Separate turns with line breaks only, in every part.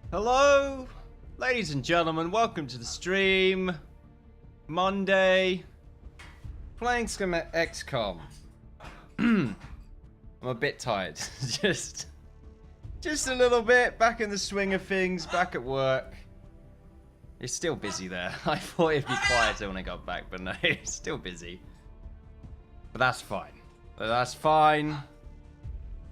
Hello, ladies and gentlemen, welcome to the stream. Monday, playing some XCOM. I'm a bit tired, just a little bit, back in the swing of things, back at work. It's still busy there. I thought it'd be quieter when I got back, but no, it's still busy. But that's fine.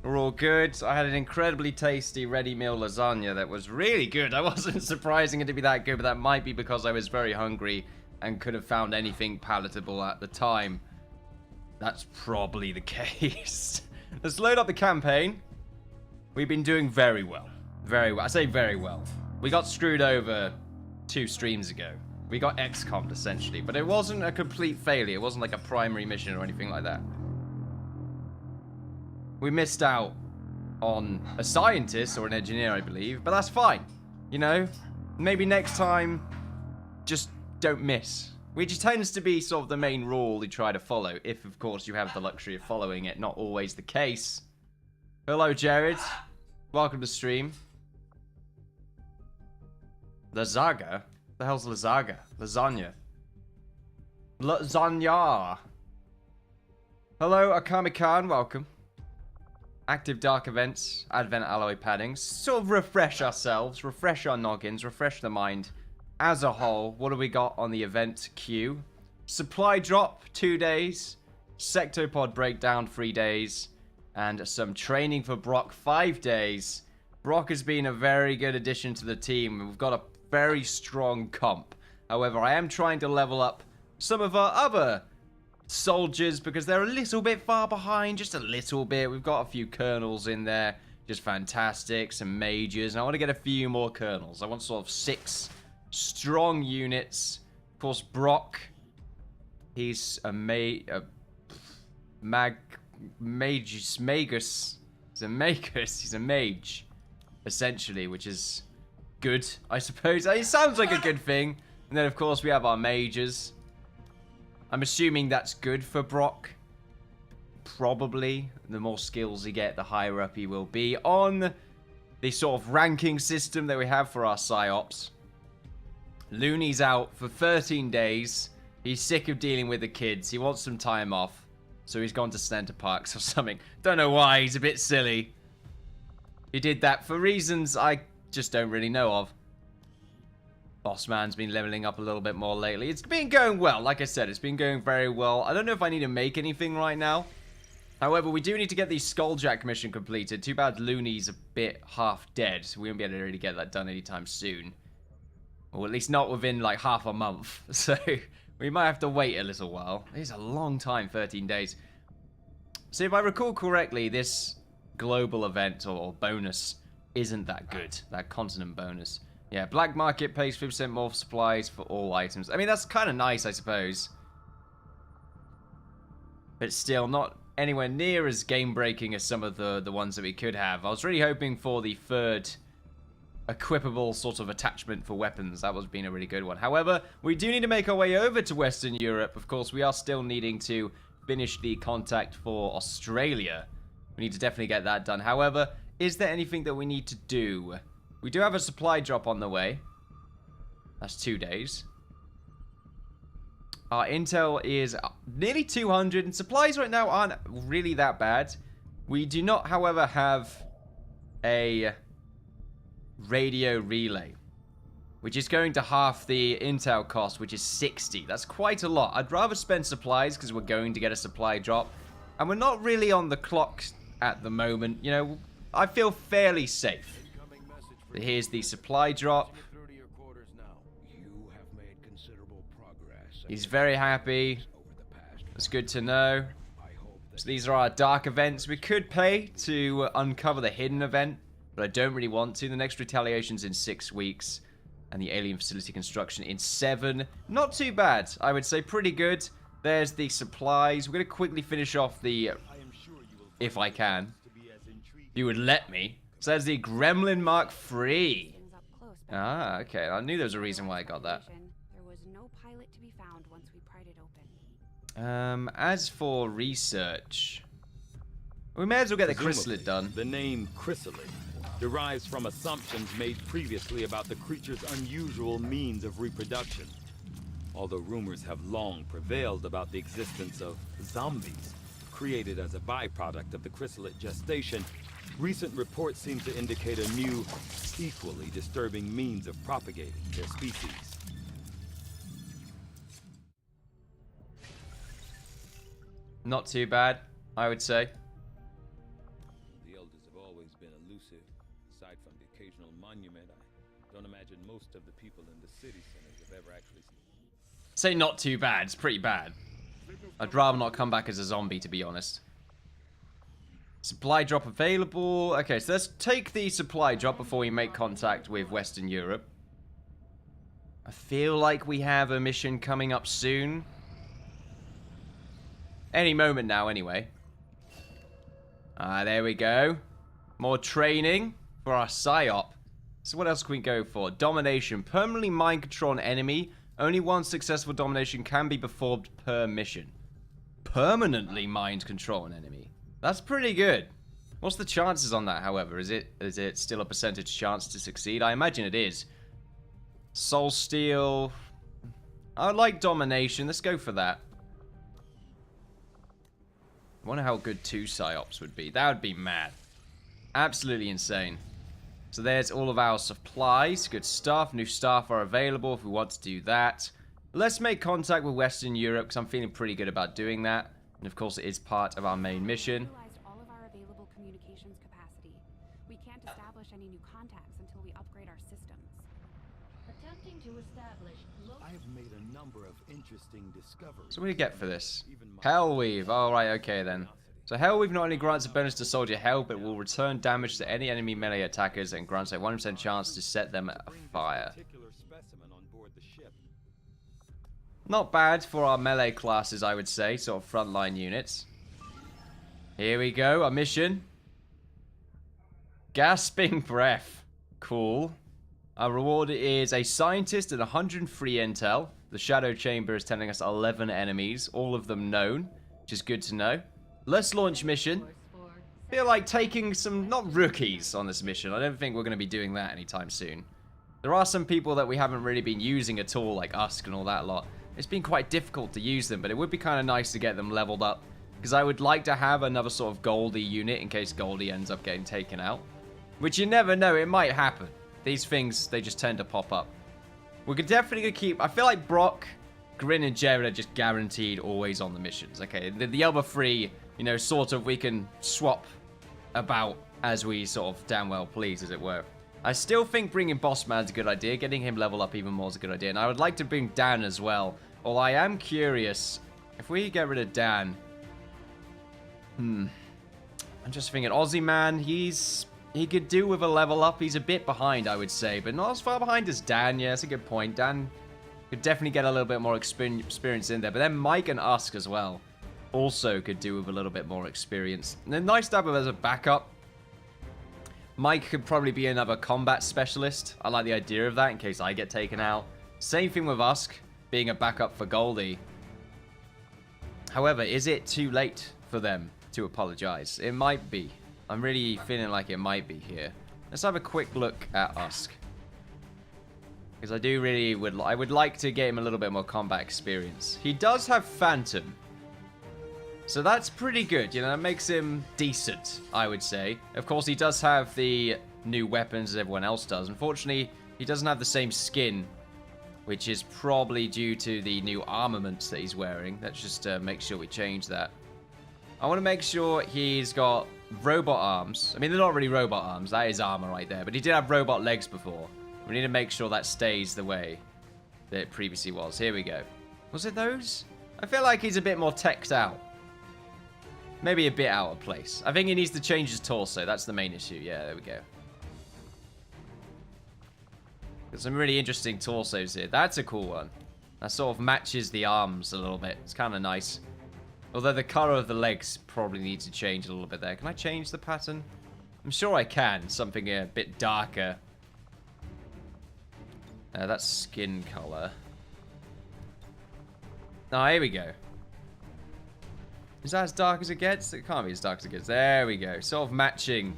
We're all good. I had an incredibly tasty ready meal lasagna that was really good. I wasn't surprising it to be that good, but that might be because I was very hungry and could have found anything palatable at the time. That's probably the case. Let's load up the campaign. We've been doing very well. Very well. I say very well. We got screwed over 2 streams ago. We got XCOM'd essentially, but it wasn't a complete failure. It wasn't like a primary mission or anything like that. We missed out on a scientist or an engineer, I believe, but that's fine. You know, maybe next time, just don't miss. Which tends to be sort of the main rule you try to follow, if of course you have the luxury of following it. Not always the case. Hello, Jared. Welcome to stream. Lazaga? The hell's Lazaga? Lasagna. Lasagna. Hello, Akami-Khan. Welcome. Active dark events, advent alloy paddings, sort of refresh ourselves, refresh our noggins, refresh the mind as a whole. What do we got on the event queue? Supply drop, 2 days, sectopod breakdown, 3 days, and some training for Brock, 5 days. Brock has been a very good addition to the team. We've got a very strong comp. However, I am trying to level up some of our other soldiers because they're a little bit far behind, just a little bit. We've got a few colonels in there, just fantastic, some majors, and I want to get a few more colonels. I want sort of 6 strong units. Of course, Brock, he's a magus. He's a mage, essentially, which is good, I suppose. It sounds like a good thing. And then, of course, we have our majors. I'm assuming that's good for Brock. Probably. The more skills he get, the higher up he will be on the sort of ranking system that we have for our psyops. Looney's out for 13 days. He's sick of dealing with the kids. He wants some time off. So he's gone to Center Parks or something. Don't know why. He's a bit silly. He did that for reasons I just don't really know of. Bossman's been leveling up a little bit more lately. It's been going well. Like I said, it's been going very well. I don't know if I need to make anything right now. However, we do need to get the Skulljack mission completed. Too bad Looney's a bit half dead, so we won't be able to really get that done anytime soon. Or at least not within like half a month. So we might have to wait a little while. It's a long time, 13 days. So if I recall correctly, this global event or bonus isn't that good. That continent bonus. Yeah, black market pays 50% more for supplies for all items. I mean, that's kind of nice, I suppose. But still, not anywhere near as game-breaking as some of the ones that we could have. I was really hoping for the 3rd equipable sort of attachment for weapons. That was being a really good one. However, we do need to make our way over to Western Europe. Of course, we are still needing to finish the contact for Australia. We need to definitely get that done. However, is there anything that we need to do? We do have a supply drop on the way. That's 2 days. Our intel is nearly 200, and supplies right now aren't really that bad. We do not, however, have a radio relay, which is going to half the intel cost, which is 60. That's quite a lot. I'd rather spend supplies because we're going to get a supply drop, and we're not really on the clock at the moment. You know, I feel fairly safe. Here's the supply drop. He's very happy. That's good to know. So these are our dark events. We could pay to uncover the hidden event, but I don't really want to. The next retaliation's in 6 weeks, and the alien facility construction in 7. Not too bad. I would say pretty good. There's the supplies. We're going to quickly finish off the... if I can. If you would let me. So that's the Gremlin Mark III. Ah, okay. I knew there was a reason why I got that.
There was no pilot to be found once we pried it open.
As for research, we may as well get the chrysalid done.
The name chrysalid derives from assumptions made previously about the creature's unusual means of reproduction. Although rumors have long prevailed about the existence of zombies, created as a byproduct of the chrysalid gestation, recent reports seem to indicate a new, equally disturbing means of propagating their species.
Not too bad, I would say.
The elders have always been elusive. Aside from the occasional monument, I don't imagine most of the people in the city centers have ever actually seen.
Say not too bad, it's pretty bad. I'd rather not come back as a zombie, to be honest. Supply drop available. Okay, so let's take the supply drop before we make contact with Western Europe. I feel like we have a mission coming up soon. Any moment now, anyway. There we go. More training for our PSYOP. So what else can we go for? Domination. Permanently mind control an enemy. Only one successful domination can be performed per mission. Permanently mind control an enemy. That's pretty good. What's the chances on that, however? Is it still a percentage chance to succeed? I imagine it is. Soul Steel. I like domination. Let's go for that. I wonder how good 2 PSYOPs would be. That would be mad. Absolutely insane. So there's all of our supplies. Good stuff. New staff are available if we want to do that. Let's make contact with Western Europe because I'm feeling pretty good about doing that. And of course it is part of our main mission.
Utilized all of our available communications capacity. We can't establish any new contacts until we upgrade our systems.
Attempting to establish.
I have made a number of interesting discoveries.
So what do you get for this? Hellweave. Alright, okay then. So Hellweave not only grants a bonus to soldier health, but will return damage to any enemy melee attackers and grants a 100% chance to set them afire. Not bad for our melee classes, I would say, sort of frontline units. Here we go, our mission. Gasping breath. Cool. Our reward is a scientist and 103 intel. The Shadow Chamber is telling us 11 enemies, all of them known, which is good to know. Let's launch mission. Feel like taking some, not rookies on this mission. I don't think we're going to be doing that anytime soon. There are some people that we haven't really been using at all, like Usk and all that lot. It's been quite difficult to use them, but it would be kind of nice to get them leveled up. Because I would like to have another sort of Goldie unit in case Goldie ends up getting taken out. Which you never know, it might happen. These things, they just tend to pop up. We're definitely going to keep... I feel like Brock, Grin, and Jared are just guaranteed always on the missions. Okay, the other 3, you know, sort of we can swap about as we sort of damn well please, as it were. I still think bringing Bossman's a good idea. Getting him level up even more is a good idea. And I would like to bring Dan as well. Although I am curious, if we get rid of Dan... I'm just thinking, Aussie Man, he could do with a level up. He's a bit behind, I would say. But not as far behind as Dan. Yeah, that's a good point. Dan could definitely get a little bit more experience in there. But then Mike and Usk as well also could do with a little bit more experience. And then nice to have him as a backup. Mike could probably be another combat specialist. I like the idea of that in case I get taken out. Same thing with Usk, being a backup for Goldie. However, is it too late for them to apologize? It might be. I'm really feeling like it might be here. Let's have a quick look at Usk. Because I do really I would like to get him a little bit more combat experience. He does have Phantom. So that's pretty good, you know, that makes him decent, I would say. Of course, he does have the new weapons as everyone else does. Unfortunately, he doesn't have the same skin, which is probably due to the new armaments that he's wearing. Let's just make sure we change that. I want to make sure he's got robot arms. I mean, they're not really robot arms. That is armor right there. But he did have robot legs before. We need to make sure that stays the way that it previously was. Here we go. Was it those? I feel like he's a bit more teched out. Maybe a bit out of place. I think he needs to change his torso. That's the main issue. Yeah, there we go. Got some really interesting torsos here. That's a cool one. That sort of matches the arms a little bit. It's kind of nice. Although the color of the legs probably needs to change a little bit there. Can I change the pattern? I'm sure I can. Something a bit darker. That's skin color. Oh, here we go. Is that as dark as it gets? It can't be as dark as it gets. There we go. Sort of matching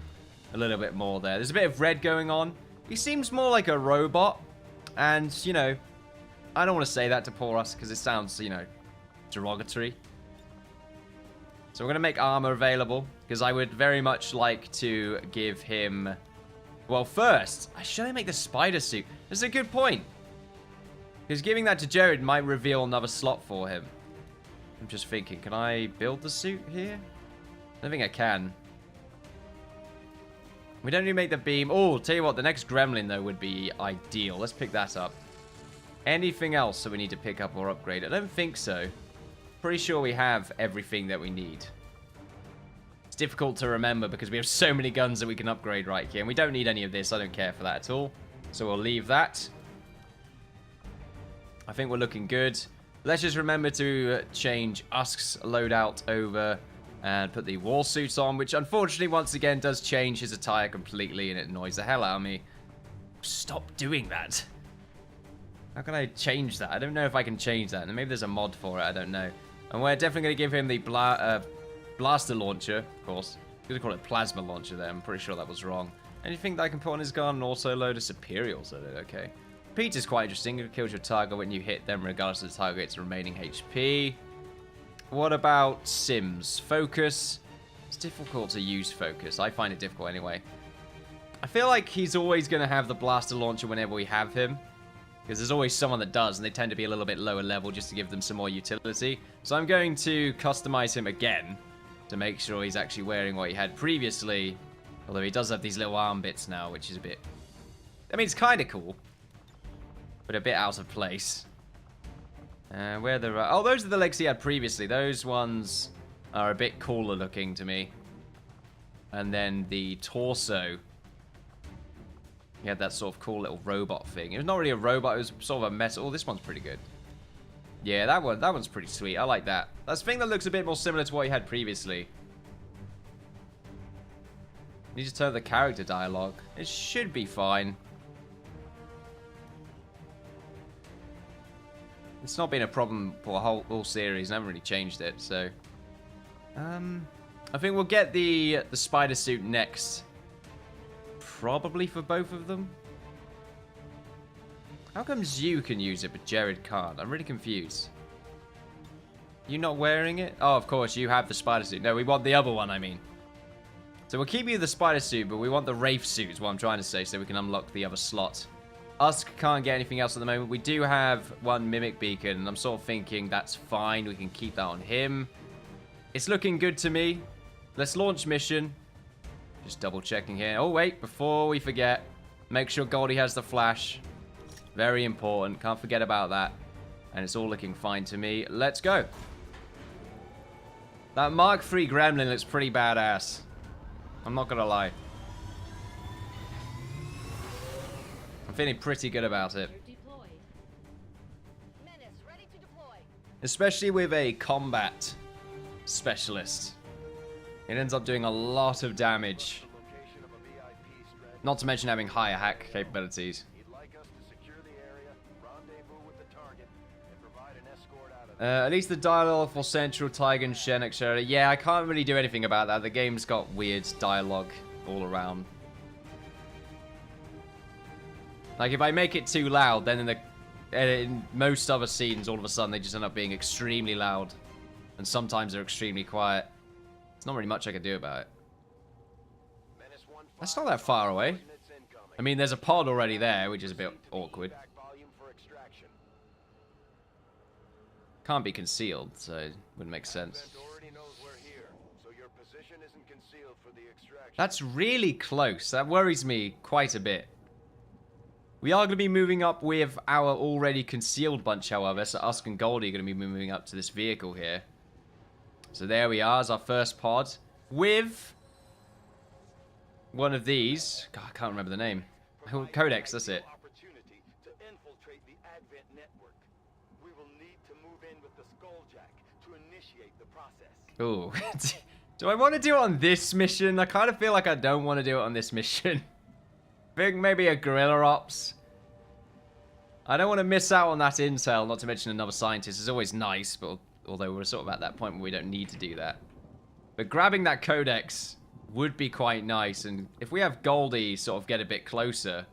a little bit more there. There's a bit of red going on. He seems more like a robot. And, you know, I don't want to say that to poor us because it sounds, you know, derogatory. So we're going to make armor available because I would very much like to give him... Well, first, should I make the spider suit? That's a good point. Because giving that to Jared might reveal another slot for him. I'm just thinking, can I build the suit here? I don't think I can. We don't need to make the beam. Oh, tell you what, the next gremlin, though, would be ideal. Let's pick that up. Anything else that we need to pick up or upgrade? I don't think so. Pretty sure we have everything that we need. It's difficult to remember because we have so many guns that we can upgrade right here. And we don't need any of this. I don't care for that at all. So we'll leave that. I think we're looking good. Let's just remember to change Usk's loadout over and put the wall suits on, which unfortunately, once again, does change his attire completely, and it annoys the hell out of me. Stop doing that. How can I change that? I don't know if I can change that. And maybe there's a mod for it. I don't know. And we're definitely going to give him the blaster launcher, of course. I'm going to call it plasma launcher there. I'm pretty sure that was wrong. Anything that I can put on his gun and also load a superior also load. Okay. Repeat is quite interesting. It kills your target when you hit them, regardless of the target's remaining HP. What about Sims? Focus. It's difficult to use focus. I find it difficult anyway. I feel like he's always going to have the blaster launcher whenever we have him. Because there's always someone that does, and they tend to be a little bit lower level just to give them some more utility. So I'm going to customize him again to make sure he's actually wearing what he had previously. Although he does have these little arm bits now, which is a bit... I mean, it's kind of cool. But a bit out of place. Where the... Oh, those are the legs he had previously. Those ones are a bit cooler looking to me. And then the torso. He had that sort of cool little robot thing. It was not really a robot. It was sort of a metal... Oh, this one's pretty good. Yeah, that one's pret's sweet. I like that. That's a thing that looks a bit more similar to what he had previously. You just turn the character dialogue. It should be fine. It's not been a problem for a whole series. I haven't really changed it, so... I think we'll get the spider suit next. Probably for both of them. How comes you can use it, but Jared can't? I'm really confused. You not wearing it? Oh, of course, you have the spider suit. No, we want the other one, I mean. So we'll keep you the spider suit, but we want the Wraith suit, is what I'm trying to say, so we can unlock the other slot. Usk can't get anything else at the moment. We do have one Mimic Beacon, and I'm sort of thinking that's fine. We can keep that on him. It's looking good to me. Let's launch mission. Just double checking here. Oh, wait, before we forget, make sure Goldie has the flash. Very important. Can't forget about that. And it's all looking fine to me. Let's go. That Mark III Gremlin looks pretty badass. I'm not going to lie. I'm feeling pretty good about it. Especially with a combat specialist. It ends up doing a lot of damage. Not to mention having higher hack capabilities. At least the dialogue for Central, Tiger, Shen, etc. Yeah, I can't really do anything about that. The game's got weird dialogue all around. Like, if I make it too loud, then in most other scenes, all of a sudden, they just end up being extremely loud. And sometimes they're extremely quiet. There's not really much I can do about it. That's not that far away. I mean, there's a pod already there, which is a bit awkward. Can't be concealed, so it wouldn't make sense. That's really close. That worries me quite a bit. We are going to be moving up with our already concealed bunch, however, so Usk and Goldie are going to be moving up to this vehicle here. So there we are, as our first pod, with one of these. God, I can't remember the name. Codex, that's it. Ooh. Do I want to do it on this mission? I kind of feel like I don't want to do it on this mission. I think maybe a guerrilla ops. I don't want to miss out on that intel, not to mention another scientist is always nice, but although we're sort of at that point where we don't need to do that. But grabbing that codex would be quite nice. And if we have Goldie sort of get a bit closer,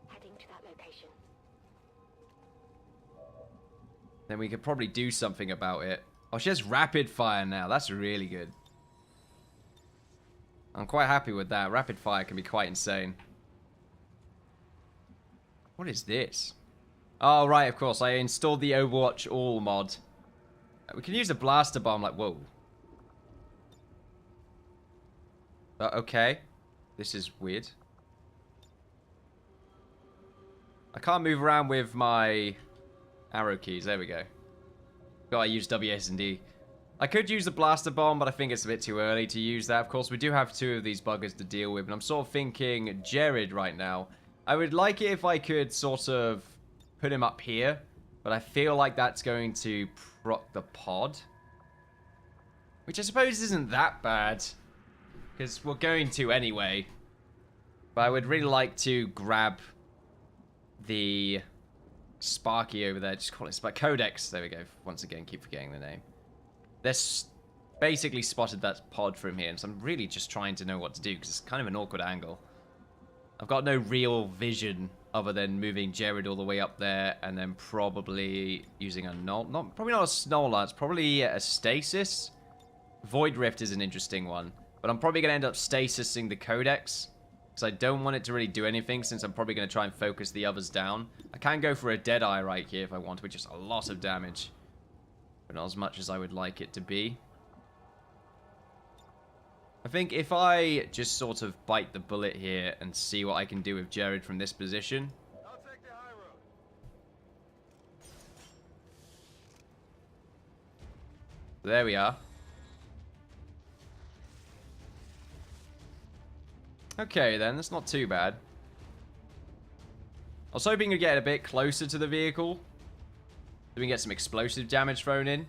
Heading to that location.
then we could probably do something about it. Oh, she has rapid fire now. That's really good. I'm quite happy with that. Rapid fire can be quite insane. What is this? Oh, right, of course. I installed the Overwatch All mod. We can use a blaster bomb, like, whoa. Okay. This is weird. I can't move around with my arrow keys. There we go. Gotta use WSD. I could use the blaster bomb, but I think it's a bit too early to use that. Of course, we do have 2 of these buggers to deal with, and I'm sort of thinking Jared right now. I would like it if I could sort of put him up here, but I feel like that's going to proc the pod. Which I suppose isn't that bad, because we're going to anyway. But I would really like to grab the Sparky over there. Just call it Codex. There we go. Once again, keep forgetting the name. They're basically spotted that pod from here, and so I'm really just trying to know what to do, because it's kind of an awkward angle. I've got no real vision other than moving Jared all the way up there, and then probably using a probably not a Snoller, it's probably a Stasis. Void Rift is an interesting one, but I'm probably going to end up stasising the Codex, because I don't want it to really do anything, since I'm probably going to try and focus the others down. I can go for a Deadeye right here if I want, which is a lot of damage, but not as much as I would like it to be. I think if I just sort of bite the bullet here and see what I can do with Jared from this position.
I'll take the high road.
There we are. Okay then, that's not too bad. I was hoping to get a bit closer to the vehicle, so we can get some explosive damage thrown in.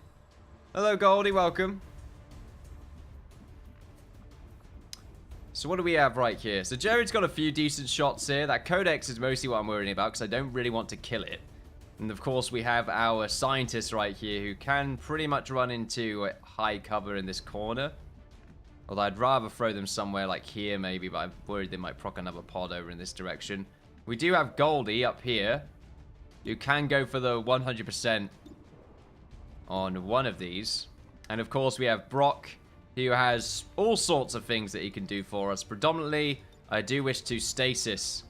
Hello Goldie, welcome. So what do we have right here? So Jared's got a few decent shots here. That Codex is mostly what I'm worrying about, because I don't really want to kill it. And of course we have our scientist right here, who can pretty much run into high cover in this corner. Although I'd rather throw them somewhere like here maybe, but I'm worried they might proc another pod over in this direction. We do have Goldie up here, who can go for the 100% on one of these. And of course we have Brock, who has all sorts of things that he can do for us. Predominantly, I do wish to stasis.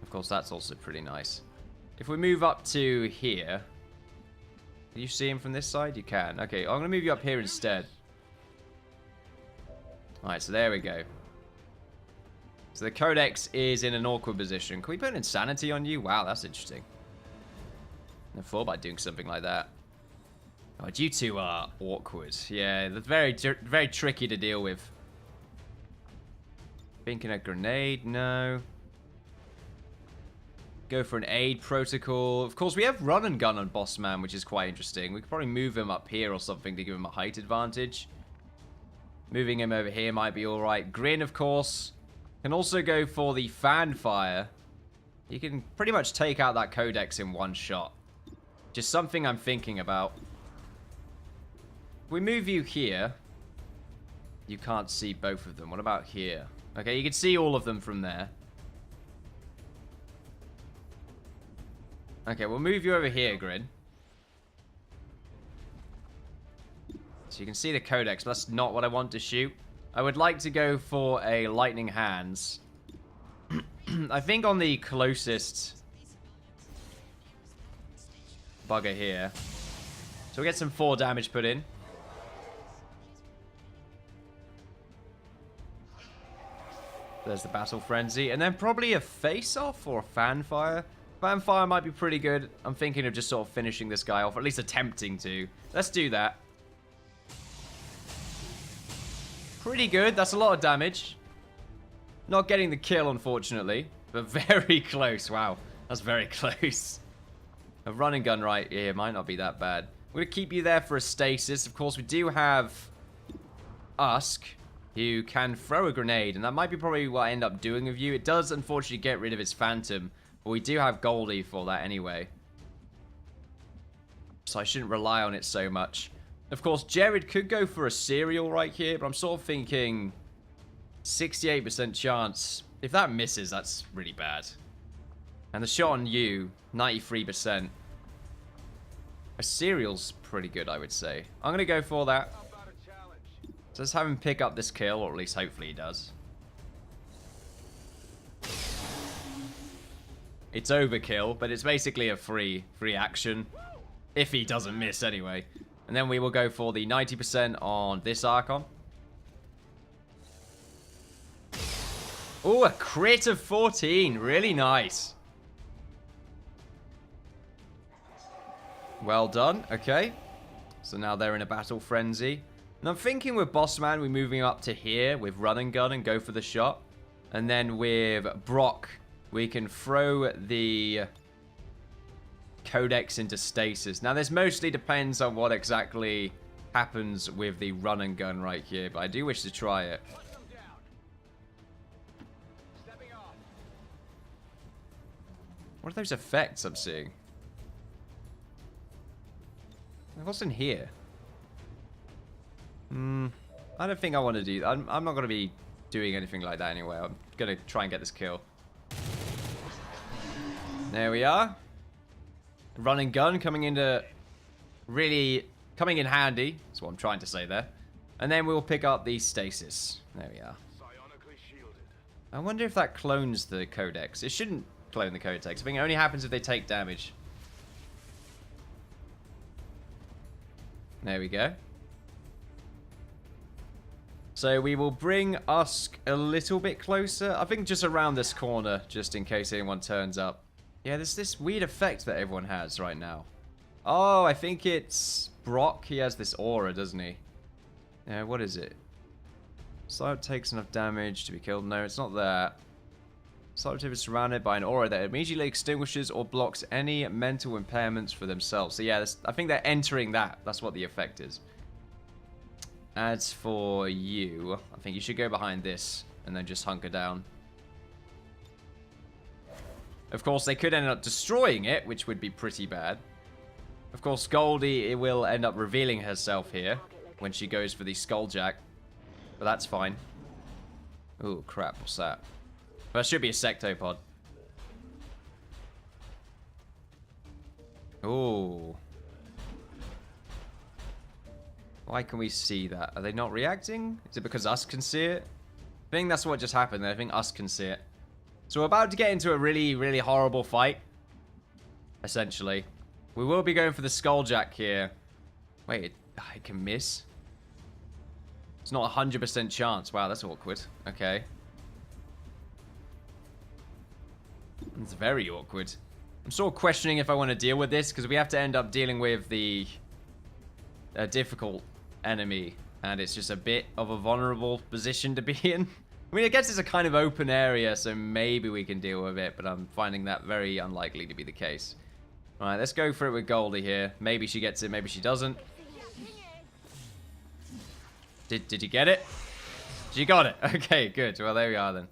Of course, that's also pretty nice. If we move up to here... Can you see him from this side? You can. Okay, I'm going to move you up here instead. Alright, so there we go. So the Codex is in an awkward position. Can we put an Insanity on you? Wow, that's interesting. Never thought about doing something like that. Oh, you two are awkward. Yeah, that's very tricky to deal with. Thinking a grenade? No. Go for an aid protocol. Of course, we have run and gun on Boss Man, which is quite interesting. We could probably move him up here or something to give him a height advantage. Moving him over here might be alright. Grin, of course. Can also go for the fan fire. You can pretty much take out that Codex in one shot. Just something I'm thinking about. If we move you here, you can't see both of them. What about here? Okay, you can see all of them from there. Okay, we'll move you over here, Grin. So you can see the Codex, but that's not what I want to shoot. I would like to go for a Lightning Hands. I think on the closest bugger here. So we'll get some 4 damage put in. There's the Battle Frenzy. And then probably a face-off or a fanfire. Fanfire might be pretty good. I'm thinking of just sort of finishing this guy off, or at least attempting to. Let's do that. Pretty good. That's a lot of damage. Not getting the kill, unfortunately. But very close. Wow. That's very close. A run and gun right here might not be that bad. We're going to keep you there for a stasis. Of course, we do have Usk, who can throw a grenade. And that might be probably what I end up doing with you. It does, unfortunately, get rid of its Phantom. But we do have Goldie for that anyway. So I shouldn't rely on it so much. Of course, Jared could go for a serial right here, but I'm sort of thinking 68% chance. If that misses, that's really bad. And the shot on you, 93%. A serial's pretty good, I would say. I'm going to go for that. So let's have him pick up this kill, or at least hopefully he does. It's overkill, but it's basically a free action. If he doesn't miss anyway. And then we will go for the 90% on this Archon. Oh, a crit of 14. Really nice. Well done. Okay. So now they're in a battle frenzy. And I'm thinking with Bossman, we're moving up to here with run and gun and go for the shot. And then with Brock, we can throw the Codex into stasis. Now, this mostly depends on what exactly happens with the run and gun right here, but I do wish to try it. What are those effects I'm seeing? What's in here? I don't think I want to do that. I'm not going to be doing anything like that anyway. I'm going to try and get this kill. There we are. Run and gun coming in handy. That's what I'm trying to say there. And then we'll pick up the stasis. There we are. I wonder if that clones the Codex. It shouldn't clone the Codex. I think it only happens if they take damage. There we go. So we will bring Usk a little bit closer. I think just around this corner, just in case anyone turns up. Yeah, there's this weird effect that everyone has right now. Oh, I think it's Brock. He has this aura, doesn't he? Yeah, what is it? Silent takes enough damage to be killed. No, it's not that. Silent is surrounded by an aura that immediately extinguishes or blocks any mental impairments for themselves. So yeah, I think they're entering that. That's what the effect is. As for you, I think you should go behind this and then just hunker down. Of course, they could end up destroying it, which would be pretty bad. Of course, Goldie will end up revealing herself here when she goes for the Skulljack. But that's fine. Oh, crap. What's that? That should be a Sectopod. Oh. Why can we see that? Are they not reacting? Is it because us can see it? I think that's what just happened there. I think us can see it. So we're about to get into a really, really horrible fight. Essentially. We will be going for the Skulljack here. Wait, I can miss? It's not a 100% chance. Wow, that's awkward. Okay. It's very awkward. I'm sort of questioning if I want to deal with this, because we have to end up dealing with the difficult enemy, and it's just a bit of a vulnerable position to be in. I mean, I guess it's a kind of open area, so maybe we can deal with it, but I'm finding that very unlikely to be the case. Alright, let's go for it with Goldie here. Maybe she gets it, maybe she doesn't. Did you get it? She got it. Okay, good. Well, there we are then.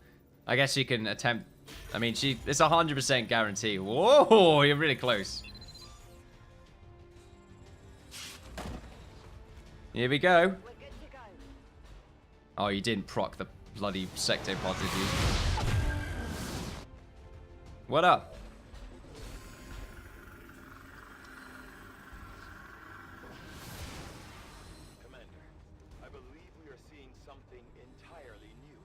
I guess she can attempt... I mean, it's a 100% guarantee. Whoa, you're really close. Here we go. Oh, you didn't proc the bloody Sectopod, did you? What up?
Commander, I believe we are seeing something entirely new.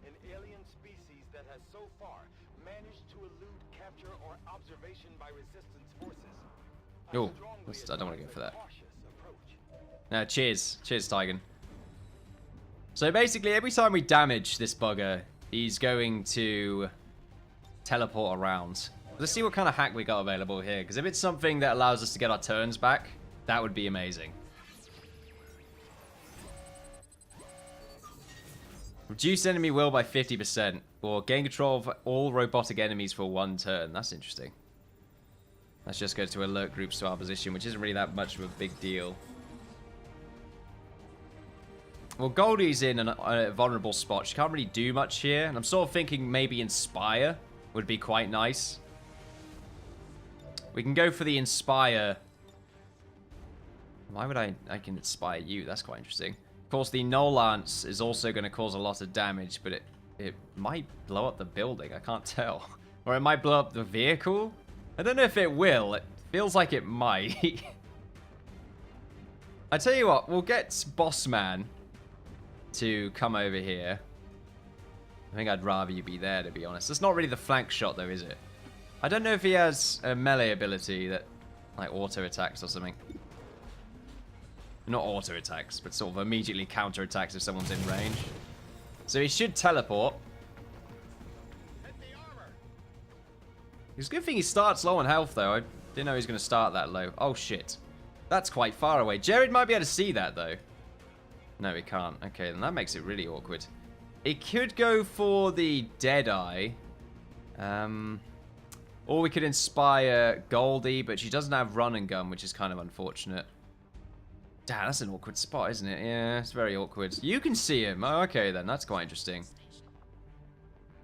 An alien species that has so far managed to elude capture or observation by resistance forces.
Oh, I don't want to go for that. No, cheers. Cheers, Tigan. So basically, every time we damage this bugger, he's going to teleport around. Let's see what kind of hack we got available here, because if it's something that allows us to get our turns back, that would be amazing. Reduce enemy will by 50%, or gain control of all robotic enemies for 1 turn. That's interesting. Let's just go to alert groups to our position, which isn't really that much of a big deal. Well, Goldie's in a vulnerable spot. She can't really do much here. And I'm sort of thinking maybe Inspire would be quite nice. We can go for the Inspire Why would I can inspire you? That's quite interesting. Of course, the No Lance is also going to cause a lot of damage, but it might blow up the building. I can't tell. Or it might blow up the vehicle. I don't know if it will. It feels like it might. I tell you what, we'll get Boss Man to come over here. I think I'd rather you be there, to be honest. It's not really the flank shot, though, is it? I don't know if he has a melee ability that, like, auto attacks or something. Not auto attacks, but sort of immediately counter attacks if someone's in range. So he should teleport. It's a good thing he starts low on health, though. I didn't know he was going to start that low. Oh, shit. That's quite far away. Jared might be able to see that, though. No, he can't. Okay, then that makes it really awkward. He could go for the Deadeye. Or we could inspire Goldie, but she doesn't have run and gun, which is kind of unfortunate. Damn, that's an awkward spot, isn't it? Yeah, it's very awkward. You can see him. Oh, okay, then. That's quite interesting.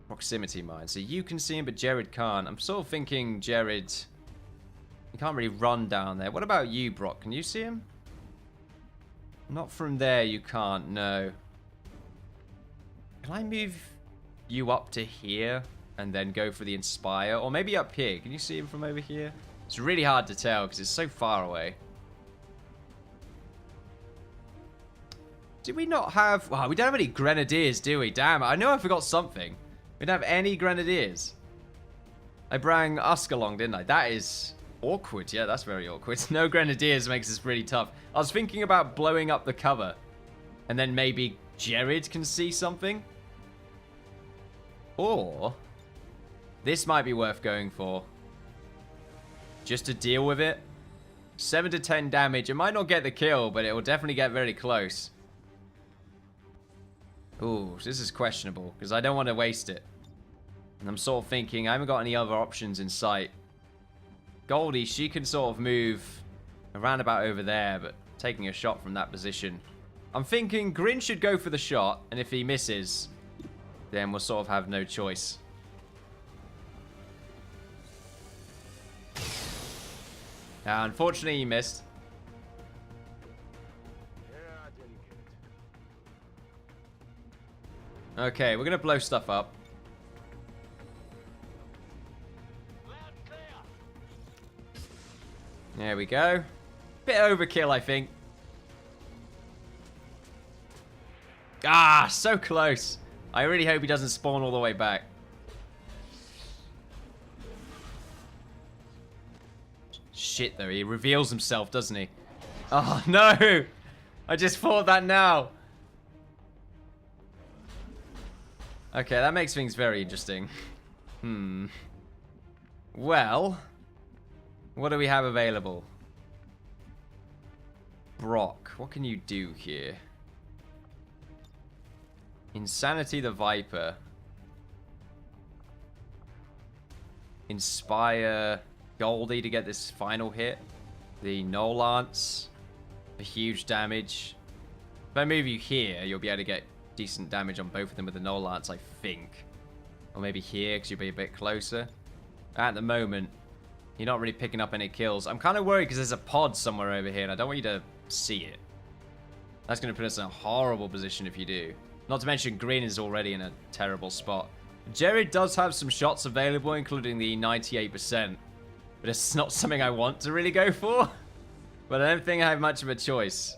Proximity mine. So you can see him, but Jared can't. I'm sort of thinking Jared... You can't really run down there. What about you, Brock? Can you see him? Not from there, you can't. No. Can I move you up to here and then go for the Inspire? Or maybe up here. Can you see him from over here? It's really hard to tell because it's so far away. Did we not have... Wow, we don't have any Grenadiers, do we? Damn, I know I forgot something. We don't have any Grenadiers. I brought Usk along, didn't I? That is awkward. Yeah, that's very awkward. No Grenadiers makes this really tough. I was thinking about blowing up the cover. And then maybe Jared can see something. Or... This might be worth going for. Just to deal with it. 7 to 10 damage. It might not get the kill, but it will definitely get very close. Ooh, this is questionable, because I don't want to waste it. And I'm sort of thinking, I haven't got any other options in sight. Goldie, she can sort of move around about over there, but taking a shot from that position. I'm thinking Grin should go for the shot, and if he misses, then we'll sort of have no choice. Unfortunately, he missed. Okay, we're going to blow stuff up. There we go. Bit overkill, I think. Ah, so close. I really hope he doesn't spawn all the way back. Shit, though. He reveals himself, doesn't he? Oh, no. I just thought that now. Okay, that makes things very interesting. Well, what do we have available? Brock, what can you do here? Insanity the Viper. Inspire Goldie to get this final hit. The No Lance for huge damage. If I move you here, you'll be able to get decent damage on both of them with the No Lance, I think. Or maybe here, because you'll be a bit closer. At the moment, you're not really picking up any kills. I'm kind of worried because there's a pod somewhere over here, and I don't want you to see it. That's going to put us in a horrible position if you do. Not to mention, Green is already in a terrible spot. Jared does have some shots available, including the 98%. But it's not something I want to really go for. But I don't think I have much of a choice.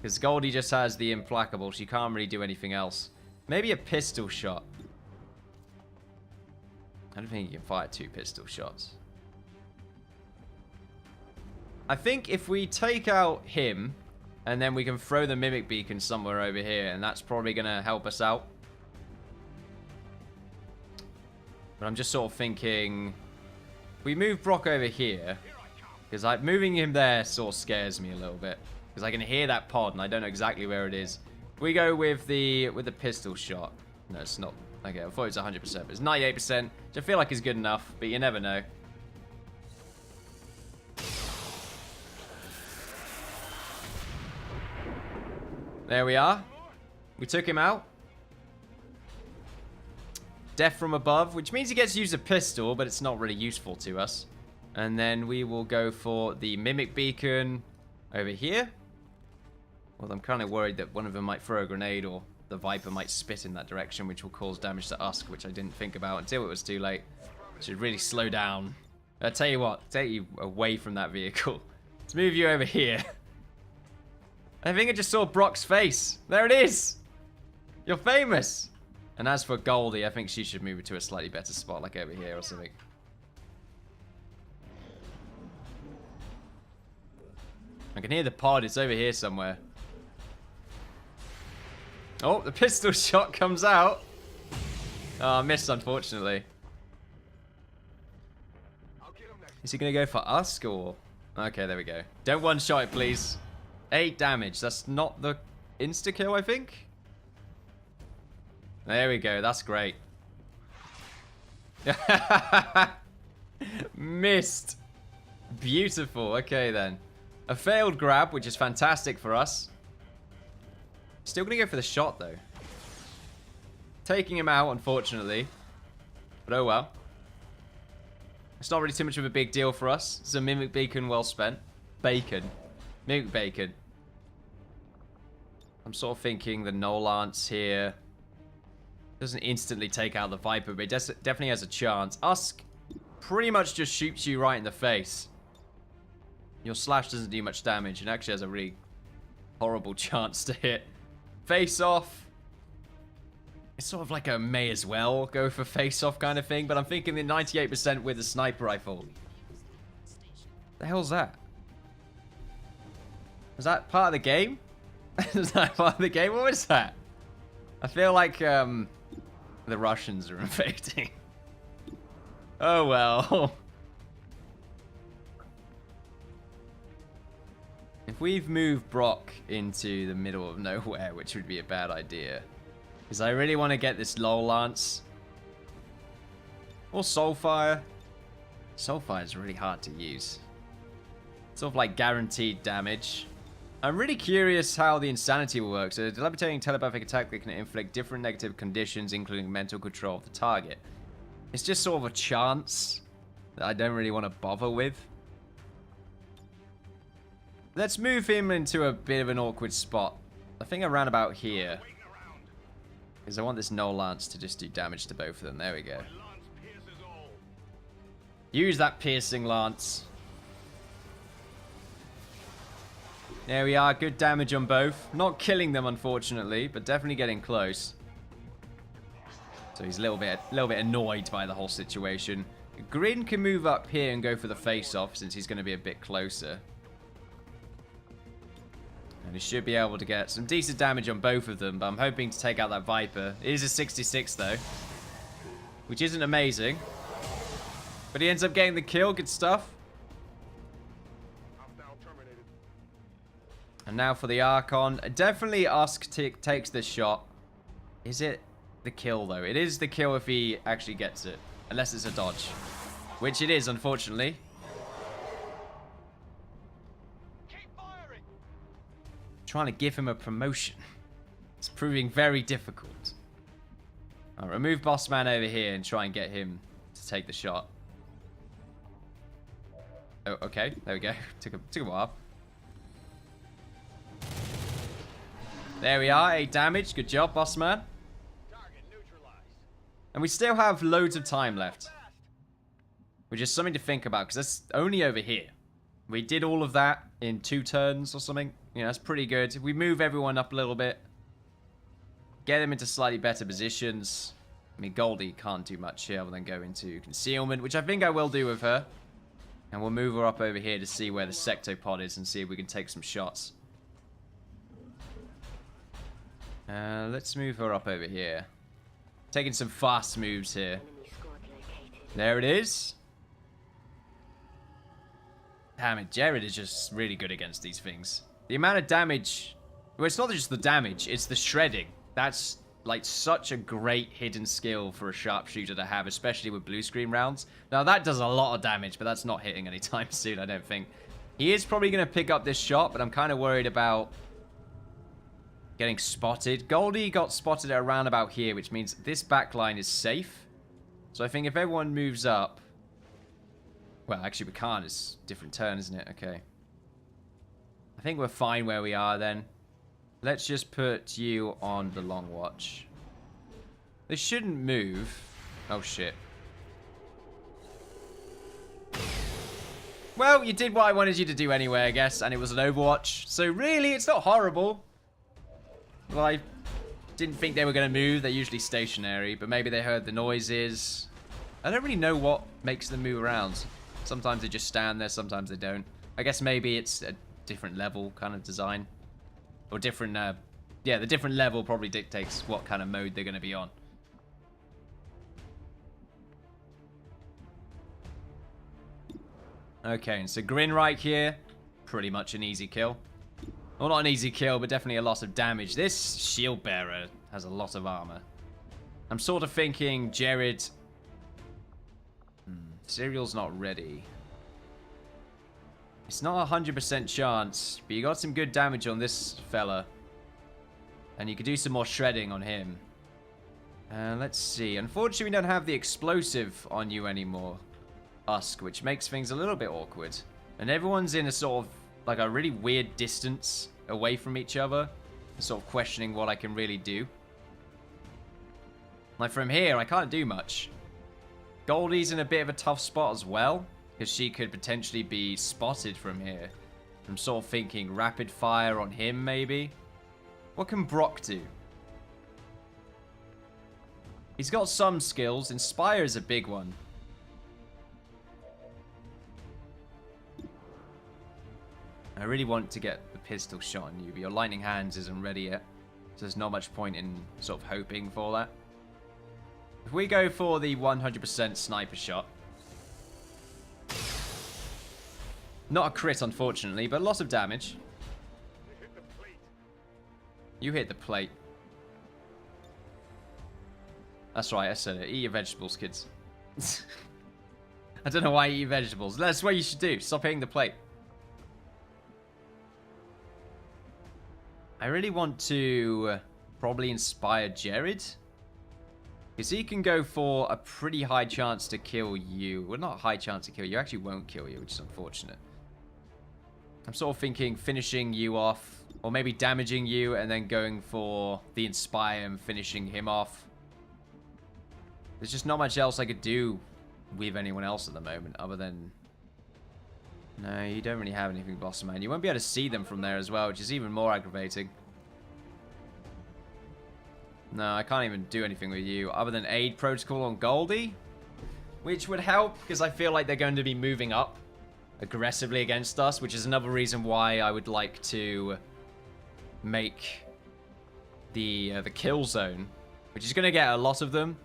Because Goldie just has the Implacable. She can't really do anything else. Maybe a pistol shot. I don't think you can fire 2 pistol shots. I think if we take out him, and then we can throw the Mimic Beacon somewhere over here, and that's probably going to help us out. But I'm just sort of thinking... If we move Brock over here, because like moving him there sort of scares me a little bit. Because I can hear that pod, and I don't know exactly where it is. We go with the pistol shot. No, it's not. Okay, I thought it was 100%, but it's 98%, which I feel like is good enough, but you never know. There we are. We took him out. Death from above, which means he gets to use a pistol, but it's not really useful to us. And then we will go for the Mimic Beacon. over here. Well, I'm kind of worried that one of them might throw a grenade or the Viper might spit in that direction, which will cause damage to us, which I didn't think about until it was too late. Should really slow down. I'll tell you what, take you away from that vehicle. Let's move you over here. I think I just saw Brock's face. There it is. You're famous. And as for Goldie, I think she should move it to a slightly better spot, like over here or something. I can hear the pod. It's over here somewhere. Oh, the pistol shot comes out. Oh, I missed, unfortunately. Is he going to go for us, or... Okay, there we go. Don't one-shot it, please. 8 damage. That's not the insta-kill, I think? There we go. That's great. Missed. Beautiful. Okay, then. A failed grab, which is fantastic for us. Still going to go for the shot, though. Taking him out, unfortunately. But oh well. It's not really too much of a big deal for us. It's a Mimic Beacon well spent. Bacon. Mimic Bacon. I'm sort of thinking the No Lance here doesn't instantly take out the Viper, but it definitely has a chance. Usk pretty much just shoots you right in the face. Your slash doesn't do much damage and actually has a really horrible chance to hit. Face off. It's sort of like a may as well go for face off kind of thing, but I'm thinking the 98% with a sniper rifle. The hell's that? Was that part of the game? Is that part of the game? What was that? I feel like the Russians are invading. Oh well. If we've moved Brock into the middle of nowhere, which would be a bad idea, because I really want to get this Low Lance. Or Soulfire. Soulfire is really hard to use. Sort of like guaranteed damage. I'm really curious how the Insanity will work. So, a debilitating telepathic attack that can inflict different negative conditions, including mental control of the target. It's just sort of a chance that I don't really want to bother with. Let's move him into a bit of an awkward spot. I think around about here. Because I want this No Lance to just do damage to both of them. There we go. Use that piercing lance. There we are. Good damage on both. Not killing them, unfortunately, but definitely getting close. So he's a little bit annoyed by the whole situation. Grin can move up here and go for the face-off since he's going to be a bit closer. And he should be able to get some decent damage on both of them, but I'm hoping to take out that Viper. It is a 66, though, which isn't amazing. But he ends up getting the kill. Good stuff. And now for the Archon. Definitely Usk takes this shot. Is it the kill, though? It is the kill if he actually gets it. Unless it's a dodge. Which it is, unfortunately. Trying to give him a promotion. It's proving very difficult. I'll remove Bossman over here and try and get him to take the shot. Oh, okay. There we go. Took a while. There we are. 8 damage. Good job, Bossman. And we still have loads of time left. Which is something to think about, because that's only over here. We did all of that in 2 turns or something. You know, that's pretty good. If we move everyone up a little bit, get them into slightly better positions. I mean, Goldie can't do much here other than go into concealment, which I think I will do with her. And we'll move her up over here to see where the sectopod is and see if we can take some shots. Let's move her up over here. Taking some fast moves here. There it is. Damn it, Jared is just really good against these things. The amount of damage... Well, it's not just the damage, it's the shredding. That's, like, such a great hidden skill for a sharpshooter to have, especially with blue screen rounds. Now, that does a lot of damage, but that's not hitting anytime soon, I don't think. He is probably going to pick up this shot, but I'm kind of worried about getting spotted. Goldie got spotted at around about here, which means this backline is safe. So I think if everyone moves up... Well, actually, we can't. It's a different turn, isn't it? Okay. I think we're fine where we are then. Let's just put you on the long watch. They shouldn't move. Oh, shit. Well, you did what I wanted you to do anyway, I guess, and it was an Overwatch. So really, it's not horrible. Well, I didn't think they were going to move. They're usually stationary, but maybe they heard the noises. I don't really know what makes them move around. Sometimes they just stand there, sometimes they don't. I guess maybe it's a different level kind of design. Or different, yeah, the different level probably dictates what kind of mode they're going to be on. Okay, so Grinreich here, pretty much an easy kill. Well, not an easy kill, but definitely a lot of damage. This shield bearer has a lot of armor. I'm sort of thinking Jared... Serial's not ready. It's not a 100% chance, but you got some good damage on this fella. And you could do some more shredding on him. Let's see. Unfortunately, we don't have the explosive on you anymore, Usk, which makes things a little bit awkward. And everyone's in a sort of, like, a really weird distance away from each other. Sort of questioning what I can really do. Like, from here, I can't do much. Goldie's in a bit of a tough spot as well, because she could potentially be spotted from here. I'm sort of thinking rapid fire on him, maybe. What can Brock do? He's got some skills. Inspire is a big one. I really want to get the pistol shot on you, but your lightning hands isn't ready yet. So there's not much point in sort of hoping for that. If we go for the 100% sniper shot. Not a crit, unfortunately, but lots of damage. You hit the plate. That's right, I said it. Eat your vegetables, kids. I don't know why you eat vegetables. That's what you should do. Stop hitting the plate. I really want to probably inspire Jared. Because he can go for a pretty high chance to kill you. Well, not a high chance to kill you. Actually won't kill you, which is unfortunate. I'm sort of thinking finishing you off. Or maybe damaging you and then going for the inspire and finishing him off. There's just not much else I could do with anyone else at the moment other than... No, you don't really have anything, boss man. You won't be able to see them from there as well, which is even more aggravating. No, I can't even do anything with you other than aid protocol on Goldie, which would help because I feel like they're going to be moving up aggressively against us, which is another reason why I would like to make the kill zone, which is going to get a lot of them.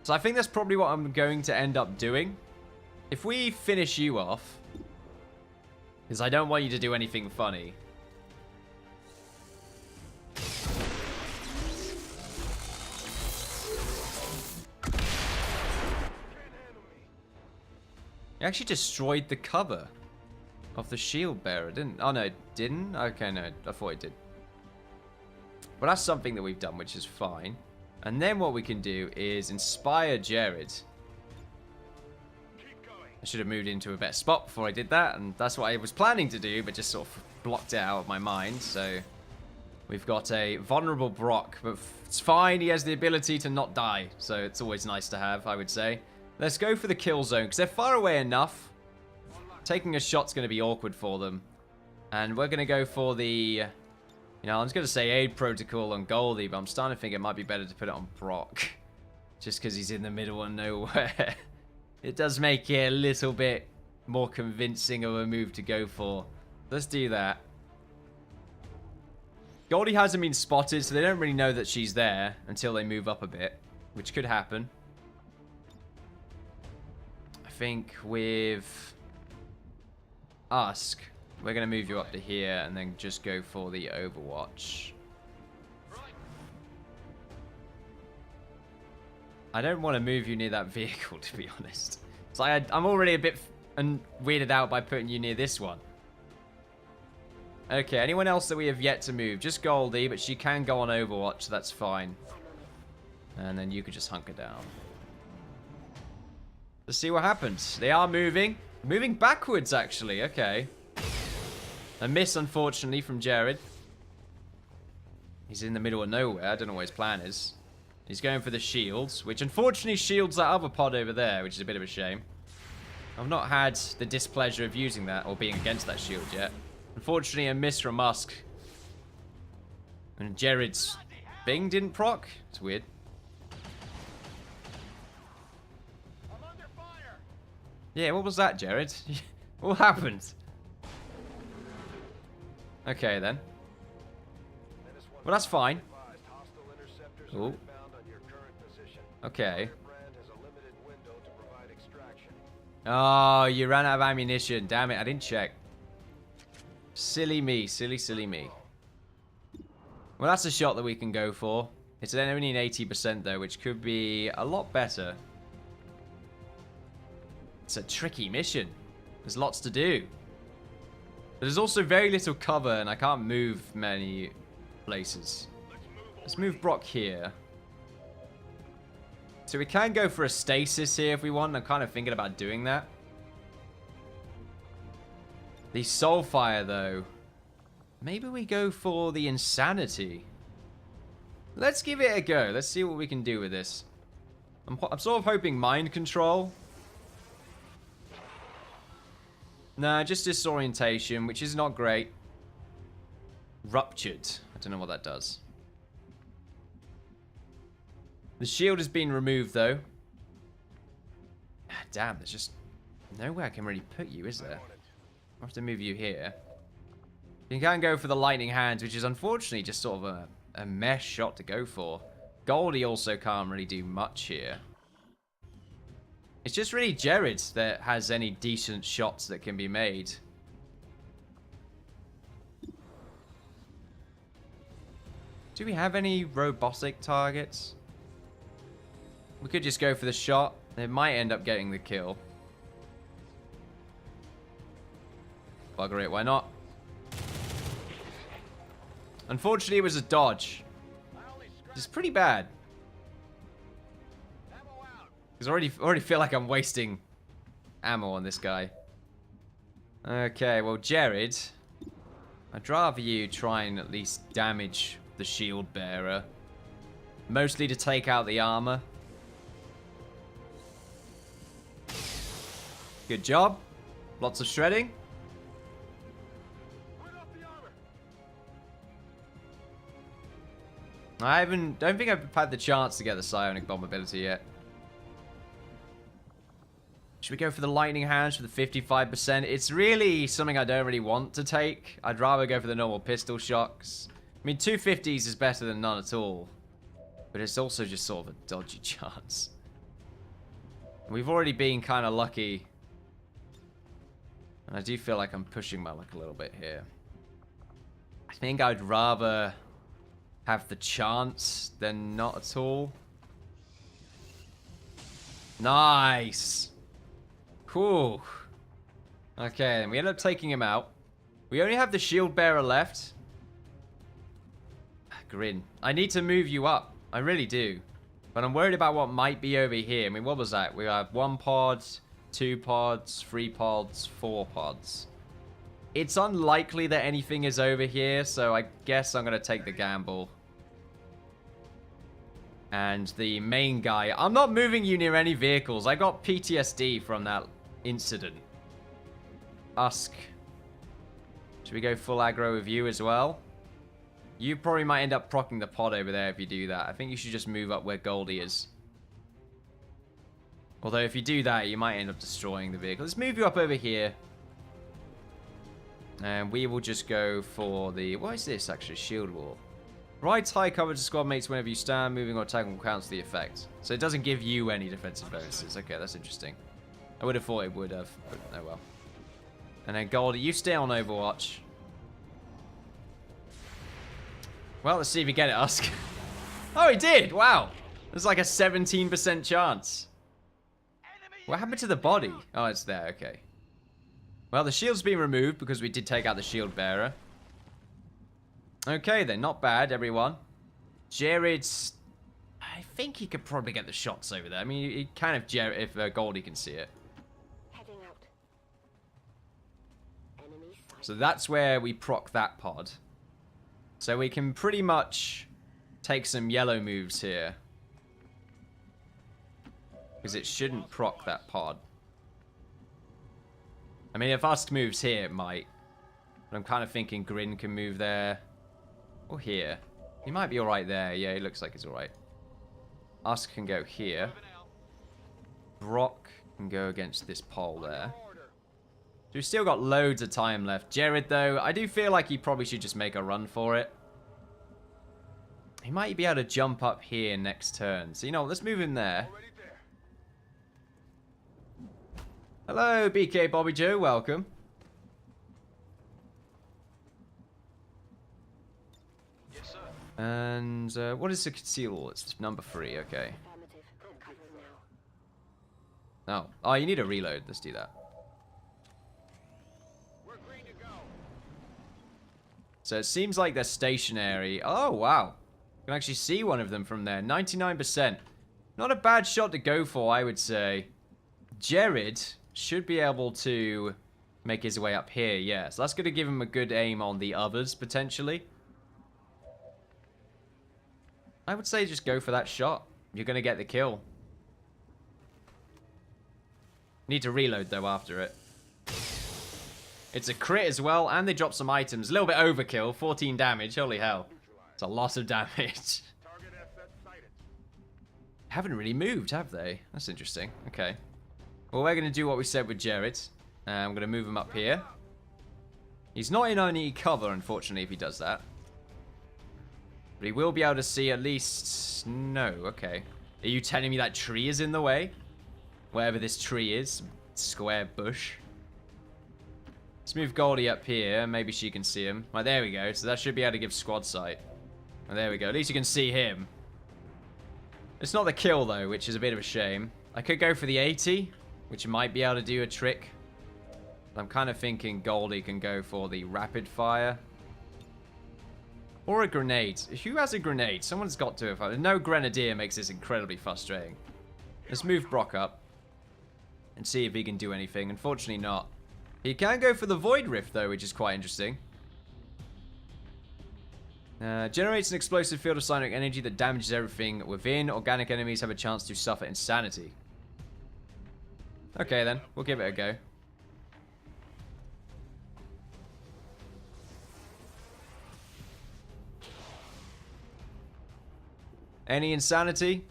So I think that's probably what I'm going to end up doing. If we finish you off, because I don't want you to do anything funny. You actually destroyed the cover of the shield bearer, didn't? Oh no, it didn't? Okay, no, I thought it did. But that's something that we've done, which is fine. And then what we can do is inspire Jared. I should have moved into a better spot before I did that, and that's what I was planning to do, but just sort of blocked it out of my mind. So we've got a vulnerable Brock, but it's fine. He has the ability to not die, so it's always nice to have, I would say. Let's go for the kill zone, because they're far away enough. Taking a shot's going to be awkward for them. And we're going to go for the... You know, I was going to say aid protocol on Goldie, but I'm starting to think it might be better to put it on Brock. Just because he's in the middle of nowhere. It does make it a little bit more convincing of a move to go for. Let's do that. Goldie hasn't been spotted, so they don't really know that she's there until they move up a bit, which could happen. I think with Usk, we're going to move you up to here and then just go for the Overwatch. I don't want to move you near that vehicle, to be honest. It's like I'm already a bit weirded out by putting you near this one. Okay, anyone else that we have yet to move? Just Goldie, but she can go on Overwatch, so that's fine. And then you could just hunker down. Let's see what happens. They are moving. Moving backwards, actually. Okay. A miss, unfortunately, from Jared. He's in the middle of nowhere. I don't know what his plan is. He's going for the shields, which unfortunately shields that other pod over there, which is a bit of a shame. I've not had the displeasure of using that or being against that shield yet. Unfortunately, a miss from Musk. And Jared's Bing didn't proc? It's weird.
I'm under fire.
Yeah, what was that, Jared? What happened? Okay, then. Well, that's fine. Ooh. Okay. Oh, you ran out of ammunition. Damn it, I didn't check. Silly me. Silly, silly me. Well, that's a shot that we can go for. It's only an 80% though, which could be a lot better. It's a tricky mission. There's lots to do. But there's also very little cover, and I can't move many places. Let's move Brock here. So we can go for a stasis here if we want. I'm kind of thinking about doing that. The Soulfire, though. Maybe we go for the Insanity. Let's give it a go. Let's see what we can do with this. I'm sort of hoping Mind Control. Nah, just Disorientation, which is not great. Ruptured. I don't know what that does. The shield has been removed, though. Damn, there's just nowhere I can really put you, is there? I'll have to move you here. You can go for the Lightning Hands, which is unfortunately just sort of a mesh shot to go for. Goldie also can't really do much here. It's just really Jared that has any decent shots that can be made. Do we have any robotic targets? We could just go for the shot. It might end up getting the kill. Bugger it, why not? Unfortunately, it was a dodge. It's pretty bad. Because I already feel like I'm wasting ammo on this guy. Okay, well, Jared, I'd rather you try and at least damage the shield bearer. Mostly to take out the armor. Good job. Lots of shredding. Don't think I've had the chance to get the psionic bomb ability yet. Should we go for the lightning hands for the 55%? It's really something I don't really want to take. I'd rather go for the normal pistol shocks. I mean, 250s is better than none at all. But it's also just sort of a dodgy chance. We've already been kind of lucky. And I do feel like I'm pushing my luck a little bit here. I think I'd rather have the chance than not at all. Nice. Cool. Okay, and we end up taking him out. We only have the shield bearer left. Grin. I need to move you up. I really do. But I'm worried about what might be over here. I mean, what was that? We have 1 pod, 2 pods, 3 pods, 4 pods. It's unlikely that anything is over here, so I guess I'm going to take the gamble. And the main guy, I'm not moving you near any vehicles. I got PTSD from that incident. Usk. Should we go full aggro with you as well? You probably might end up proccing the pod over there if you do that. I think you should just move up where Goldie is. Although if you do that, you might end up destroying the vehicle. Let's move you up over here. And we will just go for the... What is this actually? Shield wall. Right high cover to squad mates whenever you stand. Moving or attacking will cancel the effect. So it doesn't give you any defensive bonuses. Okay, that's interesting. I would have thought it would have, but oh well. And then Goldie, you stay on Overwatch. Well, let's see if you get it, Usk. Oh, he did! Wow! There's like a 17% chance. What happened to the body? Oh, it's there, okay. Well, the shield's been removed because we did take out the shield bearer. Okay then, not bad, everyone. Jared's... I think he could probably get the shots over there. I mean, he can if Goldie can see it.
Heading out. Enemy sighted.
So that's where we proc that pod. So we can pretty much take some yellow moves here. Because it shouldn't proc that pod. I mean, if Usk moves here, it might. But I'm kind of thinking Grin can move there. Or here. He might be alright there. Yeah, he looks like he's alright. Usk can go here. Brock can go against this pole there. So we've still got loads of time left. Jared, though, I do feel like he probably should just make a run for it. He might be able to jump up here next turn. So, you know, let's move him there. Hello, BK Bobby Joe. Welcome.
Yes, sir.
And what is the conceal? It's number 3. Okay.
Affirmative. Covering now.
Oh, you need a reload. Let's do that.
We're green to go.
So it seems like they're stationary. Oh, wow. You can actually see one of them from there. 99%. Not a bad shot to go for, I would say. Jared should be able to make his way up here, yeah. So that's going to give him a good aim on the others, potentially. I would say just go for that shot. You're going to get the kill. Need to reload, though, after it. It's a crit as well, and they drop some items. A little bit overkill. 14 damage. Holy hell. It's a lot of damage.
Target asset sighted.
Haven't really moved, have they? That's interesting. Okay. Well, we're going to do what we said with Jared. I'm going to move him up here. He's not in any cover, unfortunately, if he does that. But he will be able to see at least... No, okay. Are you telling me that tree is in the way? Wherever this tree is. Square bush. Let's move Goldie up here. Maybe she can see him. Right, there we go. So that should be able to give squad sight. Oh, there we go. At least you can see him. It's not the kill, though, which is a bit of a shame. I could go for the 80, which might be able to do a trick. I'm kind of thinking Goldie can go for the rapid fire. Or a grenade. Who has a grenade? Someone's got to have. No grenadier makes this incredibly frustrating. Let's move Brock up. And see if he can do anything. Unfortunately not. He can go for the Void Rift, though, which is quite interesting. Generates an explosive field of cyanic energy that damages everything within. Organic enemies have a chance to suffer insanity. Okay, then. We'll give it a go. Any insanity?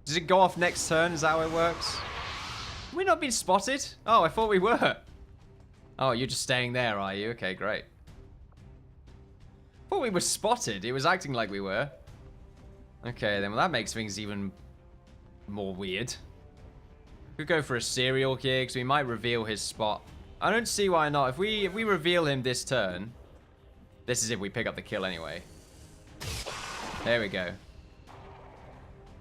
Does it go off next turn? Is that how it works? Have we not been spotted? Oh, I thought we were. Oh, you're just staying there, are you? Okay, great. I thought we were spotted. It was acting like we were. Okay, then well, that makes things even more weird. Could go for a serial here, because we might reveal his spot. I don't see why not. If we reveal him this turn, this is if we pick up the kill anyway. There we go.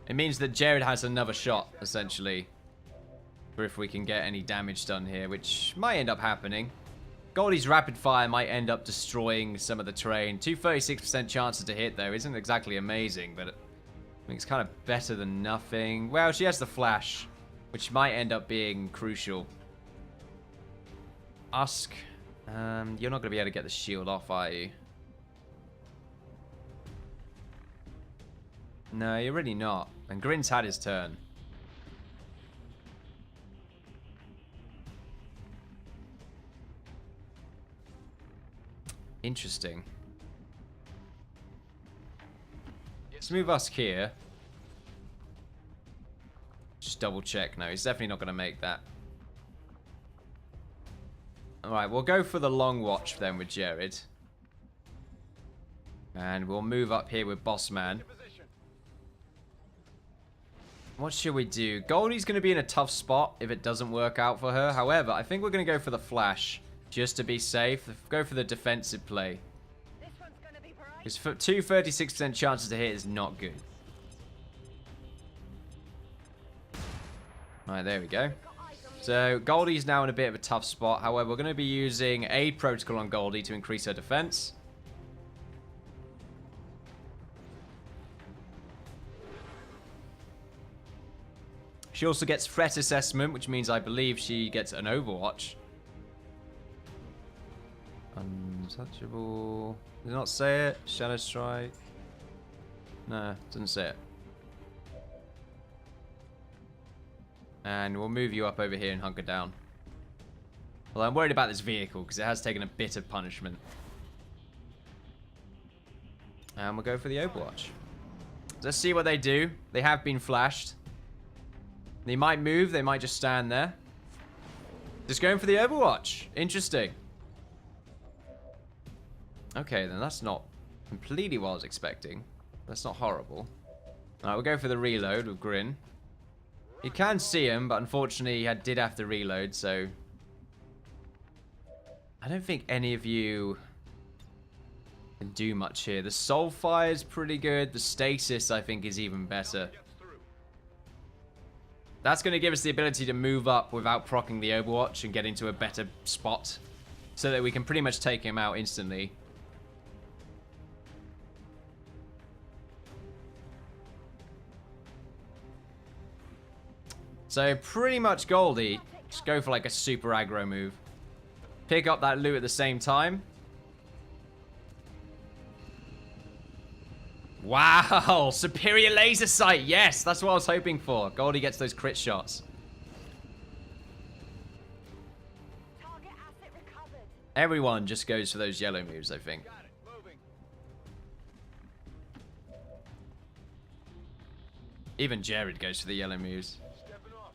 It means that Jared has another shot, essentially. For if we can get any damage done here, which might end up happening. Goldie's rapid fire might end up destroying some of the terrain. 236% chances to hit, though, isn't exactly amazing, but I think it's kind of better than nothing. Well, she has the flash, which might end up being crucial. Usk, you're not going to be able to get the shield off, are you? No, you're really not. And Grin's had his turn. Interesting. Let's move Usk here. Just double check. No, he's definitely not going to make that. Alright, we'll go for the long watch then with Jared. And we'll move up here with Bossman. What should we do? Goldie's going to be in a tough spot if it doesn't work out for her. However, I think we're going to go for the flash. Just to be safe. Go for the defensive play.
This one's gonna be bright.
Because 236% chances to hit is not good. Alright, there we go. So, Goldie's now in a bit of a tough spot. However, we're going to be using Aid Protocol on Goldie to increase her defense. She also gets Threat Assessment, which means I believe she gets an Overwatch. Untouchable. Did it not say it? Shadow Strike. No, doesn't say it. And we'll move you up over here and hunker down. Well, I'm worried about this vehicle because it has taken a bit of punishment. And we'll go for the Overwatch. Let's see what they do. They have been flashed. They might move. They might just stand there. Just going for the Overwatch. Interesting. Okay, then that's not completely what I was expecting. That's not horrible. Alright, we'll go for the reload with Grin. You can see him, but unfortunately he did have to reload, so... I don't think any of you can do much here. The Soulfire is pretty good. The Stasis, I think, is even better. That's going to give us the ability to move up without proccing the Overwatch and get into a better spot so that we can pretty much take him out instantly. So pretty much Goldie, just go for like a super aggro move. Pick up that loot at the same time. Wow, superior laser sight. Yes, that's what I was hoping for. Goldie gets those crit shots.
Target asset recovered.
Everyone just goes for those yellow moves, I think.
Got it. Moving.
Even Jared goes for the yellow moves.
Stepping off.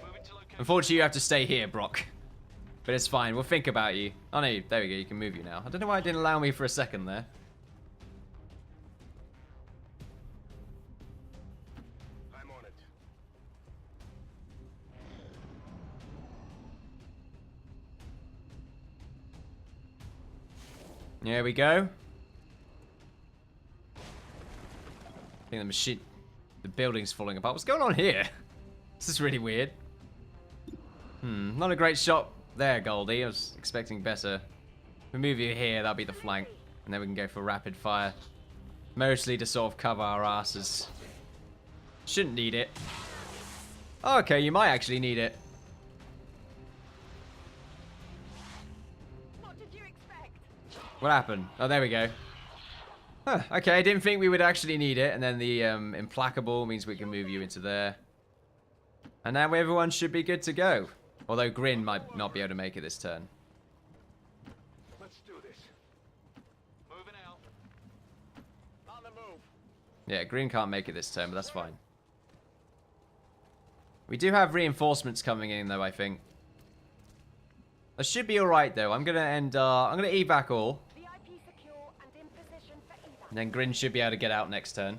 Moving to location.
Unfortunately, you have to stay here, Brock. But it's fine. We'll think about you. Oh, no. There we go. You can move you now. I don't know why it didn't allow me for a second there.
I'm on it.
There we go. I think the building's falling apart. What's going on here? This is really weird. Not a great shot there, Goldie. I was expecting better. If we move you here, that'll be the flank. And then we can go for rapid fire. Mostly to sort of cover our asses. Shouldn't need it. Okay, you might actually need it.
What did you expect?
What happened? Oh, there we go. Huh, okay, I didn't think we would actually need it. And then the implacable means we can move you into there. And now everyone should be good to go. Although Grin might not be able to make it this turn.
Let's do this. Moving out. On the move.
Yeah, Grin can't make it this turn, but that's fine. We do have reinforcements coming in, though, I think. I should be alright, though. I'm gonna end, I'm gonna evac all.
VIP secure and in position for evac.
And then Grin should be able to get out next turn.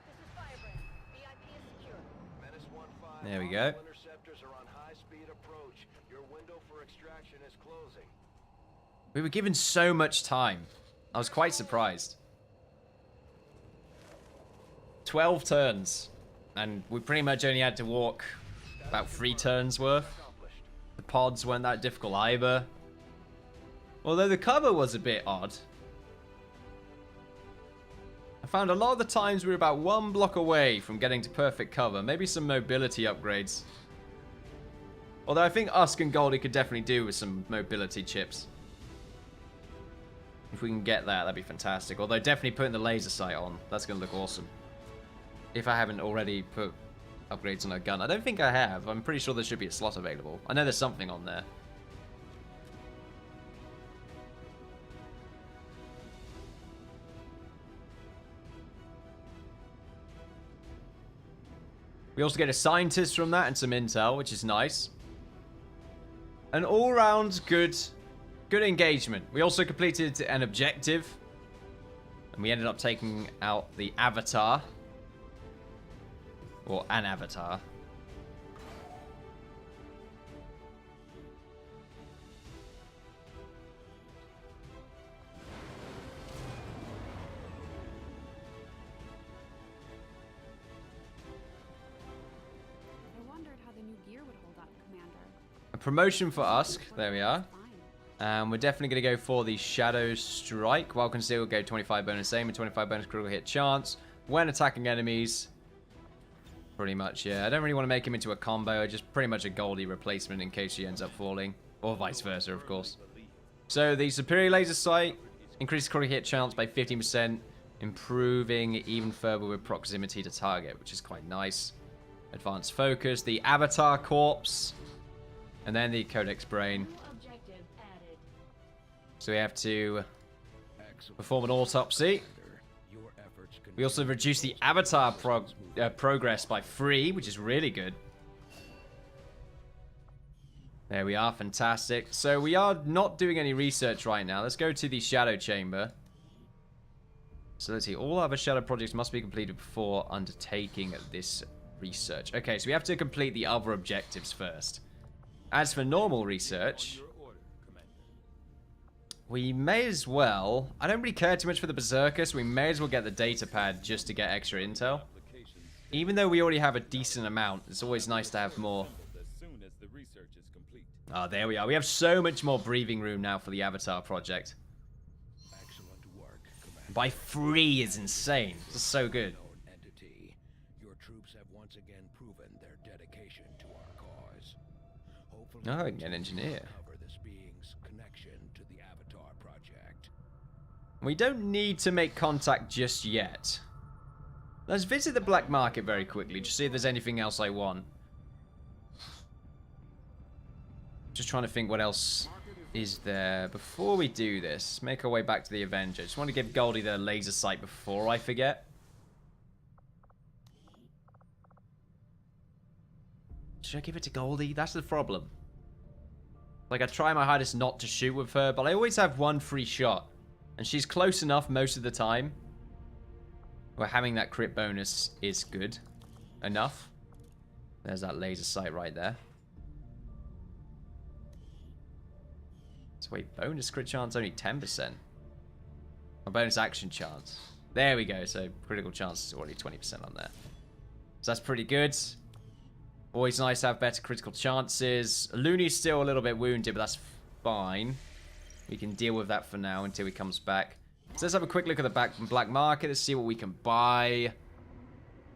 This is Firebrand. VIP is secure.
Menace 1-5.
There we go.
All interceptors are on high-speed approach. Your window for extraction is closing.
We were given so much time. I was quite surprised. 12 turns. And we pretty much only had to walk about 3 turns worth.
Accomplished.
The pods weren't that difficult either. Although the cover was a bit odd. I found a lot of the times we were about 1 block away from getting to perfect cover. Maybe some mobility upgrades. Although I think Usk and Goldie could definitely do with some mobility chips. If we can get that, that'd be fantastic. Although definitely putting the laser sight on, that's going to look awesome. If I haven't already put upgrades on a gun. I don't think I have. I'm pretty sure there should be a slot available. I know there's something on there. We also get a scientist from that and some intel, which is nice. An all-round good engagement. We also completed an objective. And we ended up taking out the avatar. Or an avatar.
I wondered how the new gear would hold up, Commander.
A promotion for Usk. There we are.
Fine.
We're definitely going to go for the Shadow Strike. While concealed, go 25 bonus aim and 25 bonus critical hit chance when attacking enemies. Pretty much, yeah. I don't really want to make him into a combo. Just pretty much a Goldie replacement in case he ends up falling. Or vice versa, of course. So the superior laser sight increases critical hit chance by 15%, improving even further with proximity to target, which is quite nice. Advanced focus, the avatar corpse, and then the codex brain. So we have to perform an autopsy. We also reduce the avatar progress by 3, which is really good. There we are, fantastic. So we are not doing any research right now. Let's go to the shadow chamber. So let's see, all other shadow projects must be completed before undertaking this research. Okay, so we have to complete the other objectives first. As for normal research, we may as well... I don't really care too much for the Berserker, so we may as well get the data pad just to get extra intel. Even though we already have a decent amount, it's always nice to have more. Oh, there we are. We have so much more breathing room now for the Avatar project. By 3 is insane. This is so good.
Your troops have once again proven their dedication to our cause. Hopefully,
oh, an engineer.
Cover this being's connection to the Avatar project.
We don't need to make contact just yet. Let's visit the black market very quickly, just see if there's anything else I want. Just trying to think what else is there. Before we do this, make our way back to the Avenger. Just want to give Goldie the laser sight before I forget. Should I give it to Goldie? That's the problem. Like, I try my hardest not to shoot with her, but I always have one free shot. And she's close enough most of the time where having that crit bonus is good enough. There's that laser sight right there. So wait, bonus crit chance only 10%. Or bonus action chance. There we go, so critical chance is already 20% on there. So that's pretty good. Always nice to have better critical chances. Looney's still a little bit wounded, but that's fine. We can deal with that for now until he comes back. So let's have a quick look at the black market. Let's see what we can buy.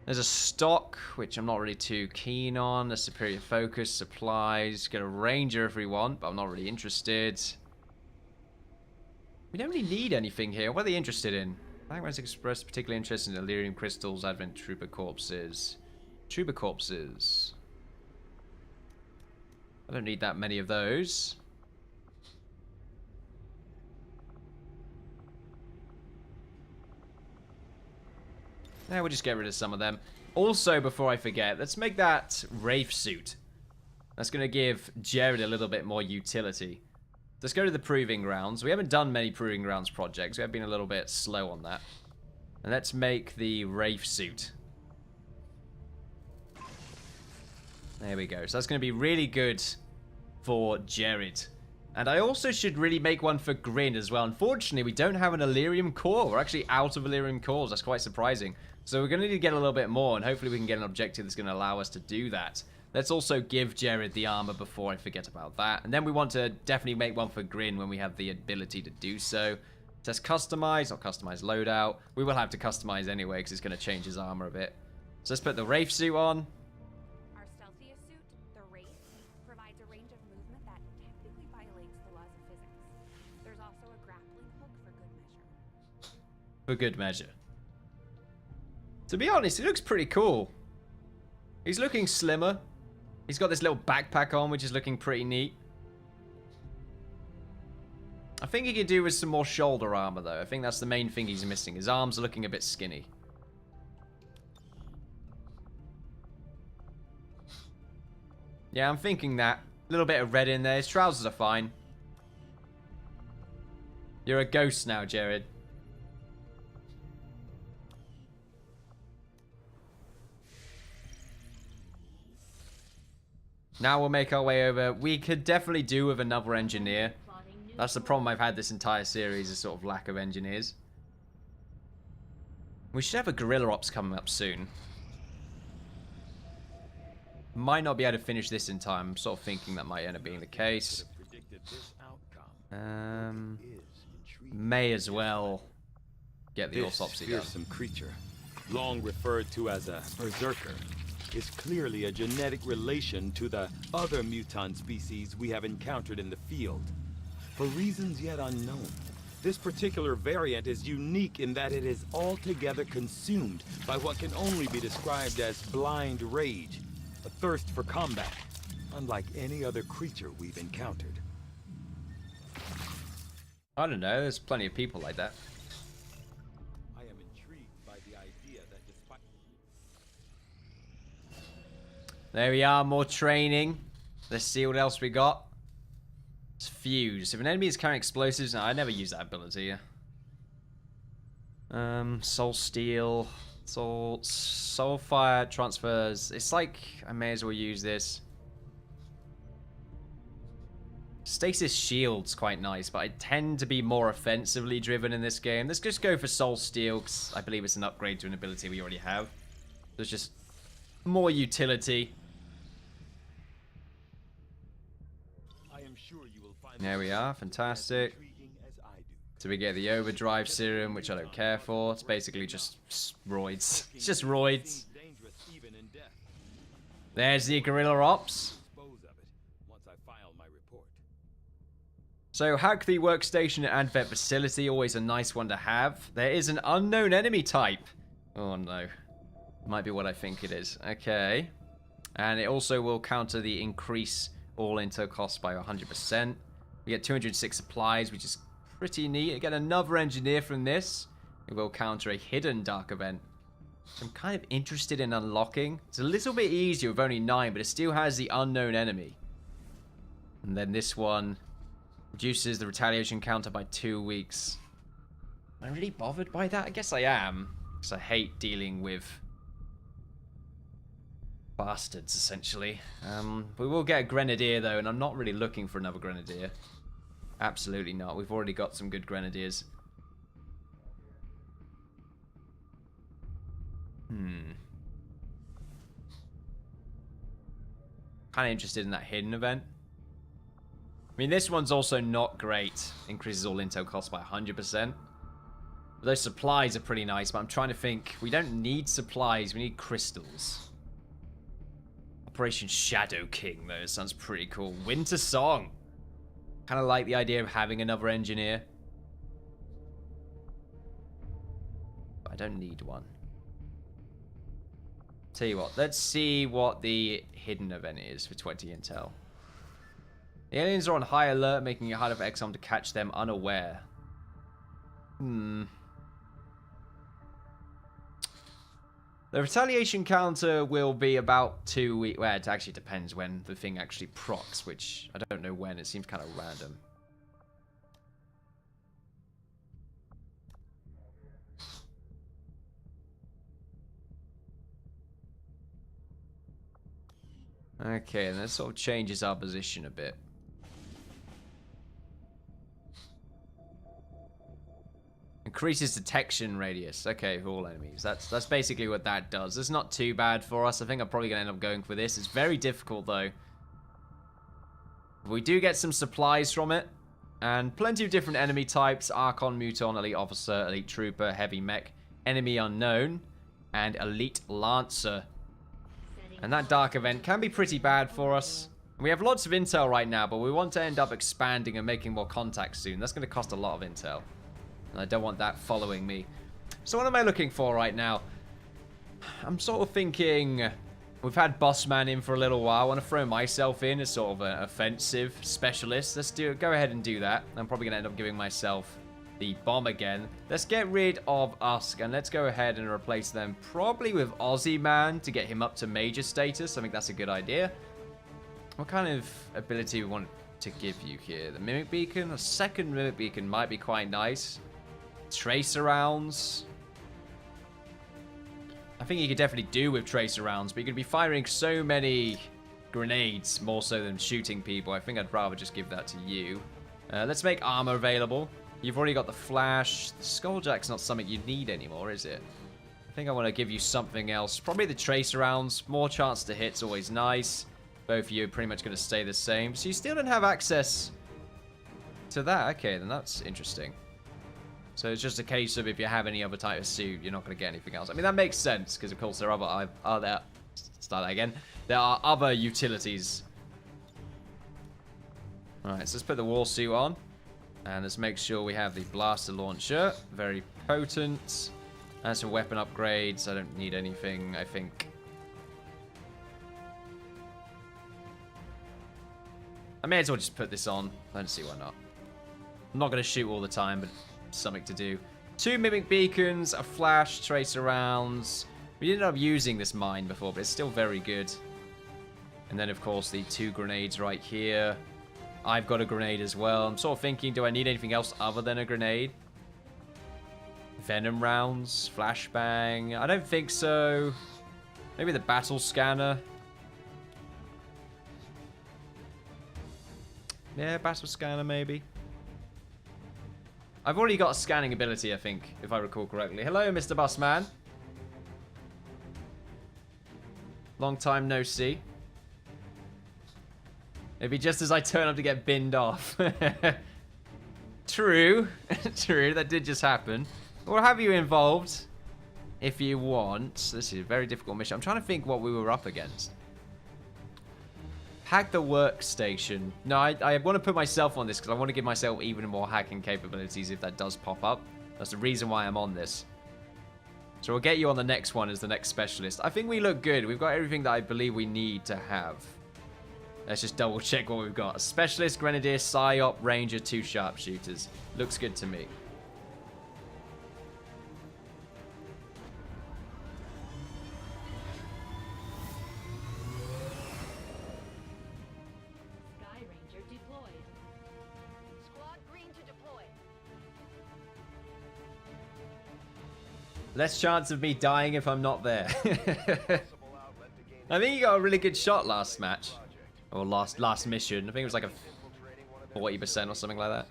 There's a stock, which I'm not really too keen on. A superior focus, supplies. Get a ranger if we want, but I'm not really interested. We don't really need anything here. What are they interested in? Backgrounds expressed particularly interested in Illyrium crystals, Advent trooper corpses. Trooper corpses. I don't need that many of those. Yeah, we'll just get rid of some of them. Also, before I forget, let's make that Wraith suit. That's going to give Jared a little bit more utility. Let's go to the Proving Grounds. We haven't done many Proving Grounds projects. We have been a little bit slow on that. And let's make the Wraith suit. There we go. So that's going to be really good for Jared. And I also should really make one for Grin as well. Unfortunately, we don't have an Illyrium core. We're actually out of Illyrium cores. That's quite surprising. So we're going to need to get a little bit more, and hopefully we can get an objective that's going to allow us to do that. Let's also give Jared the armor before I forget about that. And then we want to definitely make one for Grin when we have the ability to do so. Test customize, not customize loadout. We will have to customize anyway because it's going to change his armor a bit. So let's put the Wraith suit on.
Our stealthiest suit, the Wraith, provides a range of movement that technically violates the laws of physics. There's also a grappling hook for good measure.
For good measure. To be honest, it looks pretty cool. He's looking slimmer. He's got this little backpack on, which is looking pretty neat. I think he could do with some more shoulder armor, though. I think that's the main thing he's missing. His arms are looking a bit skinny. Yeah, I'm thinking that. A little bit of red in there. His trousers are fine. You're a ghost now, Jared. Now we'll make our way over. We could definitely do with another engineer. That's the problem I've had this entire series, is sort of lack of engineers. We should have a guerrilla ops coming up soon. Might not be able to finish this in time. I'm sort of thinking that might end up being the case. May as well get the autopsy done.
This fearsome creature, long referred to as a berserker, is clearly a genetic relation to the other mutant species we have encountered in the field. For reasons yet unknown, this particular variant is unique in that it is altogether consumed by what can only be described as blind rage, a thirst for combat, unlike any other creature we've encountered.
I don't know, there's plenty of people like that.
I am intrigued by the idea that despite...
There we are, more training. Let's see what else we got. It's fuse. If an enemy is carrying explosives, no, I never use that ability. Soul Steel, Soul Fire transfers. It's like I may as well use this. Stasis Shield's quite nice, but I tend to be more offensively driven in this game. Let's just go for Soul Steel, because I believe it's an upgrade to an ability we already have. There's just more utility.
I am sure you will find
There we are, fantastic.
intriguing as I do.
So we get the Overdrive Serum, which I don't care for. It's basically just roids. It's just roids.
Seems dangerous even in death.
There's the Guerrilla Ops.
Dispose of it once I file my report.
So hack the workstation and vet facility, always a nice one to have. There is an unknown enemy type. Oh no. Might be what I think it is. Okay. And it also will counter the increase all intel cost by 100%. We get 206 supplies, which is pretty neat. We get another engineer from this. It will counter a hidden dark event. I'm kind of interested in unlocking. It's a little bit easier with only 9, but it still has the unknown enemy. And then this one reduces the retaliation counter by 2 weeks. Am I really bothered by that? I guess I am. Because I hate dealing with bastards, essentially. We will get a Grenadier, though, and I'm not really looking for another Grenadier. Absolutely not. We've already got some good Grenadiers. Kind of interested in that hidden event. I mean, this one's also not great. Increases all intel costs by 100%. But those supplies are pretty nice, but I'm trying to think. We don't need supplies. We need crystals. Operation Shadow King, though. Sounds pretty cool. Winter Song. Kind of like the idea of having another engineer. But I don't need one. Tell you what, let's see what the hidden event is for 20 intel. The aliens are on high alert, making it harder for XCOM to catch them unaware. The retaliation counter will be about 2 weeks. Well, it actually depends when the thing actually procs, which I don't know when. It seems kind of random. Okay, and that sort of changes our position a bit. Increases detection radius. Okay, for all enemies. That's basically what that does. It's not too bad for us. I think I'm probably going to end up going for this. It's very difficult, though. We do get some supplies from it. And plenty of different enemy types. Archon, Muton, Elite Officer, Elite Trooper, Heavy Mech, Enemy Unknown, and Elite Lancer. And that dark event can be pretty bad for us. We have lots of intel right now, but we want to end up expanding and making more contacts soon. That's going to cost a lot of intel. And I don't want that following me. So what am I looking for right now? I'm sort of thinking... We've had Bossman in for a little while. I want to throw myself in as sort of an offensive specialist. Let's do it. Go ahead and do that. I'm probably going to end up giving myself the bomb again. Let's get rid of Usk and let's go ahead and replace them probably with Aussie Man to get him up to major status. I think that's a good idea. What kind of ability we want to give you here? The Mimic Beacon? A second Mimic Beacon might be quite nice. Tracer rounds. I think you could definitely do with tracer rounds, but you're going to be firing so many grenades more so than shooting people. I think I'd rather just give that to you. Let's make armor available. You've already got the Flash. The Skulljack's not something you need anymore, is it? I think I want to give you something else. Probably the tracer rounds. More chance to hit's always nice. Both of you are pretty much going to stay the same. So you still don't have access to that. Okay, then that's interesting. So it's just a case of if you have any other type of suit, you're not going to get anything else. I mean, that makes sense, because of course there are other Start that again. There are other utilities. Alright, so let's put the wall suit on. And let's make sure we have the blaster launcher. Very potent. And some weapon upgrades. I don't need anything, I think. I may as well just put this on. I don't see why not. I'm not going to shoot all the time, but something to do. 2 mimic beacons, a flash, tracer rounds. We ended up using this mine before, but it's still very good. And then, of course, the 2 grenades right here. I've got a grenade as well. I'm sort of thinking, do I need anything else other than a grenade? Venom rounds, flashbang. I don't think so. Maybe the battle scanner. Yeah, battle scanner maybe. I've already got a scanning ability, I think, if I recall correctly. Hello, Mr. Busman. Long time no see. Maybe just as I turn up to get binned off. True. True, that did just happen. We'll have you involved if you want. This is a very difficult mission. I'm trying to think what we were up against. Hack the workstation. No, I want to put myself on this because I want to give myself even more hacking capabilities if that does pop up. That's the reason why I'm on this. So we'll get you on the next one as the next specialist. I think we look good. We've got everything that I believe we need to have. Let's just double check what we've got. A specialist, grenadier, psyop, ranger, 2 sharpshooters. Looks good to me.
Sky Ranger deployed.
Squad green to deploy.
Less chance of me dying if I'm not there. I think you got a really good shot last match. Or last mission. I think it was like a 40% or something like that.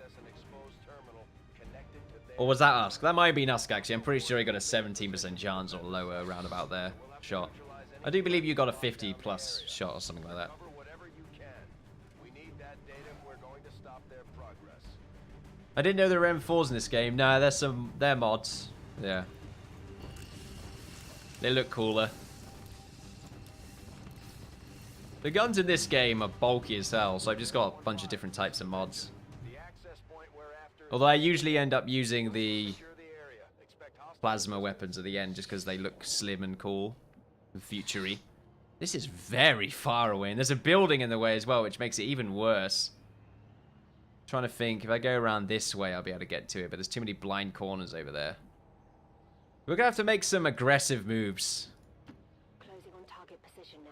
Or was that Usk? That might have been Usk, actually. I'm pretty sure he got a 17% chance or lower around about there shot. I do believe you got a 50+ shot or something like that. I didn't know there were M4s in this game. No, they're mods. Yeah. They look cooler. The guns in this game are bulky as hell, so I've just got a bunch of different types of mods. Although I usually end up using the plasma weapons at the end just because they look slim and cool and future-y. This is very far away, and there's a building in the way as well, which makes it even worse. I'm trying to think, if I go around this way, I'll be able to get to it, but there's too many blind corners over there. We're going to have to make some aggressive moves.
Closing on target position now.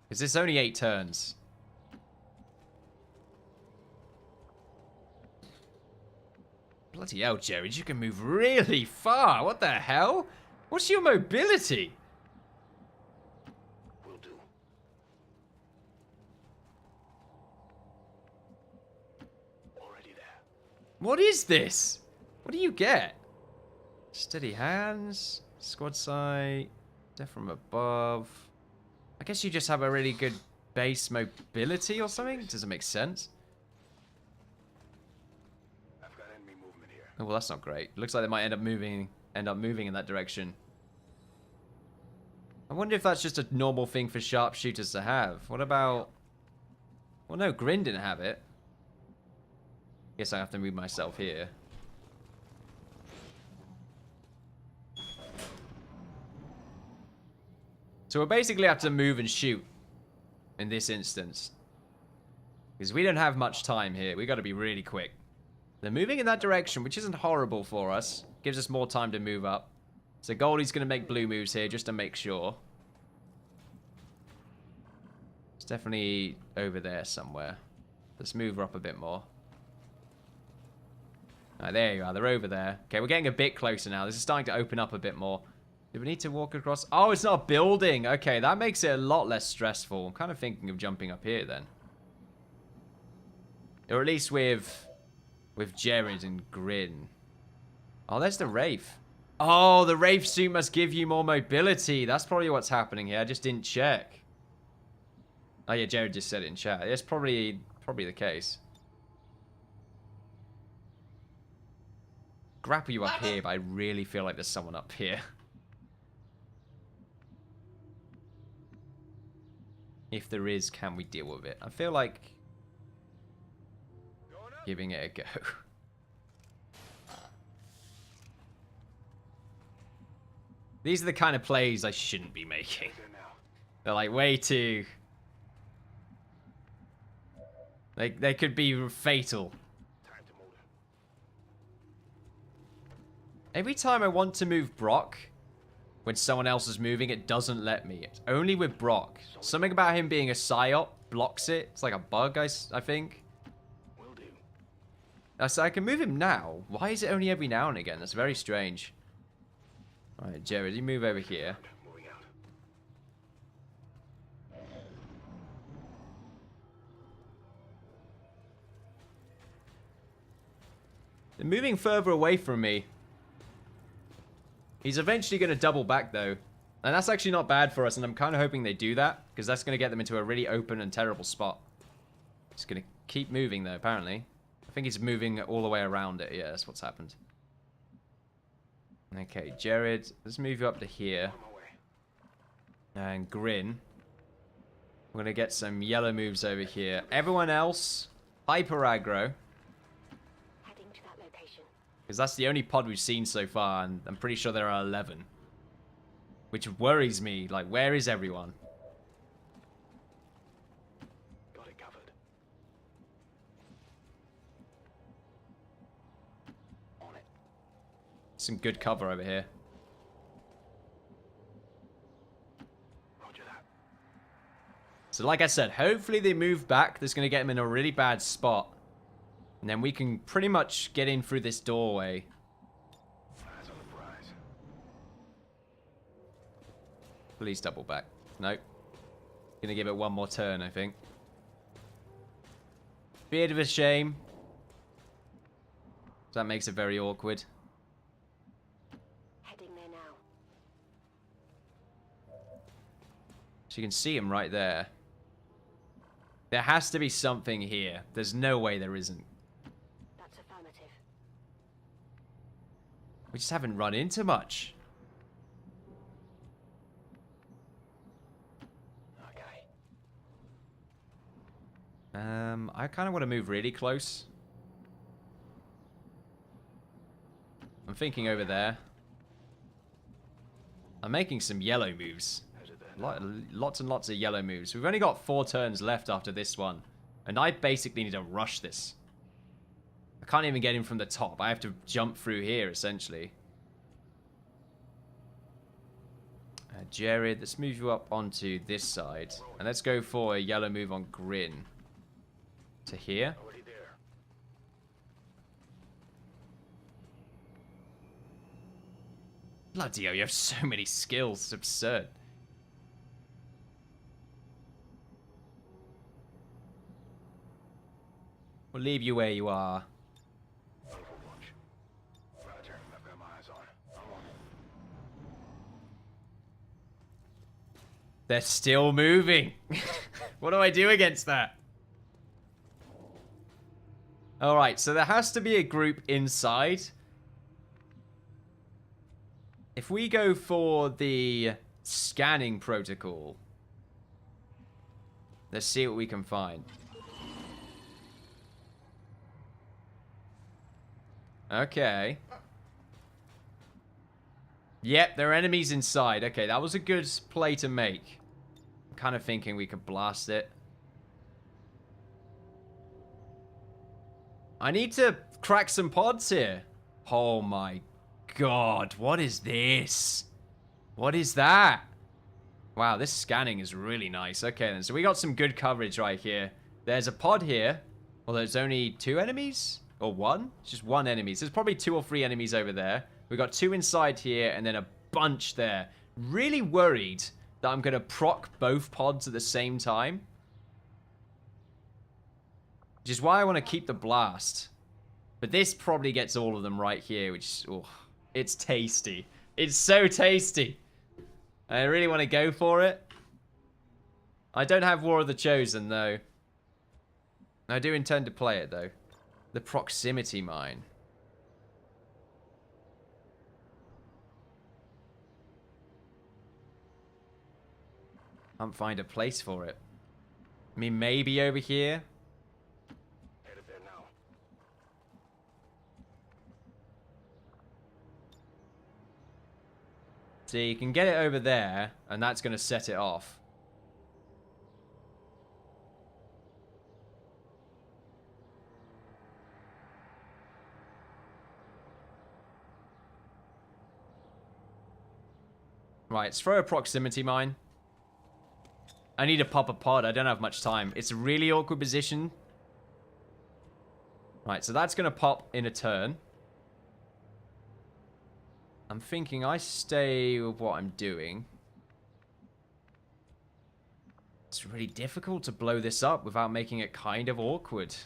Because it's only 8 turns. Bloody hell, Jared, you can move really far. What the hell? What's your mobility?
Will do. Already there.
What is this? What do you get? Steady hands, squad sight, death from above. I guess you just have a really good base mobility or something? Doesn't make sense.
I've got enemy movement here.
Oh, well, that's not great. Looks like they might end up moving in that direction. I wonder if that's just a normal thing for sharpshooters to have. What about... Well, no, Grin didn't have it. Guess I have to move myself here. So we'll basically have to move and shoot in this instance. Because we don't have much time here. We got to be really quick. They're moving in that direction, which isn't horrible for us. Gives us more time to move up. So Goldie's going to make blue moves here just to make sure. It's definitely over there somewhere. Let's move her up a bit more. Alright, there you are. They're over there. Okay, we're getting a bit closer now. This is starting to open up a bit more. Do we need to walk across? Oh, it's not a building. Okay, that makes it a lot less stressful. I'm kind of thinking of jumping up here then. Or at least with Jared and Grin. Oh, there's the Wraith. Oh, the Wraith suit must give you more mobility. That's probably what's happening here. I just didn't check. Oh yeah, Jared just said it in chat. It's probably the case. Grapple you up here, but I really feel like there's someone up here. If there is, can we deal with it? I feel like giving it a go. These are the kind of plays I shouldn't be making. They're like way too... They could be fatal. Every time I want to move Brock, when someone else is moving, it doesn't let me. It's only with Brock. Something about him being a psyop blocks it. It's like a bug, I think. So I can move him now. Why is it only every now and again? That's very strange. Alright, Jared, you move over here. They're moving further away from me. He's eventually going to double back, though. And that's actually not bad for us, and I'm kind of hoping they do that, because that's going to get them into a really open and terrible spot. He's going to keep moving, though, apparently. I think he's moving all the way around it. Yeah, that's what's happened. Okay, Jared, let's move you up to here. And Grin. We're going to get some yellow moves over here. Everyone else, hyper aggro.
Heading to that location.
Because that's the only pod we've seen so far, and I'm pretty sure there are 11. Which worries me. Like, where is everyone?
Got it covered. On it.
Some good cover over here.
Roger that.
So like I said, hopefully they move back. That's going to get them in a really bad spot. And then we can pretty much get in through this doorway.
Eyes on the prize.
Please double back. Nope. Gonna give it one more turn, I think. Bit of a shame. That makes it very awkward.
Heading there now.
So you can see him right there. There has to be something here. There's no way there isn't.
That's affirmative.
We just haven't run into much.
Okay.
I kind of want to move really close. I'm thinking over there. I'm making some yellow moves. Lots and lots of yellow moves. We've only got 4 turns left after this one. And I basically need to rush this. I can't even get in from the top. I have to jump through here, essentially. Jared, let's move you up onto this side. And let's go for a yellow move on Grin. To here.
Already there.
Bloody hell, you have so many skills. It's absurd. We'll leave you where you are.
Overwatch. Roger. I've got my eyes on it. I'm on it.
They're still moving. What do I do against that? Alright, so there has to be a group inside. If we go for the scanning protocol, let's see what we can find. Okay. Yep, there are enemies inside. Okay, that was a good play to make. I'm kind of thinking we could blast it. I need to crack some pods here. Oh my god, what is this? What is that? Wow, this scanning is really nice. Okay then, so we got some good coverage right here. There's a pod here. Well, there's only 2 enemies? Or 1? It's just 1 enemy. So there's probably 2 or 3 enemies over there. We got 2 inside here and then a bunch there. Really worried that I'm going to proc both pods at the same time. Which is why I want to keep the blast. But this probably gets all of them right here, which is... Oh, it's tasty. It's so tasty. I really want to go for it. I don't have War of the Chosen, though. I do intend to play it, though. The proximity mine. Can't find a place for it. I mean, maybe over here.
Headed there now.
So you can get it over there, and that's going to set it off. Right, let's throw a proximity mine. I need to pop a pod. I don't have much time. It's a really awkward position. Right, so that's going to pop in a turn. I'm thinking I stay with what I'm doing. It's really difficult to blow this up without making it kind of awkward.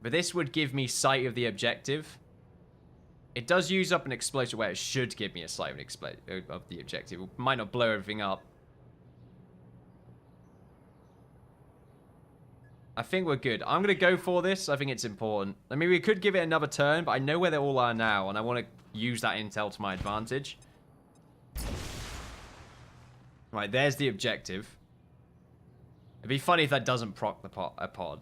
But this would give me sight of the objective. It does use up an explosive. Well, it should give me a sight of the objective. It might not blow everything up. I think we're good. I'm going to go for this. I think it's important. I mean, we could give it another turn, but I know where they all are now, and I want to use that intel to my advantage. Right, there's the objective. It'd be funny if that doesn't proc the pod.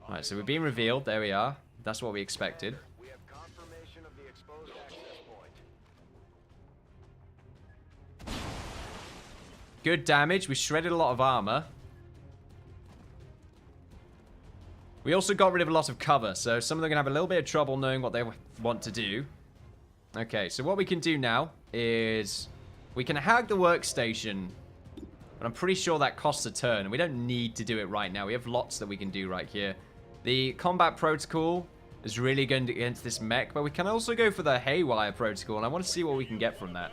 Right, so we're being revealed. There we are. That's what we expected.
We have confirmation of the exposed access point.
Good damage. We shredded a lot of armor. We also got rid of a lot of cover, so some of them are going to have a little bit of trouble knowing what they want to do. Okay, so what we can do now is we can hack the workstation, but I'm pretty sure that costs a turn, and we don't need to do it right now. We have lots that we can do right here. The combat protocol is really going against this mech, but we can also go for the haywire protocol, and I want to see what we can get from that.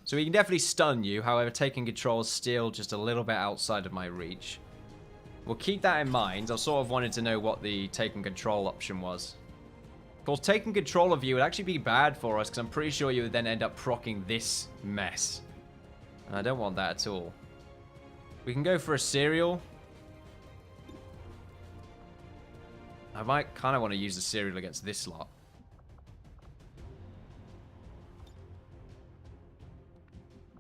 So we can definitely stun you, however, taking control is still just a little bit outside of my reach. We'll keep that in mind. I sort of wanted to know what the taking control option was. Of course, taking control of you would actually be bad for us, because I'm pretty sure you would then end up proccing this mess. And I don't want that at all. We can go for a serial. I might kind of want to use the serial against this lot.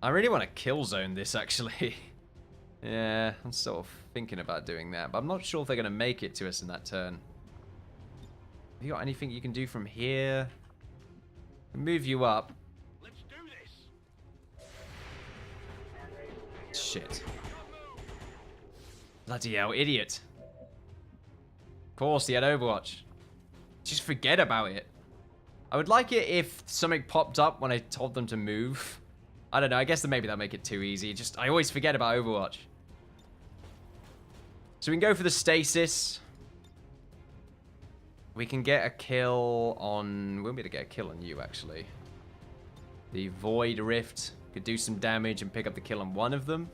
I really want to kill zone this, actually. Yeah, I'm sort of thinking about doing that, but I'm not sure if they're going to make it to us in that turn. Have you got anything you can do from here? Move you up.
Let's do this.
Shit. Bloody hell, idiot. Of course, he had Overwatch. Just forget about it. I would like it if something popped up when I told them to move. I don't know, I guess that maybe that'll make it too easy. Just, I always forget about Overwatch. So we can go for the stasis. We can get a kill on... We'll be able to get a kill on you, actually. The Void Rift could do some damage and pick up the kill on one of them.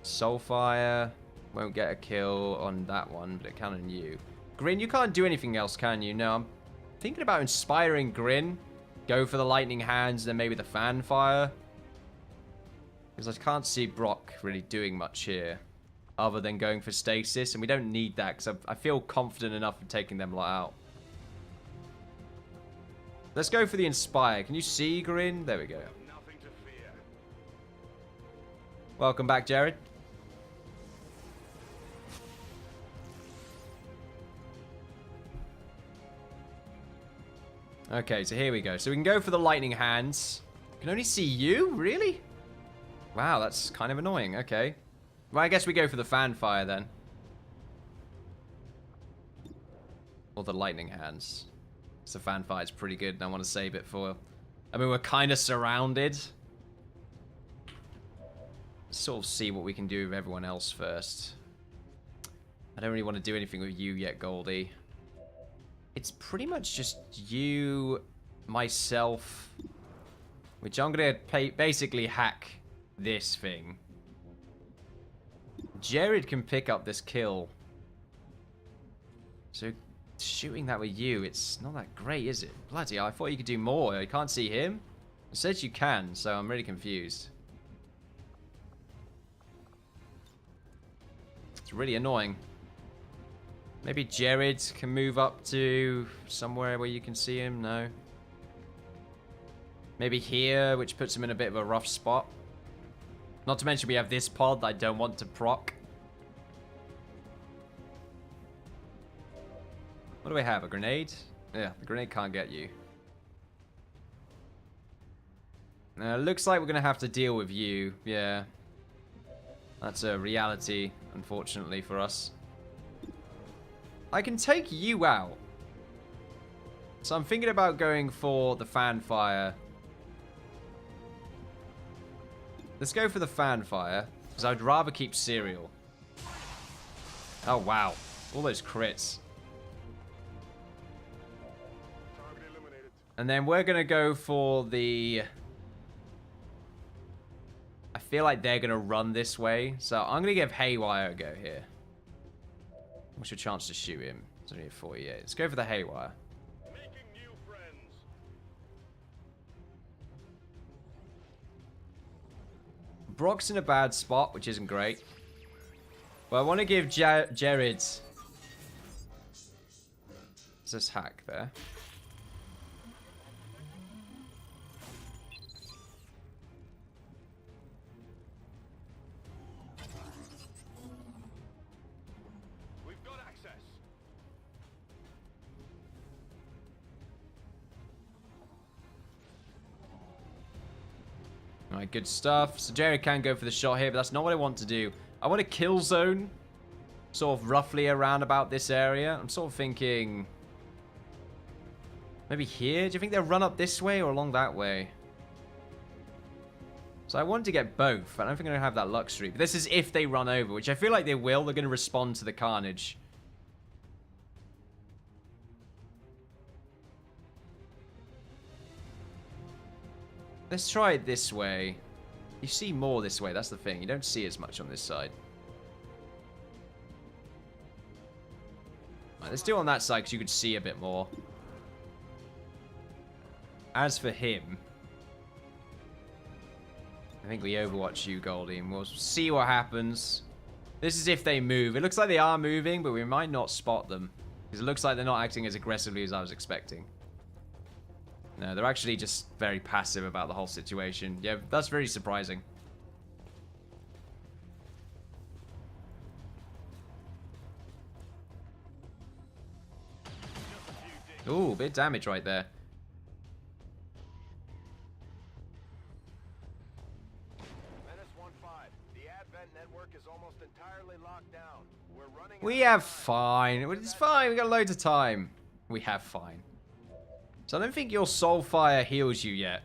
Soulfire won't get a kill on that one, but it can on you. Grin, you can't do anything else, can you? No, I'm thinking about inspiring Grin. Go for the lightning hands, then maybe the fan fire. Because I can't see Brock really doing much here. Other than going for stasis. And we don't need that, because I feel confident enough in taking them out. Let's go for the inspire. Can you see, Grin? There we go.
Nothing to fear.
Welcome back, Jared. Okay, so here we go. So we can go for the lightning hands. I can only see you? Really? Wow, that's kind of annoying. Okay. Well, I guess we go for the fan fire then. Or the lightning hands. So fan fire is pretty good, and I want to save it for... I mean, we're kind of surrounded. Sort of see what we can do with everyone else first. I don't really want to do anything with you yet, Goldie. It's pretty much just you, myself, which I'm going to basically hack this thing. Jared can pick up this kill. So shooting that with you, it's not that great, is it? Bloody hell, I thought you could do more. I can't see him. It says you can, so I'm really confused. It's really annoying. Maybe Jared can move up to somewhere where you can see him. No. Maybe here, which puts him in a bit of a rough spot. Not to mention we have this pod that I don't want to proc. What do we have? A grenade? Yeah, the grenade can't get you. Looks like we're going to have to deal with you. Yeah. That's a reality, unfortunately, for us. I can take you out. So I'm thinking about going for the fanfire. Let's go for the fanfire, because I'd rather keep Serial. Oh, wow. All those crits. And then we're going to go for the... I feel like they're going to run this way. So I'm going to give Haywire a go here. What's your chance to shoot him? It's only a 48. Let's go for the Haywire.
Making new friends.
Brock's in a bad spot, which isn't great. Well, I want to give Jared... Is this hack there?
We've got access.
Alright, good stuff. So Jared can go for the shot here, but that's not what I want to do. I want a kill zone, sort of roughly around about this area. I'm sort of thinking... maybe here? Do you think they'll run up this way or along that way? So I want to get both. I don't think I'm going to have that luxury. But this is if they run over, which I feel like they will. They're going to respond to the carnage. Let's try it this way. You see more this way, that's the thing. You don't see as much on this side. Right, let's do it on that side because you could see a bit more. As for him... I think we overwatch you, Goldie, and we'll see what happens. This is if they move. It looks like they are moving, but we might not spot them. Because it looks like they're not acting as aggressively as I was expecting. No, they're actually just very passive about the whole situation. Yeah, that's very surprising. Ooh, bit of damage right there. We have fine. It's fine. We got loads of time. We have fine. So I don't think your Soulfire heals you yet.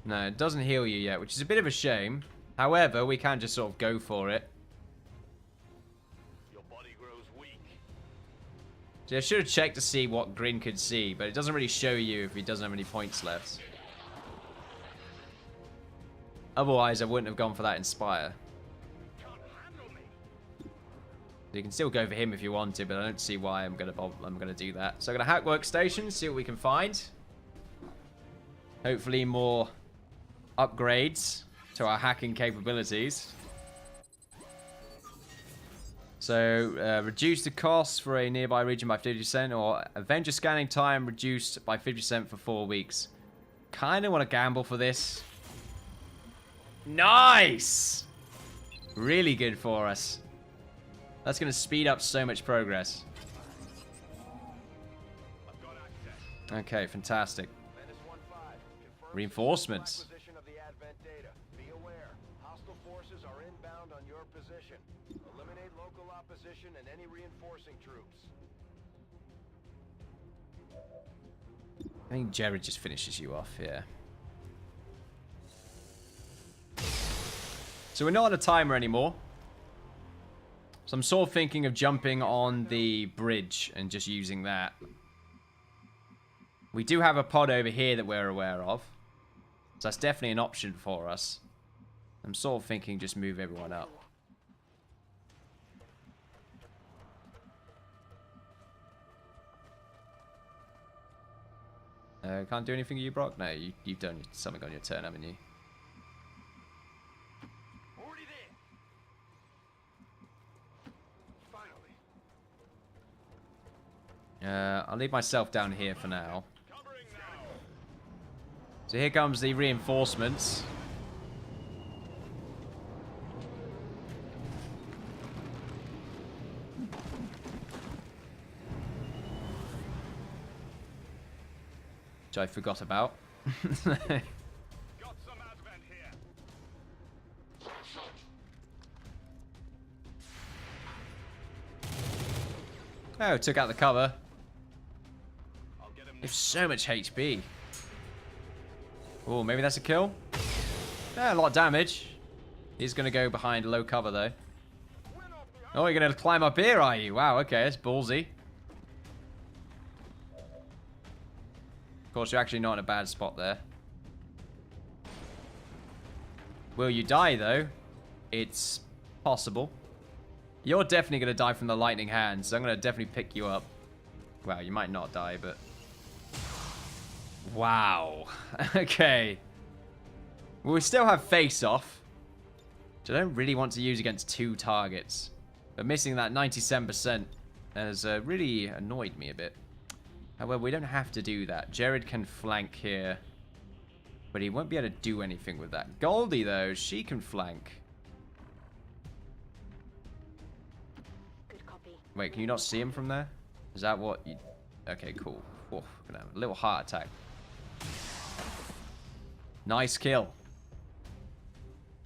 No, it doesn't heal you yet, which is a bit of a shame. However, we can just sort of go for it.
Your body grows weak.
See, I should have checked to see what Grin could see, but it doesn't really show you if he doesn't have any points left. Otherwise, I wouldn't have gone for that Inspire. You can still go for him if you want to, but I don't see why I'm gonna do that. So I'm gonna hack workstation, see what we can find. Hopefully more upgrades to our hacking capabilities. So reduce the cost for a nearby region by 50%, or Avenger scanning time reduced by 50% for 4 weeks. Kind of want to gamble for this. Nice! Really good for us. That's going to speed up so much progress. Okay, fantastic. Reinforcements.
Be aware, hostile forces are inbound on your position. Eliminate local opposition and any reinforcing troops.
I think Jared just finishes you off, yeah. So we're not on a timer anymore. So I'm sort of thinking of jumping on the bridge and just using that. We do have a pod over here that we're aware of. So that's definitely an option for us. I'm sort of thinking just move everyone up. Can't do anything to you, Brock? No, you've done something on your turn, haven't you? I'll leave myself down here for now. So here comes the reinforcements. Which I forgot about. Oh, took out the cover. It's so much HP. Oh, maybe that's a kill? Yeah, a lot of damage. He's going to go behind low cover, though. Oh, you're going to climb up here, are you? Wow, okay, that's ballsy. Of course, you're actually not in a bad spot there. Will you die, though? It's possible. You're definitely going to die from the lightning hand, so I'm going to definitely pick you up. Well, you might not die, but... Wow. Okay. Well, we still have face-off, which I don't really want to use against 2 targets. But missing that 97% has really annoyed me a bit. However, we don't have to do that. Jared can flank here, but he won't be able to do anything with that. Goldie, though, she can flank.
Good copy.
Wait, can you not see him from there? Is that what you... Okay, cool. Oh, gonna have a little heart attack. Nice kill.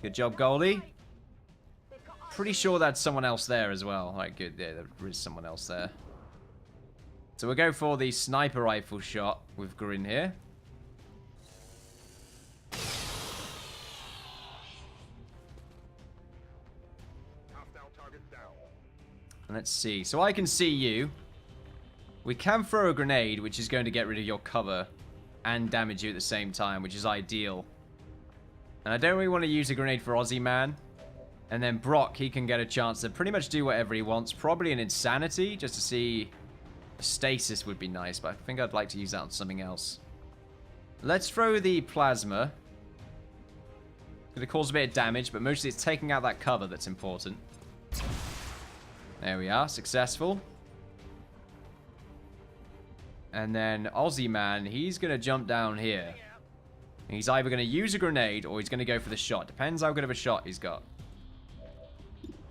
Good job, Goldie. Pretty sure that's someone else there as well. Alright, good. Yeah, there is someone else there. So we'll go for the sniper rifle shot with Grin here. And let's see. So I can see you. We can throw a grenade, which is going to get rid of your cover and damage you at the same time, which is ideal. And I don't really want to use a grenade for Aussie Man. And then Brock, he can get a chance to pretty much do whatever he wants. Probably an Insanity, just to see... Stasis would be nice, but I think I'd like to use that on something else. Let's throw the Plasma. It's going to cause a bit of damage, but mostly it's taking out that cover that's important. There we are, successful. And then Aussie Man, he's going to jump down here. He's either going to use a grenade or he's going to go for the shot. Depends how good of a shot he's got.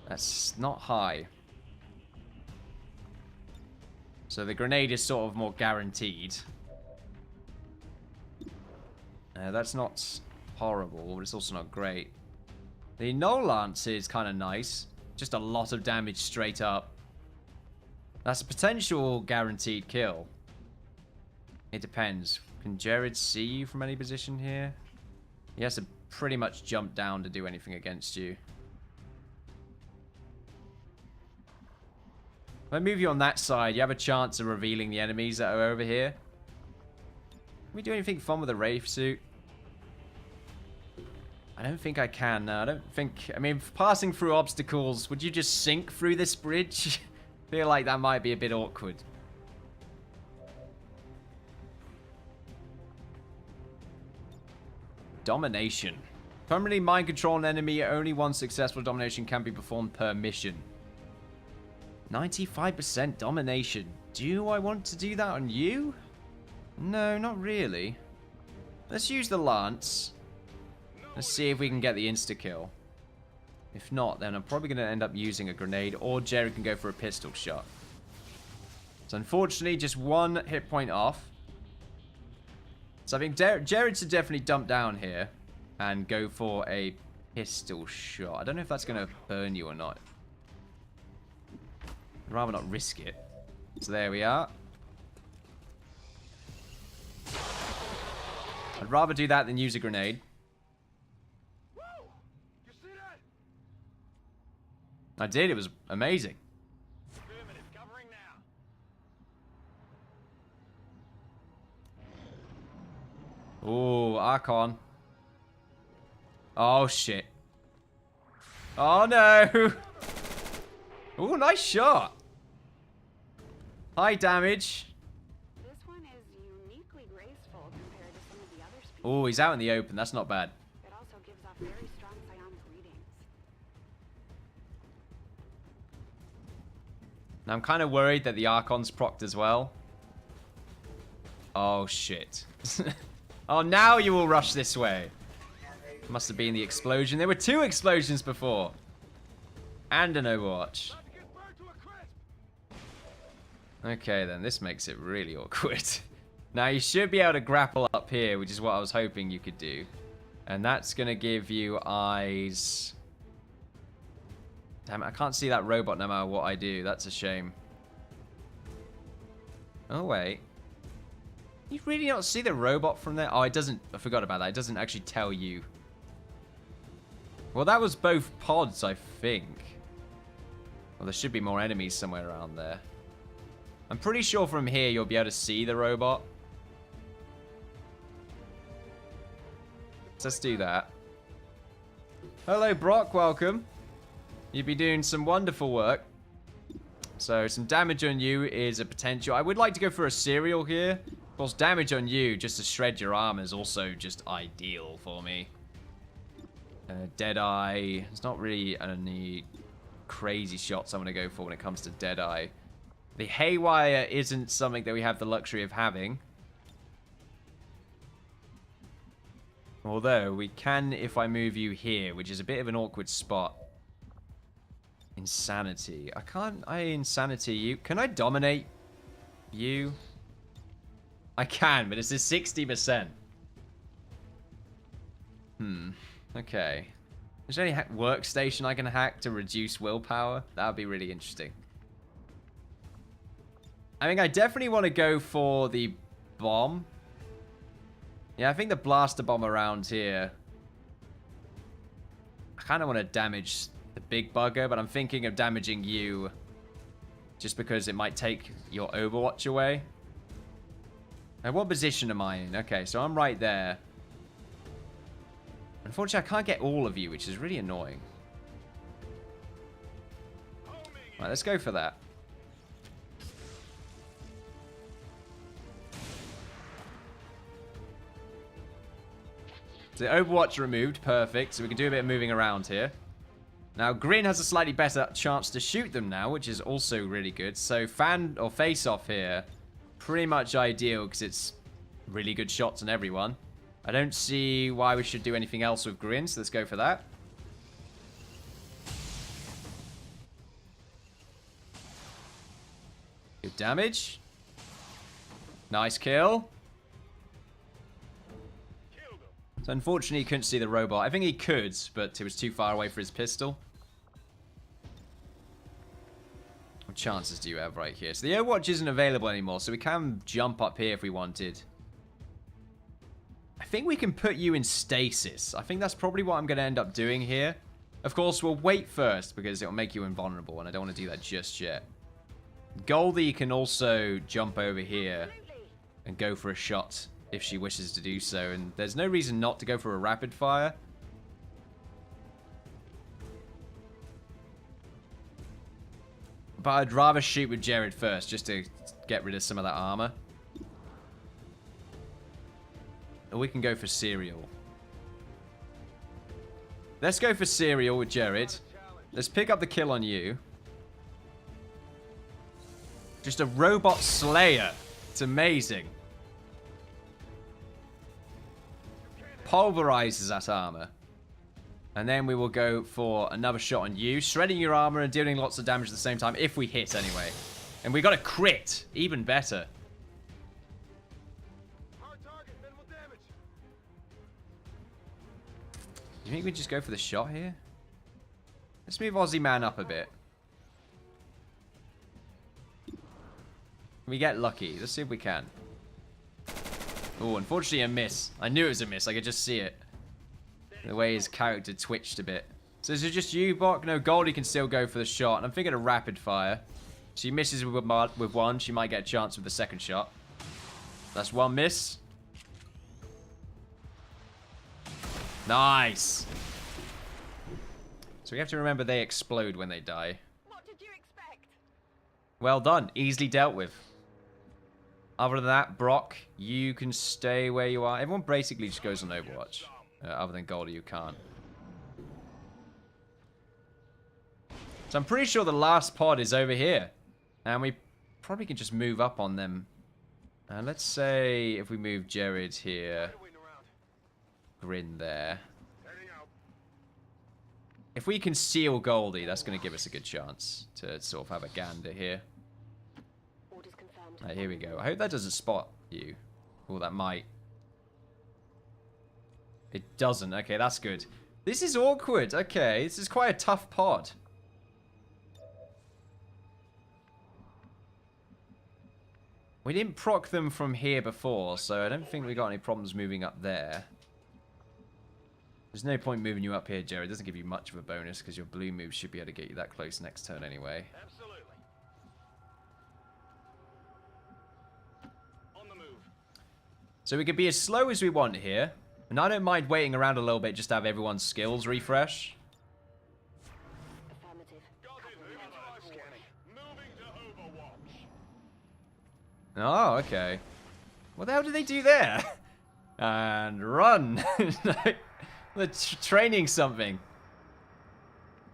That's not high. So the grenade is sort of more guaranteed. That's not horrible, but it's also not great. The No Lance is kind of nice. Just a lot of damage straight up. That's a potential guaranteed kill. It depends. Can Jared see you from any position here? He has to pretty much jump down to do anything against you. If I move you on that side, you have a chance of revealing the enemies that are over here. Can we do anything fun with a Wraith suit? I don't think I can. No, I don't think... I mean, passing through obstacles, would you just sink through this bridge? I feel like that might be a bit awkward. Domination. Permanently mind control an enemy. Only one successful domination can be performed per mission. 95% domination. Do I want to do that on you? No, not really. Let's use the Lance. Let's see if we can get the insta-kill. If not, then I'm probably going to end up using a grenade, or Jared can go for a pistol shot. So unfortunately, just 1 hit point off. So I think Jared should definitely dump down here and go for a pistol shot. I don't know if that's going to burn you or not. I'd rather not risk it. So there we are. I'd rather do that than use a grenade. I did. It was amazing. Oh, Archon. Oh, shit. Oh, no. Oh, nice shot. High damage.
This one is uniquely graceful compared to some of the other species.
Oh, he's out in the open. That's not bad.
It also gives off very strong psionic readings.
Now I'm kind of worried that the Archon's procced as well. Oh, shit. Oh, now you will rush this way. Must have been the explosion. There were 2 explosions before. And an Overwatch. Okay, then. This makes it really awkward. Now, you should be able to grapple up here, which is what I was hoping you could do. And that's going to give you eyes. Damn it, I can't see that robot no matter what I do. That's a shame. Oh, wait. You really not see the robot from there? Oh, it doesn't. I forgot about that. It doesn't actually tell you. Well, that was both pods, I think. Well, there should be more enemies somewhere around there. I'm pretty sure from here you'll be able to see the robot. So let's do that. Hello, Brock. Welcome. You'll be doing some wonderful work. So some damage on you is a potential. I would like to go for a serial here. Of course, damage on you just to shred your armor is also just ideal for me. Deadeye. There's not really any crazy shots I'm going to go for when it comes to Deadeye. The Haywire isn't something that we have the luxury of having. Although, we can if I move you here, which is a bit of an awkward spot. Insanity. I insanity you. Can I dominate you? I can, but it's a 60%. Okay. Is there any workstation I can hack to reduce willpower? That would be really interesting. I mean, I definitely want to go for the bomb. Yeah, I think the blaster bomb around here. I kind of want to damage the big bugger, but I'm thinking of damaging you just because it might take your Overwatch away. Now, what position am I in? Okay, so I'm right there. Unfortunately, I can't get all of you, which is really annoying. Right, let's go for that. So the Overwatch removed. Perfect. So we can do a bit of moving around here. Now, Grin has a slightly better chance to shoot them now, which is also really good. So fan or face off here, pretty much ideal because it's really good shots on everyone. I don't see why we should do anything else with Grin, so let's go for that. Good damage. Nice kill. So unfortunately, he couldn't see the robot. I think he could, but it was too far away for his pistol. What chances do you have right here? So the Overwatch isn't available anymore, so we can jump up here if we wanted. I think we can put you in stasis. I think that's probably what I'm going to end up doing here. Of course, we'll wait first because it'll make you invulnerable, and I don't want to do that just yet. Goldie can also jump over here and go for a shot if she wishes to do so, and there's no reason not to go for a rapid fire. But I'd rather shoot with Jared first, just to get rid of some of that armor. Or we can go for Serial. Let's go for Serial with Jared. Let's pick up the kill on you. Just a robot slayer. It's amazing. Pulverizes that armor. And then we will go for another shot on you, shredding your armor and dealing lots of damage at the same time, if we hit anyway. And we got a crit. Even better. You think we just go for the shot here? Let's move Aussie Man up a bit. We get lucky. Let's see if we can. Oh, unfortunately a miss. I knew it was a miss. I could just see it. The way his character twitched a bit. So is it just you, Bok? No, Goldie can still go for the shot. And I'm thinking a rapid fire. She misses with one. She might get a chance with the second shot. That's one miss. Nice. So we have to remember they explode when they die.
What did you expect?
Well done. Easily dealt with. Other than that, Brock, you can stay where you are. Everyone basically just goes on Overwatch. Other than Goldie, you can't. So I'm pretty sure the last pod is over here. And we probably can just move up on them. Let's say if we move Jared here, Grin there. If we can seal Goldie, that's going to give us a good chance to sort of have a gander here.
Orders confirmed.
Right, here we go. I hope that doesn't spot you. Oh, that might. It doesn't. Okay, that's good. This is awkward. Okay, this is quite a tough pod. We didn't proc them from here before, so I don't think we got any problems moving up there. There's no point moving you up here, Jared. It doesn't give you much of a bonus because your blue move should be able to get you that close next turn anyway.
Absolutely. On the move.
So we could be as slow as we want here. And I don't mind waiting around a little bit just to have everyone's skills refresh.
Affirmative.
Scanning. Moving to Overwatch.
Oh, okay. What the hell did they do there? And run. They're training something.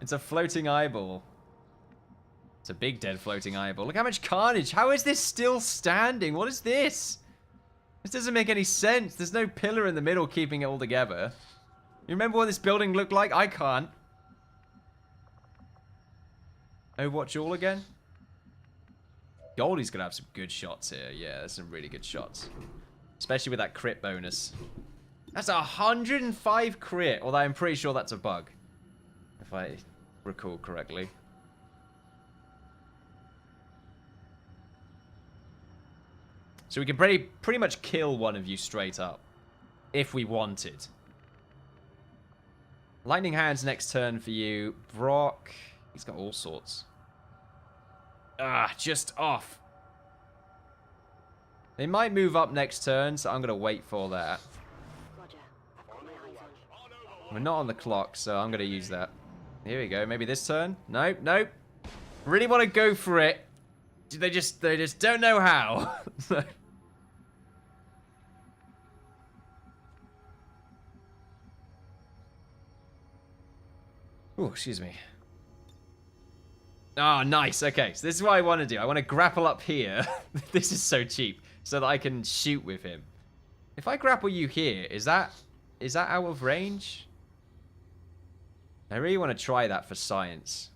It's a floating eyeball. It's a big dead floating eyeball. Look how much carnage. How is this still standing? What is this? This doesn't make any sense. There's no pillar in the middle keeping it all together. You remember what this building looked like? I can't. Overwatch all again? Goldie's gonna have some good shots here. Yeah, there's some really good shots. Especially with that crit bonus. That's 105 crit, although I'm pretty sure that's a bug. If I recall correctly. So we can pretty much kill one of you straight up. If we wanted. Lightning Hands next turn for you. Brock. He's got all sorts. Ah, just off. They might move up next turn, so I'm going to wait for that.
Roger. I've got my eyes on.
We're not on the clock, so I'm going to use that. Here we go. Maybe this turn? Nope, nope. Really want to go for it. They just don't know how. Oh, excuse me. Oh, nice. Okay, so this is what I want to do. I want to grapple up here. This is so cheap. So that I can shoot with him. If I grapple you here, is that out of range? I really want to try that for science.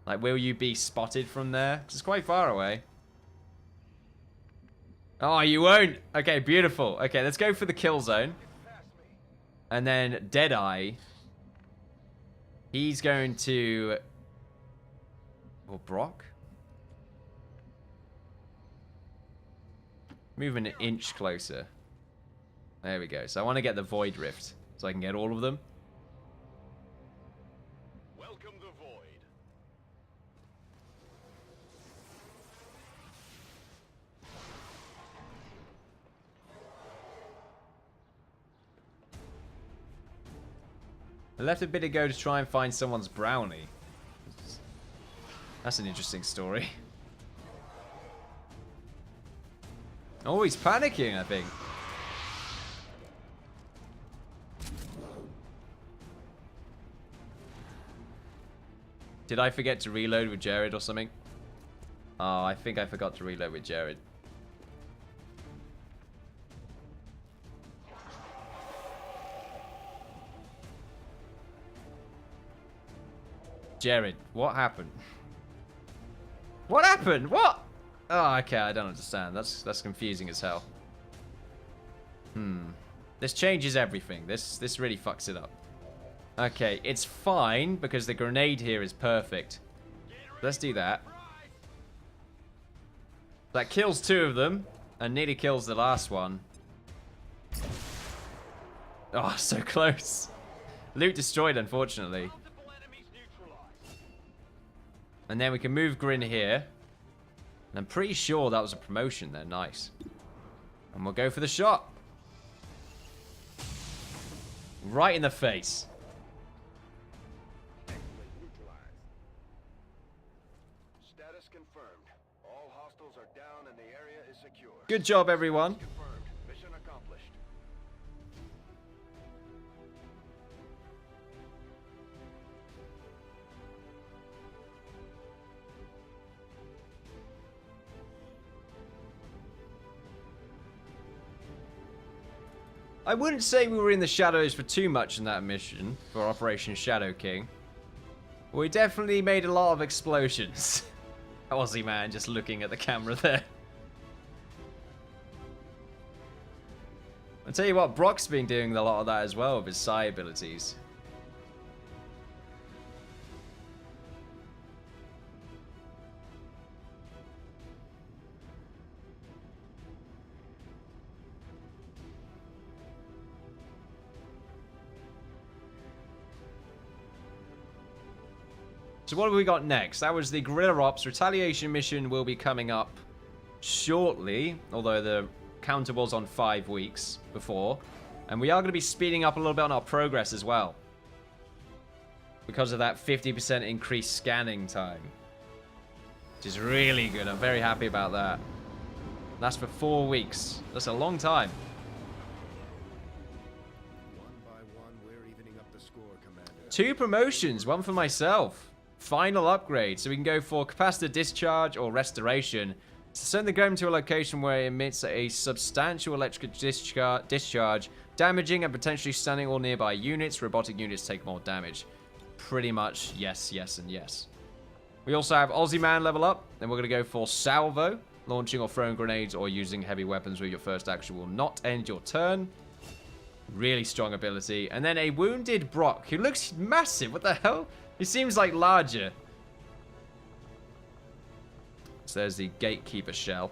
Like, will you be spotted from there? 'Cause it's quite far away. Oh, you won't. Okay, beautiful. Okay, let's go for the kill zone. And then Deadeye. He's going to... Or Brock? Moving an inch closer. There we go. So I want to get the Void Rift. So I can get all of them.
Welcome the Void.
I left a bit ago to try and find someone's brownie. That's an interesting story. Oh, he's panicking, I think. Did I forget to reload with Jared or something? Oh, I think I forgot to reload with Jared. Jared, what happened? What happened? What? Oh, okay, I don't understand. That's confusing as hell. This changes everything. This really fucks it up. Okay, it's fine because the grenade here is perfect. Let's do that. That kills two of them and nearly kills the last one. Oh, so close. Loot destroyed, unfortunately. And then we can move Grin here. And I'm pretty sure that was a promotion there. Nice. And we'll go for the shot. Right in the face.
Status confirmed. All hostiles are down and the area is secure.
Good job, everyone.
Confirmed. Mission accomplished.
I wouldn't say we were in the shadows for too much in that mission for Operation Shadow King. We definitely made a lot of explosions. Aussie man just looking at the camera there. I'll tell you what, Brock's been doing a lot of that as well with his psi abilities. So what have we got next? That was the Guerrilla Ops. Retaliation mission will be coming up shortly, although the counter was on 5 weeks before. And we are going to be speeding up a little bit on our progress as well, because of that 50% increased scanning time, which is really good. I'm very happy about that. That's for 4 weeks. That's a long time.
One by one, we're evening up the score, Commander.
2 promotions, 1 for myself. Final upgrade, so we can go for capacitor discharge or restoration. Send the gun to a location where it emits a substantial electrical discharge, damaging and potentially stunning all nearby units. Robotic units take more damage. Pretty much yes, yes, and yes. We also have Aussie Man level up. Then we're going to go for Salvo. Launching or throwing grenades or using heavy weapons with your first action will not end your turn. Really strong ability. And then a Wounded Brock, who looks massive. What the hell? He seems like larger. So there's the Gatekeeper shell.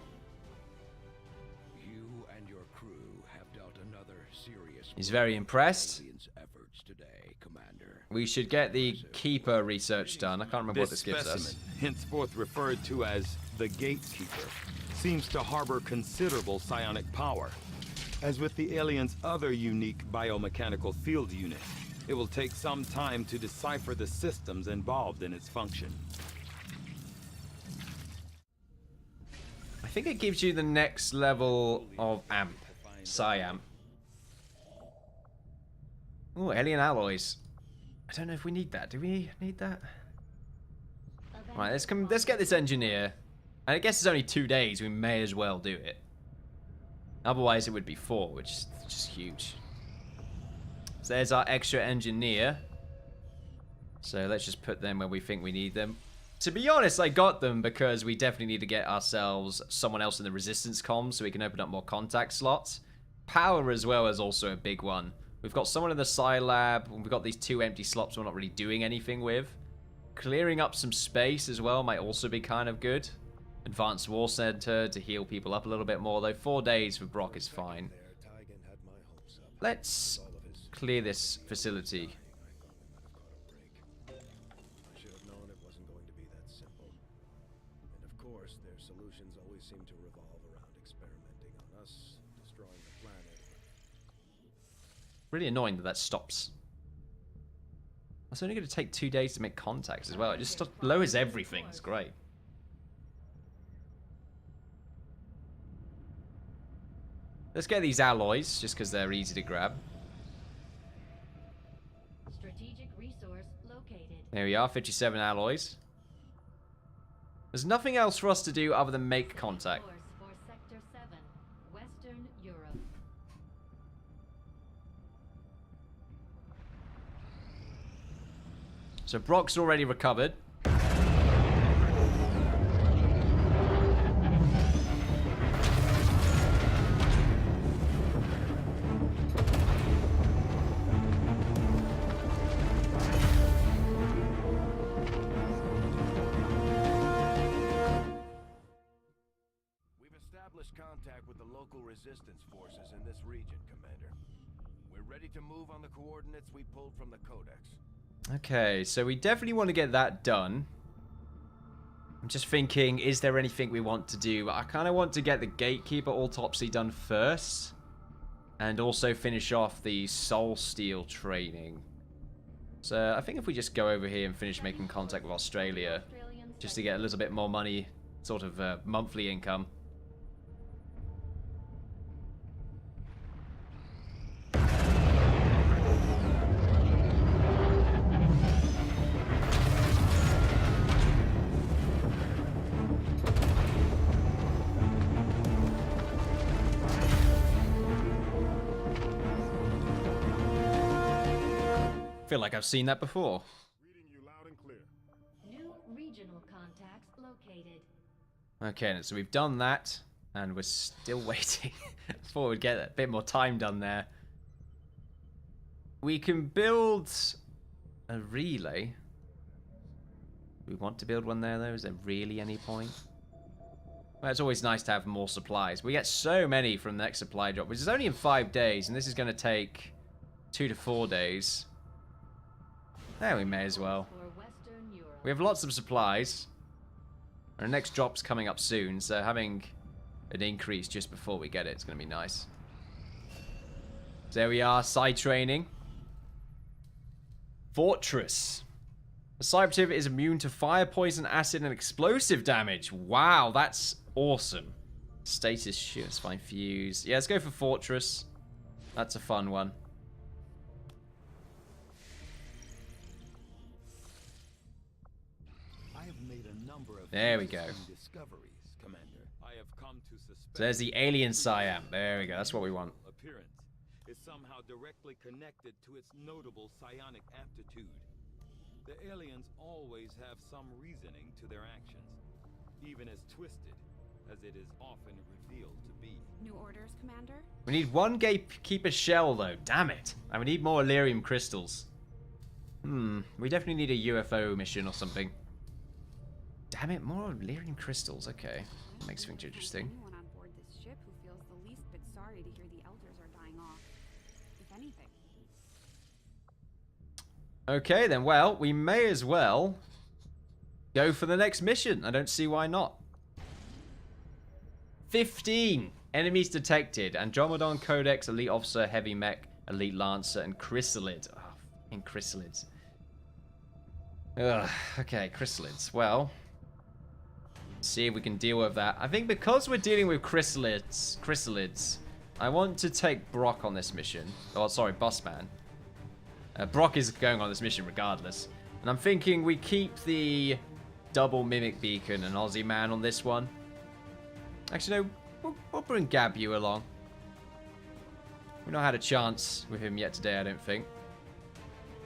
You and your crew have dealt another serious
He's very impressed.
aliens' efforts today, Commander.
We should get the Keeper research done. I can't remember what this gives us.
Henceforth referred to as the Gatekeeper, seems to harbor considerable psionic power. As with the alien's other unique biomechanical field unit, it will take some time to decipher the systems involved in its function.
I think it gives you the next level of amp. Psi-amp. Oh, alien alloys. I don't know if we need that. Do we need that? Right, let's get this engineer. And I guess it's only 2 days. We may as well do it. Otherwise, it would be 4, which is just huge. So there's our extra engineer. So let's just put them where we think we need them. To be honest, I got them because we definitely need to get ourselves someone else in the resistance comms so we can open up more contact slots. Power as well is also a big one. We've got someone in the Psi Lab. We've got these 2 empty slots we're not really doing anything with. Clearing up some space as well might also be kind of good. Advanced War Center to heal people up a little bit more, though 4 days for Brock is fine. Let's clear this facility.
I should have known it wasn't going to be that simple. And of course, their solutions always seem to revolve around experimenting on us, destroying the planet.
Really annoying that stops. It's only going to take 2 days to make contacts as well. It just lowers everything. It's great. Let's get these alloys, just because they're easy to grab.
Strategic resource located.
There we are, 57 alloys. There's nothing else for us to do other than make contact.
Course for Sector 7, Western Europe.
So Brock's already recovered.
Contact with the local resistance forces in this region, Commander. We're ready to move on the coordinates we pulled from the Codex.
Okay, so we definitely want to get that done. I'm just thinking, is there anything we want to do? I kind of want to get the Gatekeeper autopsy done first. And also finish off the Soul Steel training. So I think if we just go over here and finish making contact with Australia, just to get a little bit more money, sort of monthly income. feel like I've seen that before.
Reading you loud and clear.
New regional contacts located.
Okay, so we've done that, and we're still waiting. Thought we'd get a bit more time done there. We can build a relay. Do we want to build one there, though? Is there really any point? Well, it's always nice to have more supplies. We get so many from the next supply drop, which is only in 5 days, and this is going to take 2 to 4 days. There, we may as well.
For Western Europe.
We have lots of supplies. Our next drop's coming up soon, so having an increase just before we get it is going to be nice. So there we are, side training. Fortress. The Cybertive is immune to fire, poison, acid, and explosive damage. Wow, that's awesome. Status shoots, fine fuse. Yeah, let's go for Fortress. That's a fun one.
I have made a number of
There we go.
interesting discoveries, Commander. I have come to suspect
So there's the alien Siam. There we go, that's what we want.
appearance is somehow directly connected to its notable psionic aptitude. The aliens always have some reasoning to their actions, even as twisted as it is often revealed to be.
New orders, Commander?
We need one gatekeeper shell, though. Damn it. And we need more Illyrium crystals. We definitely need a UFO mission or something. Damn it, more Illyrium crystals. Okay. Makes things interesting.
Anyone on board this ship who feels the least bit sorry to hear the elders are dying off. If anything.
Okay, then. Well, we may as well go for the next mission. I don't see why not. 15 enemies detected. Andromedon, Codex, Elite Officer, Heavy Mech, Elite Lancer, and Chrysalid. Oh, fucking Chrysalids. Ugh, okay, Chrysalids. Well, see if we can deal with that. I think because we're dealing with Chrysalids, I want to take Brock on this mission. Oh, sorry, Bossman. Brock is going on this mission regardless. And I'm thinking we keep the double Mimic Beacon and Aussie Man on this one. Actually, no, we'll bring Gabu along. We've not had a chance with him yet today, I don't think.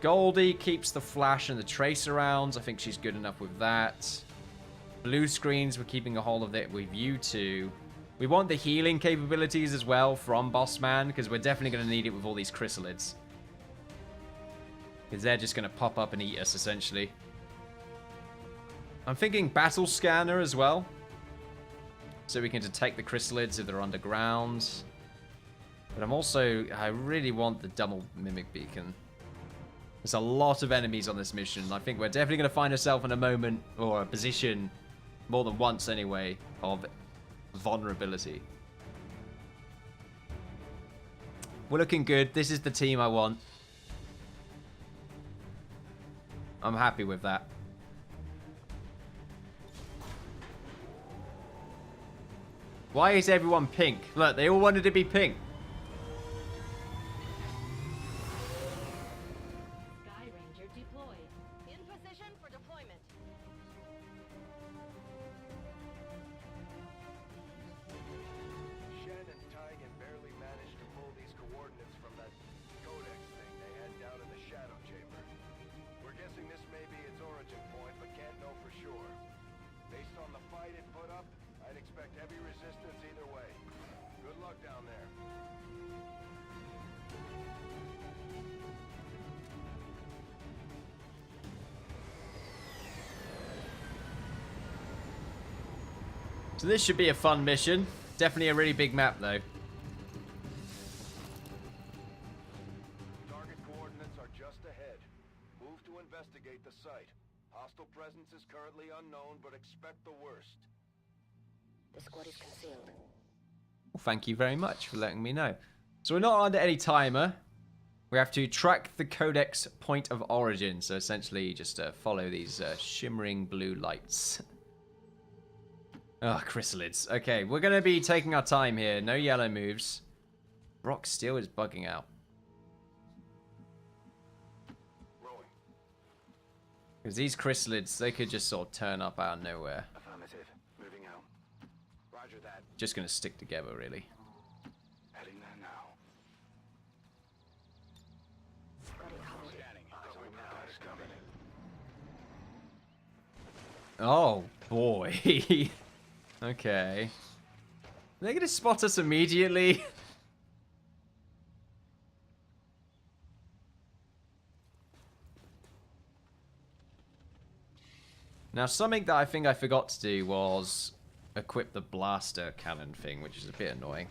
Goldie keeps the Flash and the Tracer rounds. I think she's good enough with that. Blue screens, we're keeping a hold of it with you two. We want the healing capabilities as well from Bossman, because we're definitely going to need it with all these Chrysalids. Because they're just going to pop up and eat us, essentially. I'm thinking Battle Scanner as well. So we can detect the Chrysalids if they're underground. But I really want the double Mimic Beacon. There's a lot of enemies on this mission. I think we're definitely going to find ourselves in a moment, or a position, more than once anyway, of vulnerability. We're looking good. This is the team I want. I'm happy with that. Why is everyone pink? Look, they all wanted to be pink.
Sky Ranger deployed.
In position for deployment.
Shen and Taigen barely managed to pull these coordinates from that codex thing they had down in the shadow chamber. We're guessing this may be its origin point, but can't know for sure. Based on the fight it put up, I'd expect heavy resistance either way. Good luck down there.
So this should be a fun mission. Definitely a really big map, though.
Target coordinates are just ahead. Move to investigate the site. Hostile presence is currently unknown, but expect the worst.
The squad is concealed.
Well, thank you very much for letting me know. So we're not under any timer. We have to track the Codex point of origin. So essentially just follow these shimmering blue lights. Oh, Chrysalids. Okay, we're going to be taking our time here. No yellow moves. Brock still is bugging out.
Rolling.
Because these Chrysalids, they could just sort of turn up out of nowhere.
Affirmative. Moving out. Roger that.
Just going to stick together, really.
Heading there now.
Got it covered.
Scanning.
Oh, boy. Okay. Are they going to spot us immediately? Now, something that I think I forgot to do was equip the blaster cannon thing, which is a bit annoying.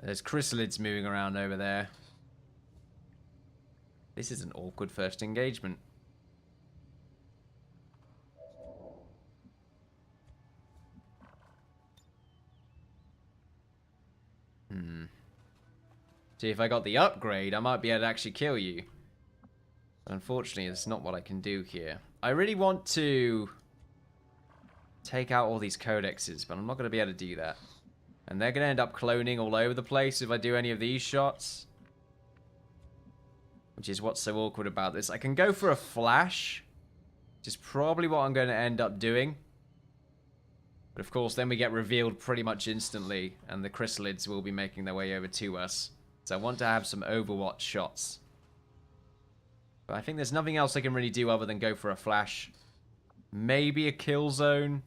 There's chrysalids moving around over there. This is an awkward first engagement. See, if I got the upgrade, I might be able to actually kill you. But unfortunately, that's not what I can do here. I really want to take out all these codexes, but I'm not going to be able to do that. And they're going to end up cloning all over the place if I do any of these shots. Which is what's so awkward about this. I can go for a flash, which is probably what I'm going to end up doing. But of course, then we get revealed pretty much instantly, and the chrysalids will be making their way over to us. So I want to have some Overwatch shots. But I think there's nothing else I can really do other than go for a flash. Maybe a kill zone.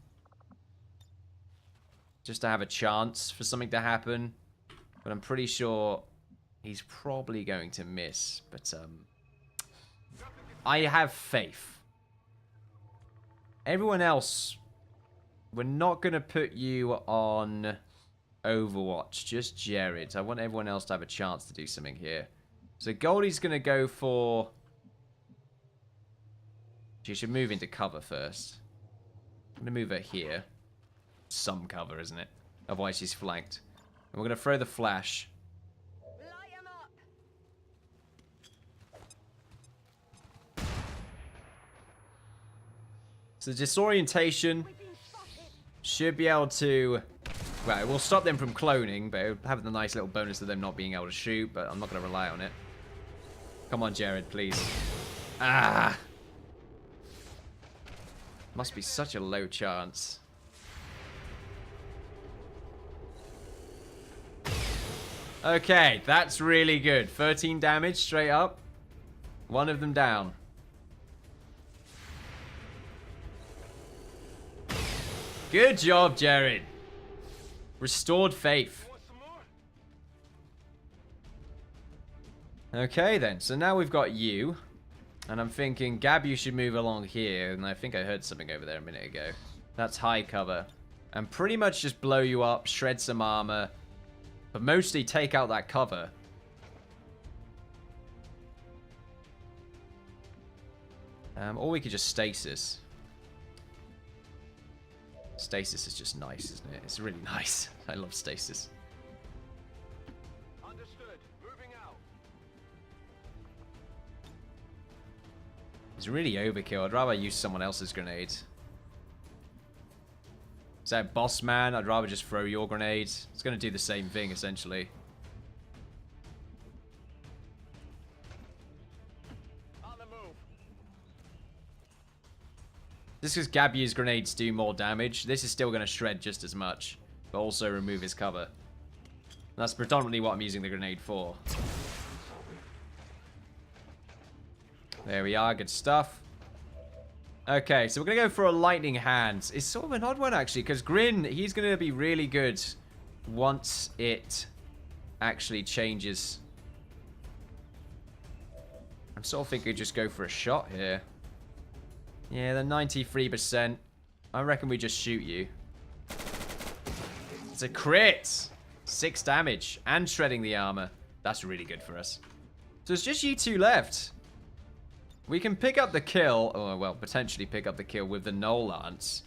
Just to have a chance for something to happen. But I'm pretty sure he's probably going to miss. But I have faith. Everyone else, we're not going to put you on Overwatch. Just Jared. I want everyone else to have a chance to do something here. So Goldie's going to go for... She should move into cover first. I'm going to move her here. Some cover, isn't it? Otherwise she's flanked. And we're going to throw the flash.
Light 'em up.
So disorientation should be able to... Well, it will stop them from cloning, but it'll have the nice little bonus of them not being able to shoot, but I'm not going to rely on it. Come on, Jared, please. Ah! Must be such a low chance. Okay, that's really good. 13 damage straight up. One of them down. Good job, Jared. Restored faith. Okay then, so now we've got you. And I'm thinking, Gab, you should move along here. And I think I heard something over there a minute ago. That's high cover. And pretty much just blow you up, shred some armor. But mostly take out that cover. Or we could just stasis. Stasis is just nice, isn't it? It's really nice. I love stasis.
Understood. Moving out.
It's really overkill. I'd rather use someone else's grenade. Is that boss man? I'd rather just throw your grenade. It's going to do the same thing, essentially.
On the move.
Just because Gabia's grenades do more damage, this is still going to shred just as much, but also remove his cover. That's predominantly what I'm using the grenade for. There we are, good stuff. Okay, so we're going to go for a lightning hand. It's sort of an odd one, actually, because Grin, he's going to be really good once it actually changes. I'm sort of thinking just go for a shot here. Yeah, they're 93%. I reckon we just shoot you. It's a crit! 6 damage and shredding the armor. That's really good for us. So it's just you two left. We can pick up the kill, or well, potentially pick up the kill with the Null Lance.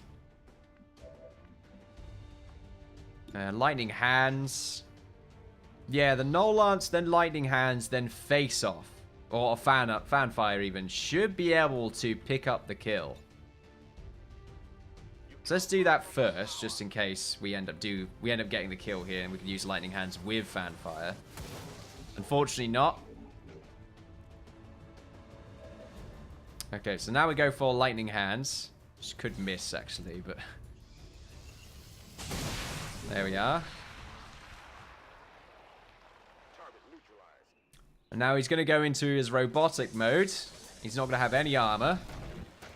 Lightning Hands. Yeah, the Null Lance, then Lightning Hands, then Face Off. Or Fanfire even, should be able to pick up the kill. So let's do that first, just in case we end up getting the kill here, and we can use Lightning Hands with Fanfire. Unfortunately not. Okay, so now we go for Lightning Hands. Which could miss, actually, but... There we are. And now he's going to go into his robotic mode. He's not going to have any armor.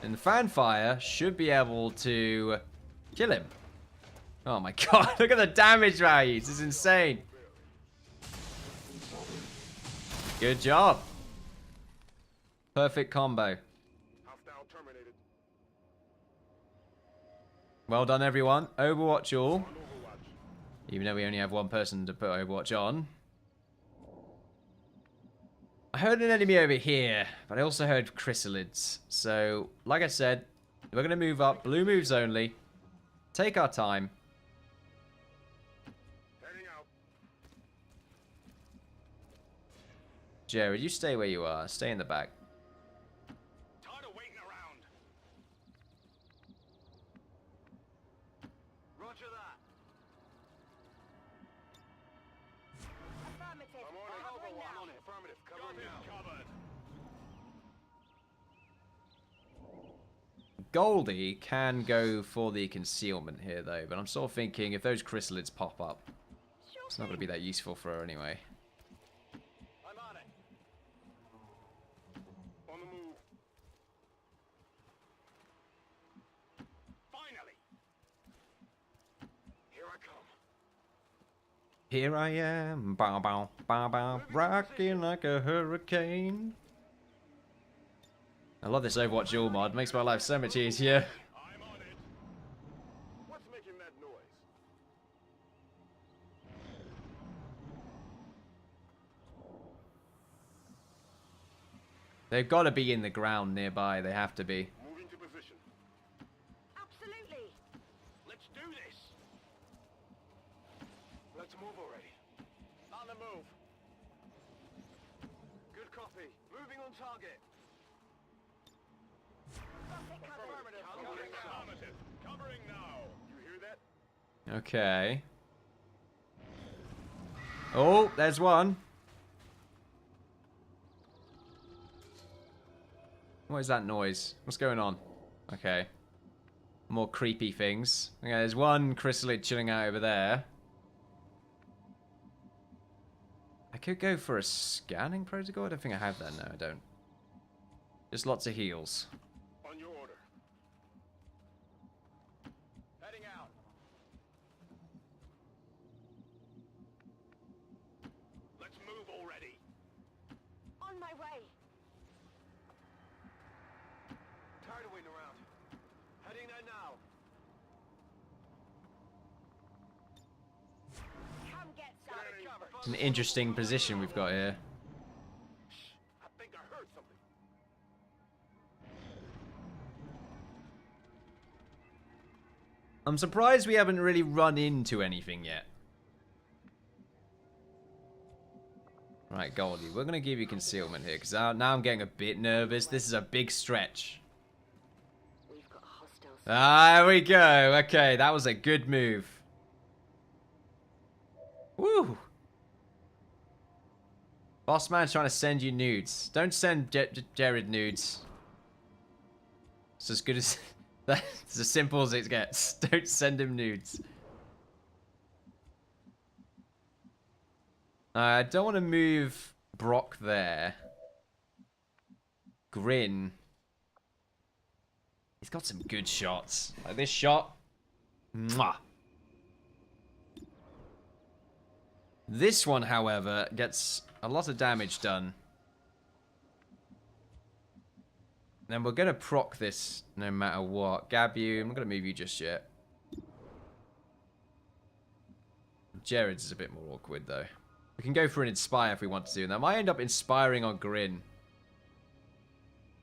And the fanfire should be able to kill him. Oh my god, look at the damage values. This is insane. Good job. Perfect combo.
Hostile terminated.
Well done, everyone. Overwatch all.
On Overwatch.
Even though we only have one person to put Overwatch on. I heard an enemy over here, but I also heard chrysalids. So, like I said, we're going to move up. Blue moves only. Take our time.
Heading out.
Jared, you stay where you are. Stay in the back.
Tired of waiting around. Roger that.
Affirmative.
I'm on it.
Covering now.
I'm on it. Affirmative. Cover me now. Covered.
Goldie can go for the concealment here, though. But I'm sort of thinking if those chrysalids pop up, it's not going to be that useful for her anyway.
I'm on it. On the move. Finally. Here I come.
Here I am, bow bow, bow bow, rocking like a hurricane. I love this Overwatch Duel mod, makes my life so much easier.
I'm on it. What's making that noise?
They've got to be in the ground nearby, they have to be.
Moving to position.
Absolutely.
Let's do this. Let's move already. On the move. Good copy. Moving on target. Affirmative. Covering now. You hear that?
Okay. Oh, there's one. What is that noise? What's going on? Okay. More creepy things. Okay, there's one chrysalid chilling out over there. I could go for a scanning protocol. I don't think I have that. No, I don't. Just lots of heals.
On your order. Heading out. Let's move already.
On my way.
Tired of waiting around. Heading there now.
Come get some.
It's an interesting position we've got here.
I think I heard something.
I'm surprised we haven't really run into anything yet. Right, Goldie, we're going to give you concealment here, because now I'm getting a bit nervous. This is a big stretch.
We've got hostiles.
There we go. Okay, that was a good move. Woo! Boss man's trying to send you nudes. Don't send Jared nudes. It's as good as... That's as simple as it gets. Don't send him nudes. I don't want to move Brock there. Grin. He's got some good shots. Like this shot. Mwah. This one, however, gets a lot of damage done. Then we're going to proc this no matter what. Gabu, I'm not going to move you just yet. Jared's is a bit more awkward, though. We can go for an Inspire if we want to. And I might end up inspiring on Grin.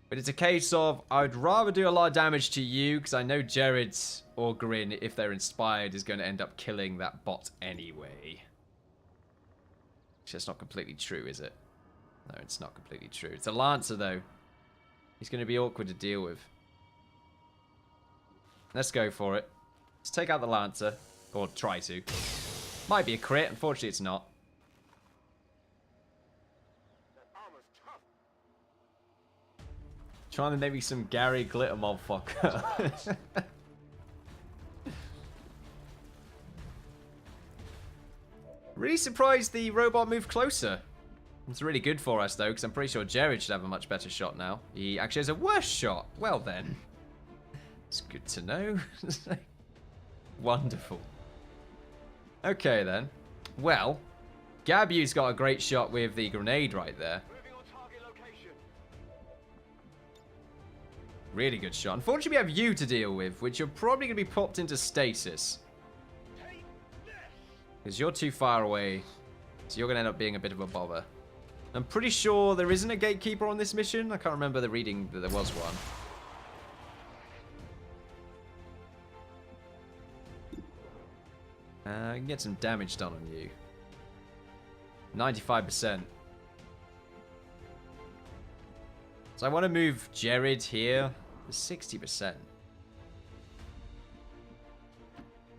But it's a case of, I would rather do a lot of damage to you, because I know Jared's or Grin, if they're inspired, is going to end up killing that bot anyway. Which that's not completely true, is it? No, it's not completely true. It's a Lancer, though. He's going to be awkward to deal with. Let's go for it. Let's take out the Lancer. Or try to. Might be a crit. Unfortunately, it's not.
That armor's tough.
Trying to make me some Gary Glitter motherfucker. Really surprised the robot moved closer. It's really good for us, though, because I'm pretty sure Jared should have a much better shot now. He actually has a worse shot. Well, then. It's good to know. Wonderful. Okay, then. Well, Gabu's got a great shot with the grenade right there.
Moving on target location.
Really good shot. Unfortunately, we have you to deal with, which you're probably going to be popped into stasis.
Take this.
Because you're too far away. So you're going to end up being a bit of a bother. I'm pretty sure there isn't a gatekeeper on this mission. I can't remember the reading that there was one. I can get some damage done on you. 95%. So I want to move Jared here to 60%.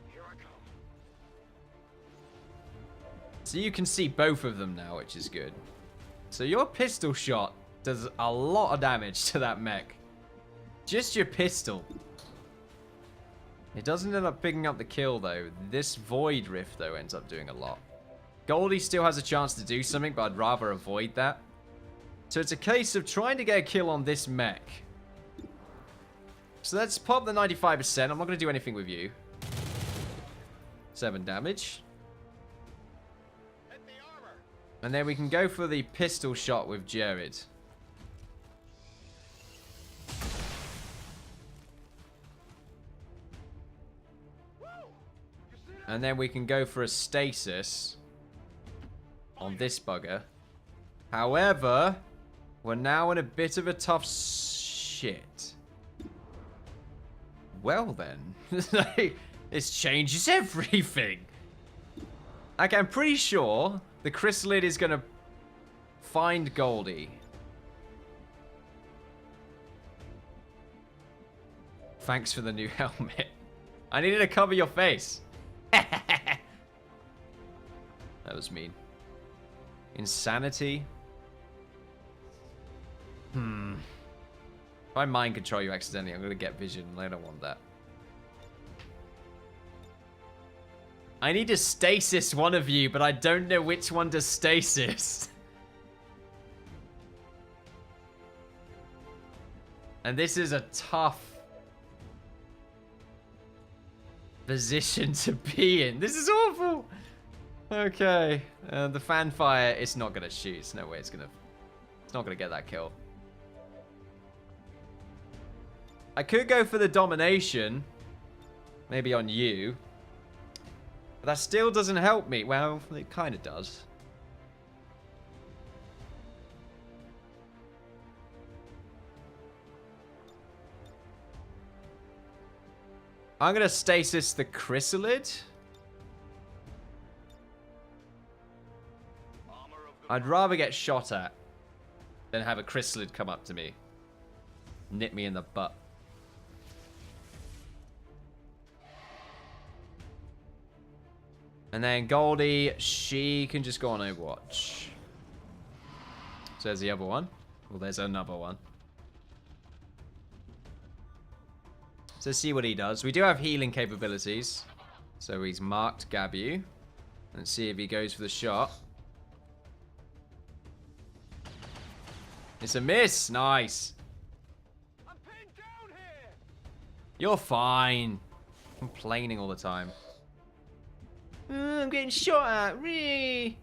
Here I come.
So you can see both of them now, which is good. So your pistol shot does a lot of damage to that mech. Just your pistol. It doesn't end up picking up the kill, though. This Void Rift, though, ends up doing a lot. Goldie still has a chance to do something, but I'd rather avoid that. So it's a case of trying to get a kill on this mech. So let's pop the 95%. I'm not going to do anything with you. 7 damage.
Hit the armor.
And then we can go for the pistol shot with Jared. And then we can go for a stasis on this bugger. However, we're now in a bit of a tough shit. Well then, this changes everything. Okay, I'm pretty sure the chrysalid is going to find Goldie. Thanks for the new helmet. I needed to cover your face. That was mean. Insanity. If I mind control you accidentally, I'm going to get vision, and I don't want that. I need to stasis one of you, but I don't know which one to stasis. And this is a tough position to be in. This is awful. Okay. The fanfire, it's not going to shoot. There's no way it's not going to get that kill. I could go for the domination. Maybe on you. But that still doesn't help me. Well, it kind of does. I'm going to stasis the chrysalid. I'd rather get shot at than have a chrysalid come up to me. Nip me in the butt. And then Goldie, she can just go on Overwatch. So there's the other one. Well, there's another one. So see what he does. We do have healing capabilities. So he's marked Gabu. Let's see if he goes for the shot. It's a miss. Nice.
I'm pinned down here.
You're fine. Complaining all the time. I'm getting shot at. Ree.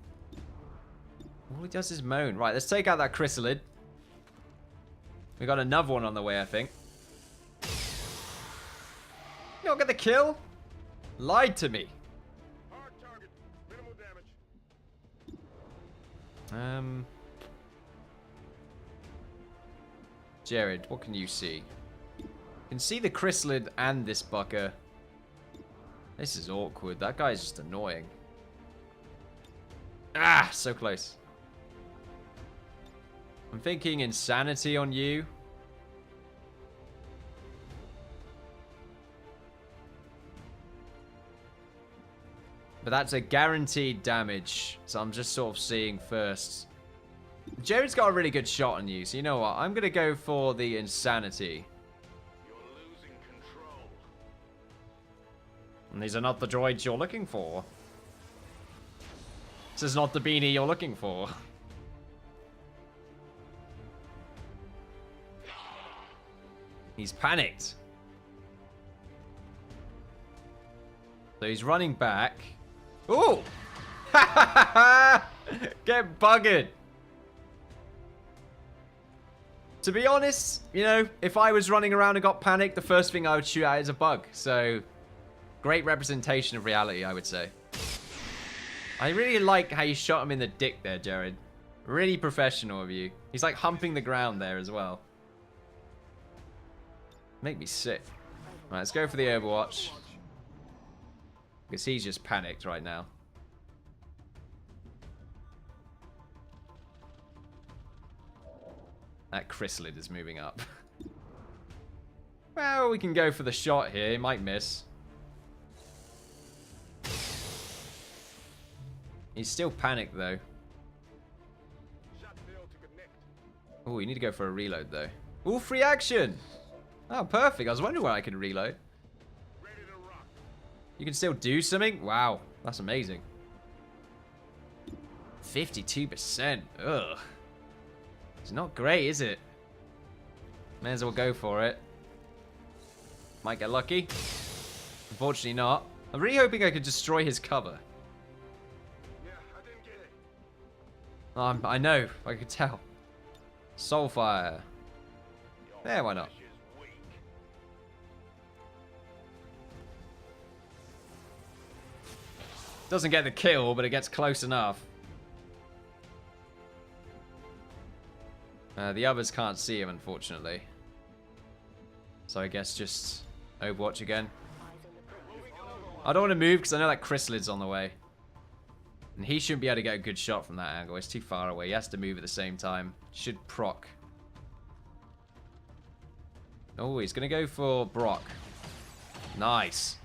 All he does is moan. Right, let's take out that chrysalid. We got another one on the way, I think. You don't get the kill? Lied to me.
Hard target. Minimal damage.
Jared, what can you see? You can see the chrysalid and this bucker. This is awkward. That guy's just annoying. Ah, so close. I'm thinking insanity on you. But that's a guaranteed damage. So I'm just sort of seeing first. Jared's got a really good shot on you. So you know what? I'm going to go for the insanity.
You're losing control.
And these are not the droids you're looking for. This is not the beanie you're looking for. He's panicked. So he's running back. Ooh! Get buggered. To be honest, you know, if I was running around and got panicked, the first thing I would shoot at is a bug. So, great representation of reality, I would say. I really like how you shot him in the dick there, Jared. Really professional of you. He's like humping the ground there as well. Make me sick. Alright, let's go for the Overwatch. Because he's just panicked right now. That chrysalid is moving up. Well, we can go for the shot here. He might miss. He's still panicked, though. Oh, you need to go for a reload, though. Ooh, free action! Oh, perfect. I was wondering where I could reload. You can still do something? Wow, that's amazing. 52%. Ugh. It's not great, is it? May as well go for it. Might get lucky. Unfortunately not. I'm really hoping I could destroy his cover.
Yeah, I didn't get it.
I know. I could tell. Soulfire. There, why not? Doesn't get the kill, but it gets close enough. The others can't see him, unfortunately. So I guess just Overwatch again. I don't want to move because I know that chrysalid's on the way. And he shouldn't be able to get a good shot from that angle. It's too far away. He has to move at the same time. Should proc. Oh, he's going to go for Brock. Nice.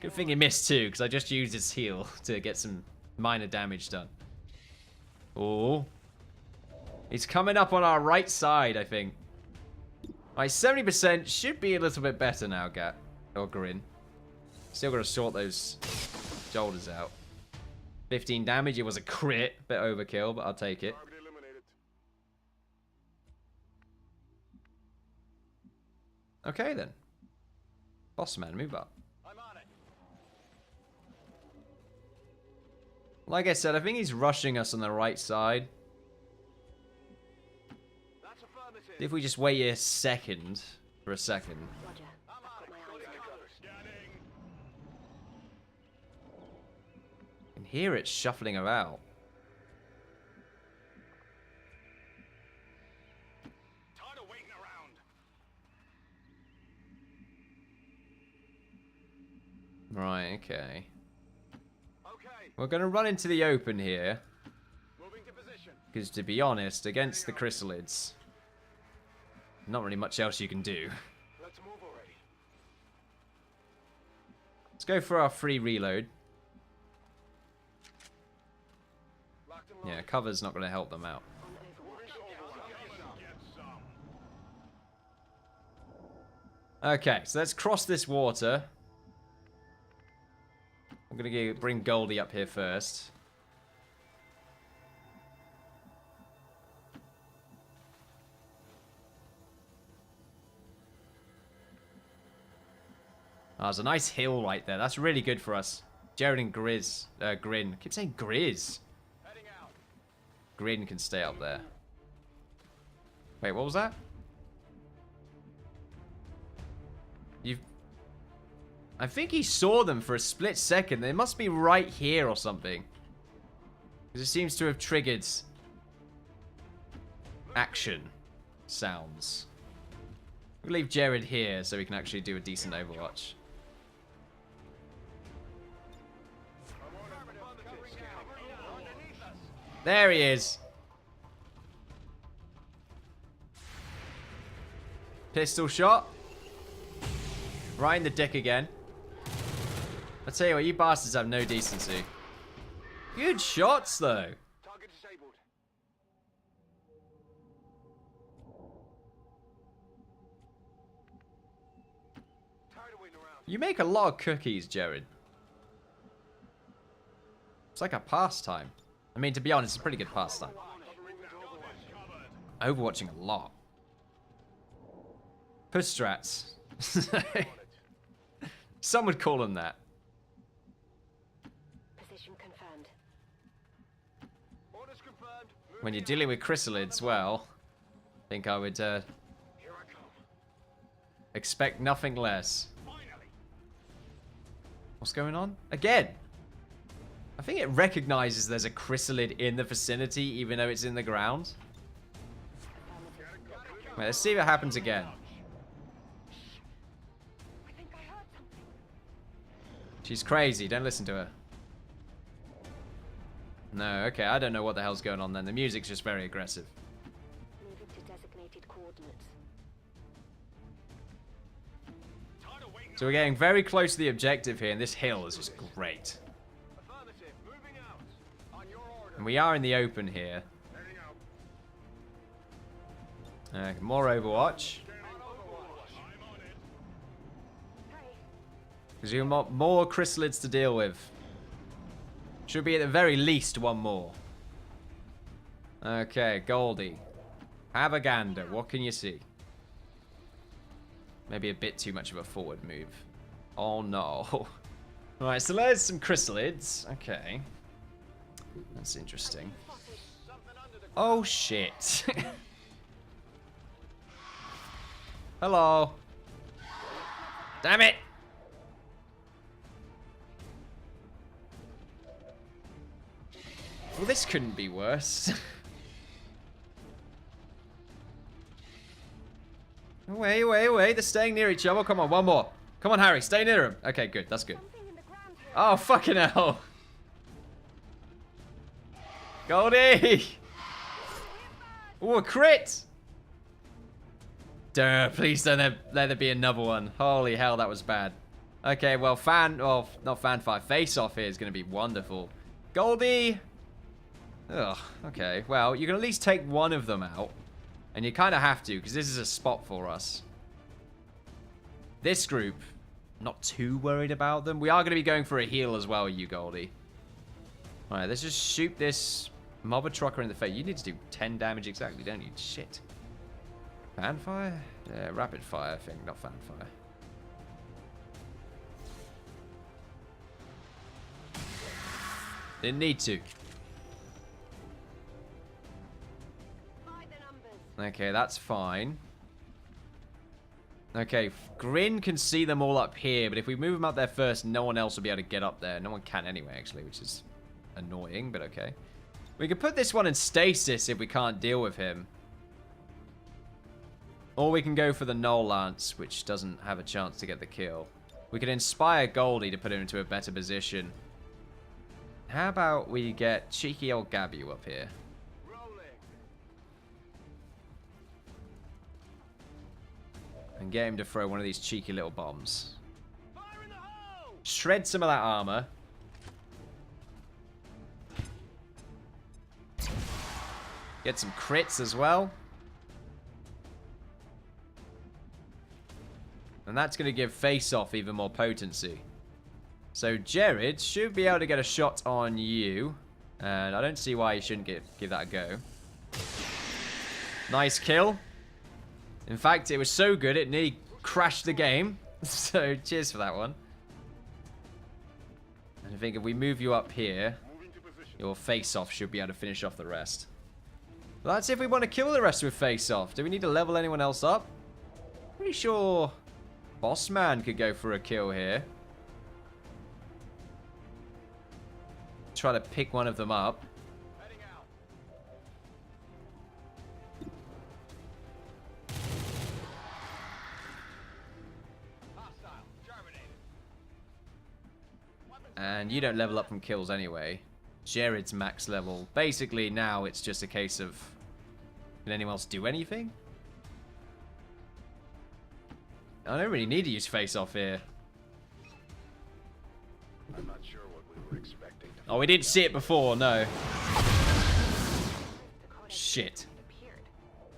Good thing he missed too, because I just used his heal to get some minor damage done. Oh. He's coming up on our right side, I think. Alright, 70% should be a little bit better now, Gat. Or Grin. Still got to sort those shoulders out. 15 damage. It was a crit. Bit overkill, but I'll take it. Okay, then. Boss man, move up. Like I said, I think he's rushing us on the right side. If we just wait a second, for a second.
Roger. I've got my eyes on it.
I can hear it shuffling about.
Tired of waiting around.
Right, okay. We're going to run into the open here.
Moving to position.
Because to be honest, against the chrysalids, not really much else you can do.
Let's move already.
Let's go for our free reload. Yeah, cover's not going to help them out. Okay, so let's cross this water. I'm going to bring Goldie up here first. Oh, there's a nice hill right there. That's really good for us. Jared and Grin. I keep saying Grizz. Grin can stay up there. Wait, what was that? I think he saw them for a split second. They must be right here or something. Because it seems to have triggered action sounds. We'll leave Jared here so we can actually do a decent Overwatch. There he is. Pistol shot. Right in the dick again. I tell you what, you bastards have no decency. Good shots, though.
Target disabled. Tired of waiting around.
You make a lot of cookies, Jared. It's like a pastime. I mean, to be honest, it's a pretty good pastime. Overwatching a lot. Push strats. Some would call them that.
Position confirmed.
Orders confirmed.
When you're dealing with chrysalids, well, I think I would
Here I come.
expect nothing less.
Finally.
What's going on? Again! I think it recognizes there's a chrysalid in the vicinity, even though it's in the ground. Wait, let's see what happens again.
I think I heard something.
She's crazy, don't listen to her. No, okay, I don't know what the hell's going on then. The music's just very aggressive.
Moving to designated coordinates.
So we're getting very close to the objective here, and this hill is just great.
Affirmative. Moving out. On your order.
And we are in the open here.
Heading out.
More Overwatch.
On Overwatch. I'm on it.
Hey,
Because you've got more chrysalids to deal with. Should be at the very least one more. Okay, Goldie. Have a gander. What can you see? Maybe a bit too much of a forward move. Oh no. Alright, so there's some chrysalids. Okay. That's interesting. Oh shit. Hello. Damn it. Well, this couldn't be worse. Wait. They're staying near each other. Come on, one more. Come on, Harry. Stay near him. Okay, good. That's good.
something in the ground here.
Oh, fucking hell. Goldie. Ooh, a crit. Duh, please don't let there be another one. Holy hell, that was bad. Okay, well, not fan five. Face off here is going to be wonderful. Goldie. Ugh, okay. Well, you can at least take one of them out. And you kind of have to, because this is a spot for us. This group, not too worried about them. We are going to be going for a heal as well, you Goldie. Alright, let's just shoot this mobber trucker in the face. You need to do 10 damage exactly, don't you? Shit. Fan fire? Yeah, rapid fire, I think, not fan fire. Didn't need to.
By the numbers.
Okay, that's fine. Okay, Grin can see them all up here, but if we move them up there first, no one else will be able to get up there. No one can anyway, actually, which is annoying, but okay. We can put this one in stasis if we can't deal with him. Or we can go for the Null Lance, which doesn't have a chance to get the kill. We can inspire Goldie to put him into a better position. How about we get cheeky old Gabu up here? And get him to throw one of these cheeky little bombs. Shred some of that armor. Get some crits as well. And that's going to give Face Off even more potency. So Jared should be able to get a shot on you. And I don't see why he shouldn't give that a go. Nice kill. In fact, it was so good it nearly crashed the game. So cheers for that one. And I think if we move you up here, your Face Off should be able to finish off the rest. Well, that's if we want to kill the rest with Face Off. Do we need to level anyone else up? Pretty sure Boss Man could go for a kill here. Try to pick one of them up.
Heading out. Hostile. Terminated.
And you don't level up from kills anyway. Jared's max level. Basically, now it's just a case of... Can anyone else do anything? I don't really need to use Face Off here.
I'm not sure what we were expecting.
Oh, we didn't see it before, no.
The codex
Shit.
appeared.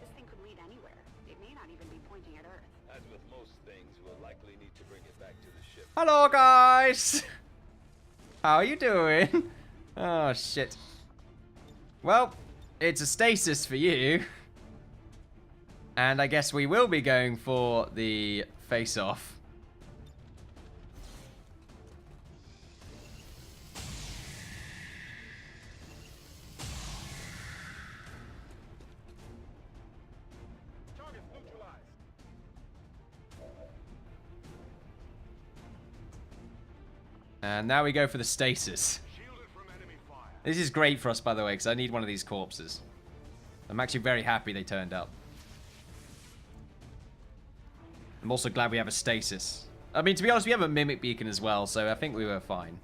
This thing could lead anywhere. It may not even be pointing at Earth.
As with most things, we'll likely need to bring it back to the ship.
Hello, guys! How are you doing? Oh, shit. Well, it's a stasis for you. And I guess we will be going for the face-off.
Targets neutralized.
And now we go for the stasis.
Shielded from enemy fire.
This is great for us, by the way, because I need one of these corpses. I'm actually very happy they turned up. I'm also glad we have a stasis. I mean, to be honest, we have a mimic beacon as well, so I think we were fine.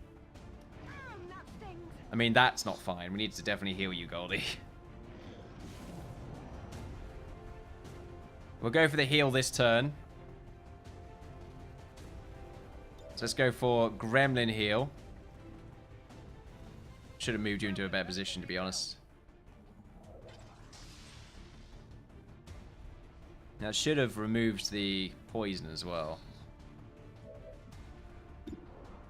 That stings.
I mean, that's not fine. We need to definitely heal you, Goldie. We'll go for the heal this turn. So let's go for Gremlin heal. Should have moved you into a better position, to be honest. Now, should have removed the poison as well.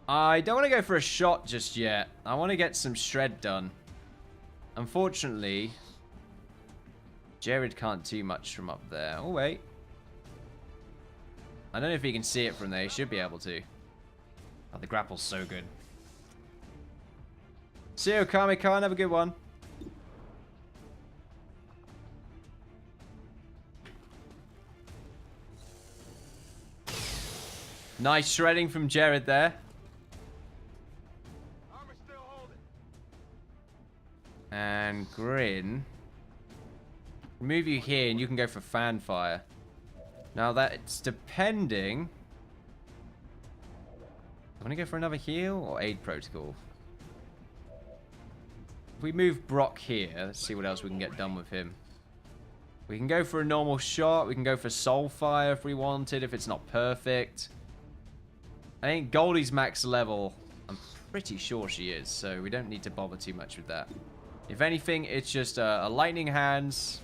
I don't want to go for a shot just yet. I want to get some shred done. Unfortunately, Jared can't do much from up there. Oh, wait. I don't know if he can see it from there. He should be able to. Oh, the grapple's so good. See you, Kami-Khan. Have a good one. Nice shredding from Jared there.
Armor still holding.
And Grin. Remove you here and you can go for Fanfire. Now that's depending. I want to go for another heal or aid protocol. If we move Brock here, let's see what else we can get done with him. We can go for a normal shot. We can go for Soulfire if we wanted, if it's not perfect. I think Goldie's max level. I'm pretty sure she is, so we don't need to bother too much with that. If anything, it's just a lightning hands.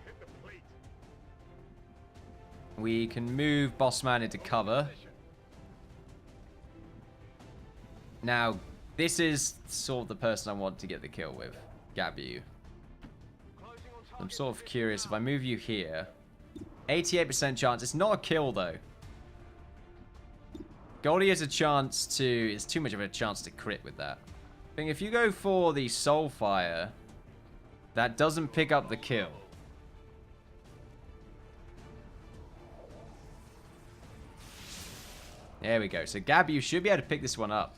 Hit the plate.
We can move Bossman into cover. Now, this is sort of the person I want to get the kill with. Gabu. I'm sort of curious, if I move you here, 88% chance. It's not a kill, though. Goldie has a chance to... It's too much of a chance to crit with that. I think if you go for the Soulfire, that doesn't pick up the kill. There we go. So Gabu should be able to pick this one up.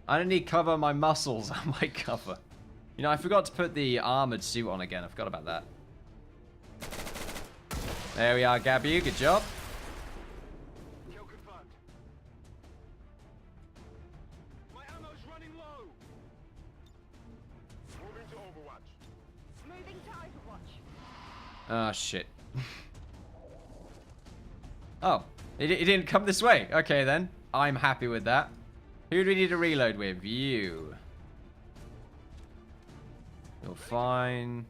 I don't need cover my muscles. I might cover. You know, I forgot to put the armored suit on again. I forgot about that. There we are, Gabu. Good job.
Kill confirmed. My ammo's running low. Moving to Overwatch.
Moving to Overwatch.
Oh, shit. Oh, it didn't come this way. Okay, then. I'm happy with that. Who do we need to reload with? You. You're fine.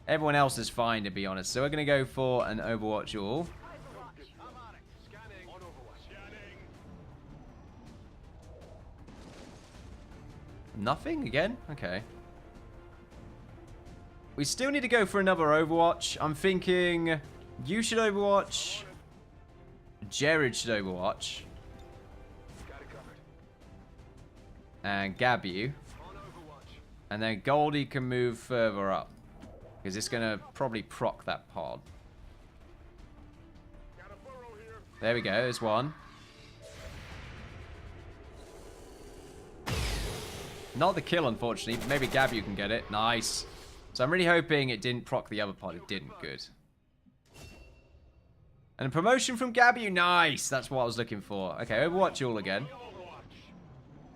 Everyone else is fine, to be honest. So we're going to go for an Overwatch all.
I'm on it. Scanning. On Overwatch. Scanning.
Nothing again? Okay. We still need to go for another Overwatch. I'm thinking you should Overwatch. Jared should Overwatch.
Got it covered.
And Gabu.
On Overwatch.
And then Goldie can move further up. Because it's going to probably proc that pod.
Got a burrow here.
There we go. There's one. Not the kill, unfortunately. Maybe Gabu can get it. Nice. So I'm really hoping it didn't proc the other pod. It didn't. Good. And a promotion from Gabu. Nice. That's what I was looking for. Okay, Overwatch all again.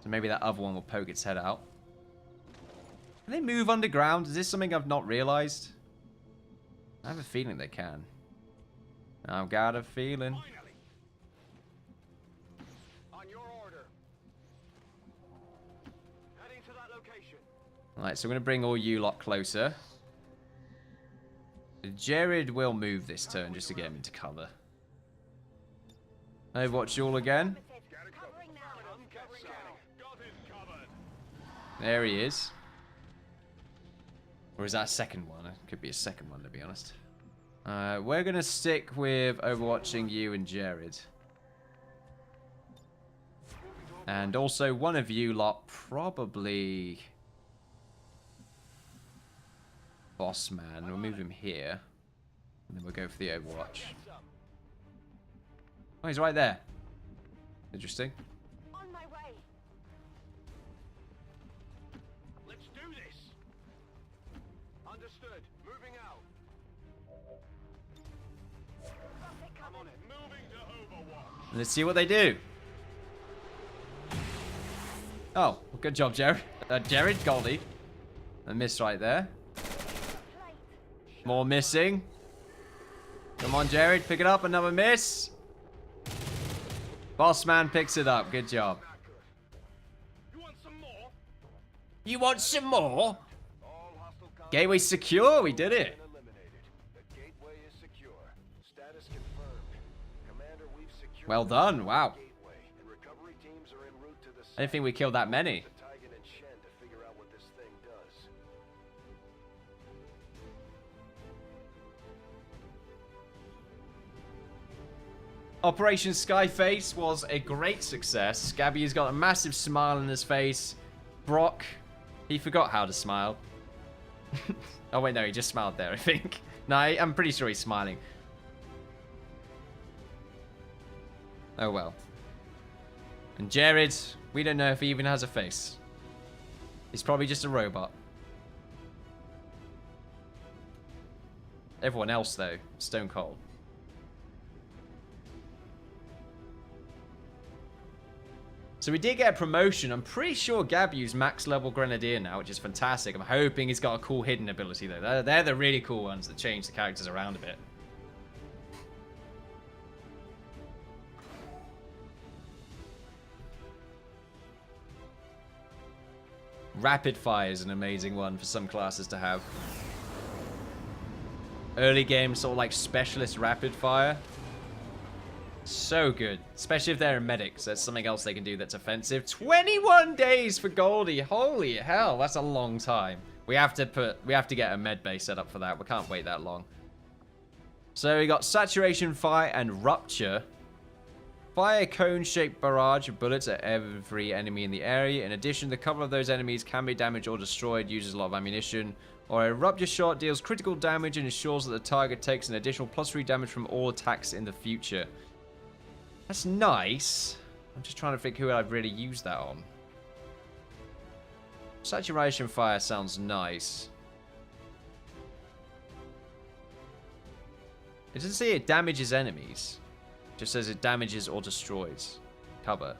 So maybe that other one will poke its head out. Can they move underground? Is this something I've not realized? I have a feeling they can. I've got a feeling.
Finally. On your order. Heading to that location.
Alright, so we're going to bring all you lot closer. Jared will move this turn just to get him into cover. Overwatch all again.
Covering now.
There he is. Or is that a second one? It could be a second one, to be honest. We're going to stick with overwatching you and Jared. And also, one of you lot probably... Boss man. We'll move him here. And then we'll go for the overwatch. Oh, he's right there. Interesting.
On my way.
Let's do this. Understood. Moving out. I'm on it. Moving to Overwatch.
Let's see what they do. Oh, good job, Jared. Jared, Goldie. A miss right there. More missing. Come on, Jared. Pick it up. Another miss. Boss man picks it up. Good job.
You want some more?
You want some more?
All hostile
Gateway secure. We did it.
eliminated. The gateway is secure. Status confirmed. Commander, we've secured
Well done. Wow.
gateway, and recovery teams are en route to the
I didn't think we killed that many.
Tigan and Shen to figure out what this thing does.
Operation Skyface was a great success. Gabby's got a massive smile on his face. Brock, he forgot how to smile. Oh wait, no, he just smiled there, I think. No, I'm pretty sure he's smiling. Oh well. And Jared, we don't know if he even has a face. He's probably just a robot. Everyone else, though, stone cold. So we did get a promotion. I'm pretty sure Gabu's max level Grenadier now, which is fantastic. I'm hoping he's got a cool hidden ability, though. They're the really cool ones that change the characters around a bit. Rapid fire is an amazing one for some classes to have. Early game, sort of like specialist rapid fire. So good, especially if they're a medics. That's something else they can do that's offensive. 21 days for Goldie. Holy hell, that's a long time. We have to get a med bay set up for that. We can't wait that long. So we got saturation fire and rupture. Fire a cone-shaped barrage of bullets at every enemy in the area. In addition, the cover of those enemies can be damaged or destroyed, uses a lot of ammunition. Or a rupture shot deals critical damage and ensures that the target takes an additional +3 damage from all attacks in the future. That's nice. I'm just trying to think who I'd really use that on. Saturation fire sounds nice. It doesn't say it damages enemies. It just says it damages or destroys cover.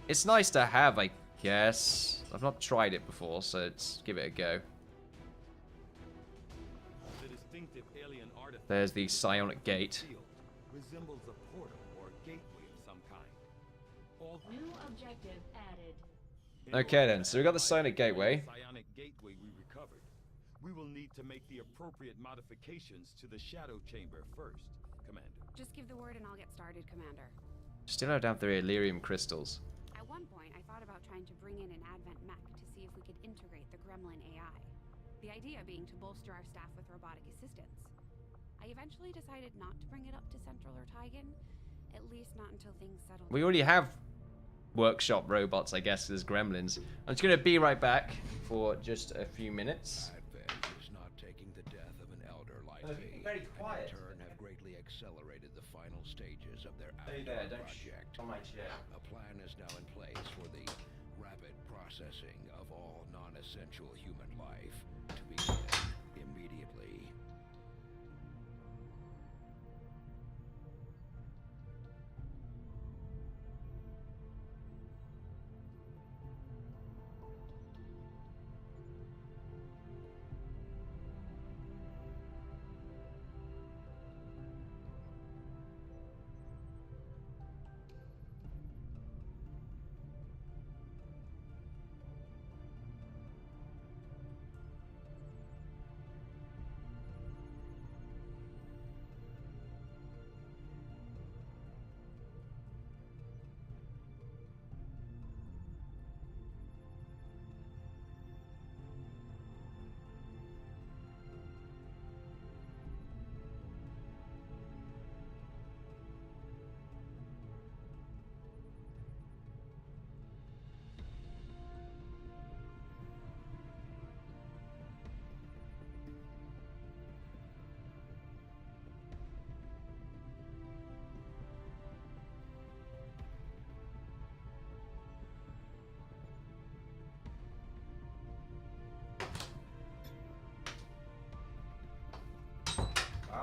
It's nice to have, I guess. I've not tried it before, so let's give it a go.
The distinctive alien artifact
There's the psionic gate.
resembles a portal or gateway of some kind. All
New objective added.
Okay then, so we got the psionic gateway.
Psionic gateway we recovered. We will need to make the appropriate modifications to the shadow chamber first, Commander.
Just give the word and I'll get started, Commander.
Still don't have the Illyrium crystals.
At one point, I thought about trying to bring in an Advent mech to see if we could integrate the Gremlin AI. The idea being to bolster our staff with robotic assistance. I eventually decided not to bring it up to Central or Tigan, at least not until things settled.
We already have workshop robots, I guess, as gremlins. I'm just going to be right back for just a few minutes.
Advent is not taking the death of an elder like me,
very quiet.
and in turn have greatly accelerated the final stages of their
Stay there,
Avatar
don't
project.
on my chair.
A plan is now in place for the rapid processing of all non-essential human life to begin immediately.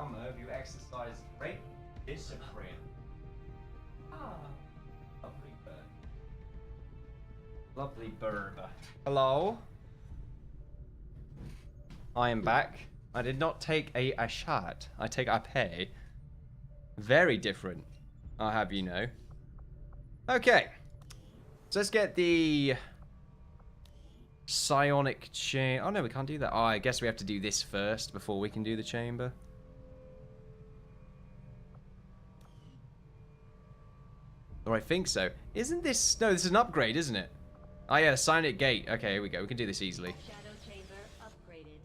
armor, you exercise great discipline. Ah, lovely bird. Lovely bird. Hello? I am back. I did not take a shot. I take a pay. Very different, I'll have you know. Okay. So let's get the psionic chain. Oh no, we can't do that. Oh, I guess we have to do this first before we can do the chamber. Or I think so. Isn't this... No, this is an upgrade, isn't it? Oh yeah, the psionic gate. Okay, here we go. We can do this easily.
Shadow chamber upgraded.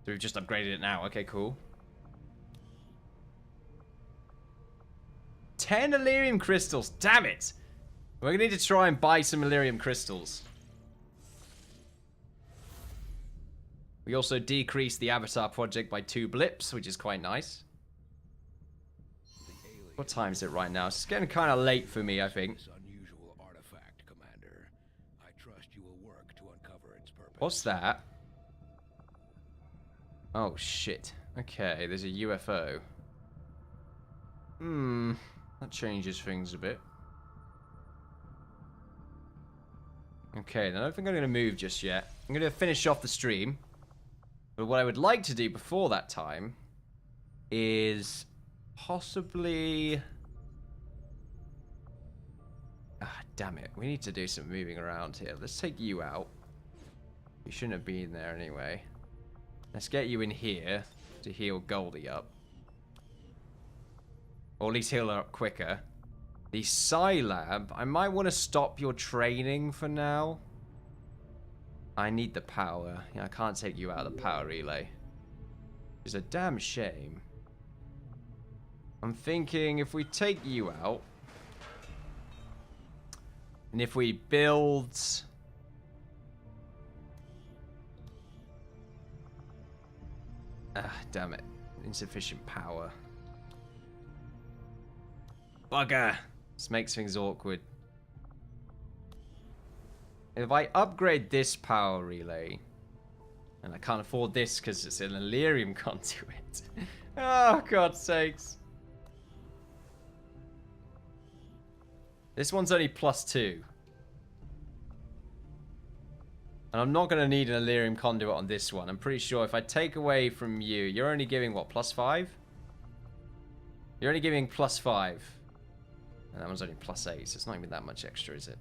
So we've just upgraded it now. Okay, cool. 10 Illyrium crystals. Damn it! We're gonna need to try and buy some Illyrium crystals. We also decreased the Avatar project by 2 blips, which is quite nice. What time is it right now? It's getting kind of late for me, I think.
This unusual artifact, Commander. I trust you will work to uncover its purpose.
What's that? Oh, shit. Okay, there's a UFO. That changes things a bit. Okay, then I don't think I'm going to move just yet. I'm going to finish off the stream. But what I would like to do before that time is possibly... Ah, damn it. We need to do some moving around here. Let's take you out. You shouldn't have been there anyway. Let's get you in here to heal Goldie up. Or at least heal her up quicker. The Psi Lab, I might want to stop your training for now. I need the power. Yeah, I can't take you out of the power relay. It's a damn shame. I'm thinking if we take you out, and if we build... Ah, damn it. Insufficient power. Bugger! This makes things awkward. If I upgrade this power relay, and I can't afford this because it's an Illyrium conduit. Oh, God's sakes. This one's only +2. And I'm not going to need an Illyrium conduit on this one. I'm pretty sure if I take away from you, you're only giving, what, +5? You're only giving +5. And that one's only +8, so it's not even that much extra, is it?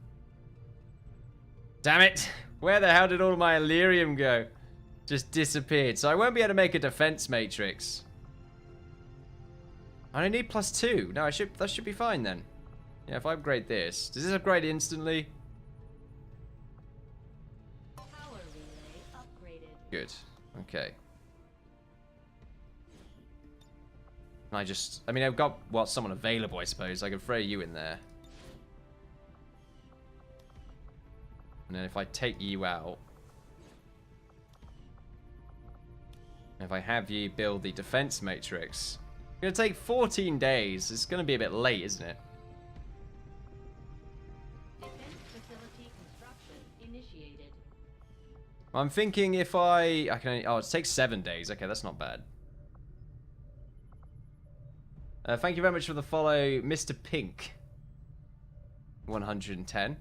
Damn it! Where the hell did all my Illyrium go? Just disappeared. So I won't be able to make a defense matrix. I only need +2. No, that should be fine then. Yeah, if I upgrade this. Does this upgrade instantly?
Power relay upgraded.
Good. Okay. I mean, I've got, well, someone available, I suppose. I can throw you in there. And then if I take you out, if I have you build the defense matrix, it's going to take 14 days. It's going to be a bit late, isn't it?
Defense facility construction initiated.
I'm thinking if I can, oh, it takes 7 days. Okay, that's not bad. Thank you very much for the follow, Mr. Pink. 110.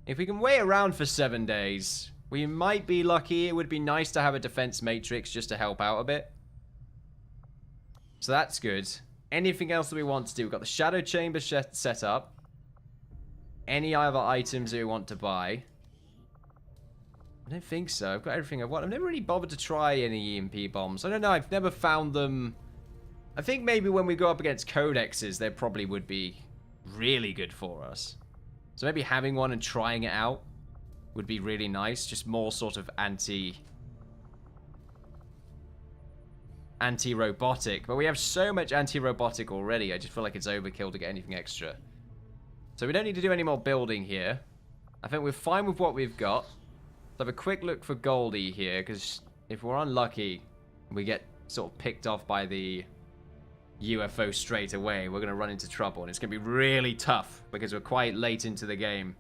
If we can wait around for 7 days, we might be lucky. It would be nice to have a defense matrix just to help out a bit. So that's good. Anything else that we want to do? We've got the shadow chamber set up. Any other items that we want to buy? I don't think so. I've got everything I want. I've never really bothered to try any EMP bombs. I don't know. I've never found them. I think maybe when we go up against codexes, they probably would be really good for us. So maybe having one and trying it out would be really nice. Just more sort of anti-robotic. But we have so much anti-robotic already. I just feel like it's overkill to get anything extra. So we don't need to do any more building here. I think we're fine with what we've got. Let's have a quick look for Goldie here, because if we're unlucky, we get sort of picked off by the UFO straight away, we're going to run into trouble, and it's going to be really tough because we're quite late into the game.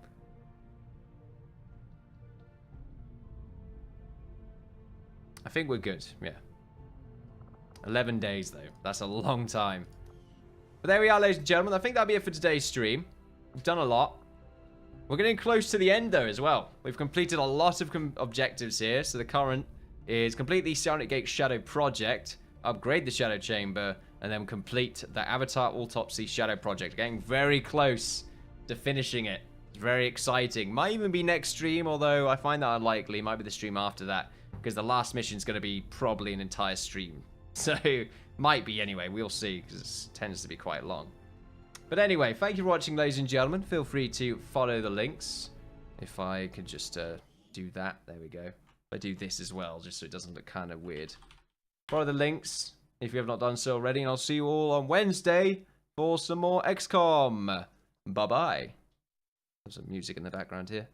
I think we're good, yeah. 11 days, though. That's a long time. But there we are, ladies and gentlemen. I think that'll be it for today's stream. We've done a lot. We're getting close to the end, though, as well. We've completed a lot of objectives here. So the current is complete the Silent Gate Shadow Project, upgrade the Shadow Chamber, and then complete the Avatar Autopsy Shadow Project. Getting very close to finishing it. It's very exciting. Might even be next stream, although I find that unlikely. Might be the stream after that, because the last mission is going to be probably an entire stream. So, might be anyway. We'll see, because it tends to be quite long. But anyway, thank you for watching, ladies and gentlemen. Feel free to follow the links. If I could just do that. There we go. I do this as well, just so it doesn't look kind of weird. Follow the links if you have not done so already. And I'll see you all on Wednesday for some more XCOM. Bye-bye. There's some music in the background here.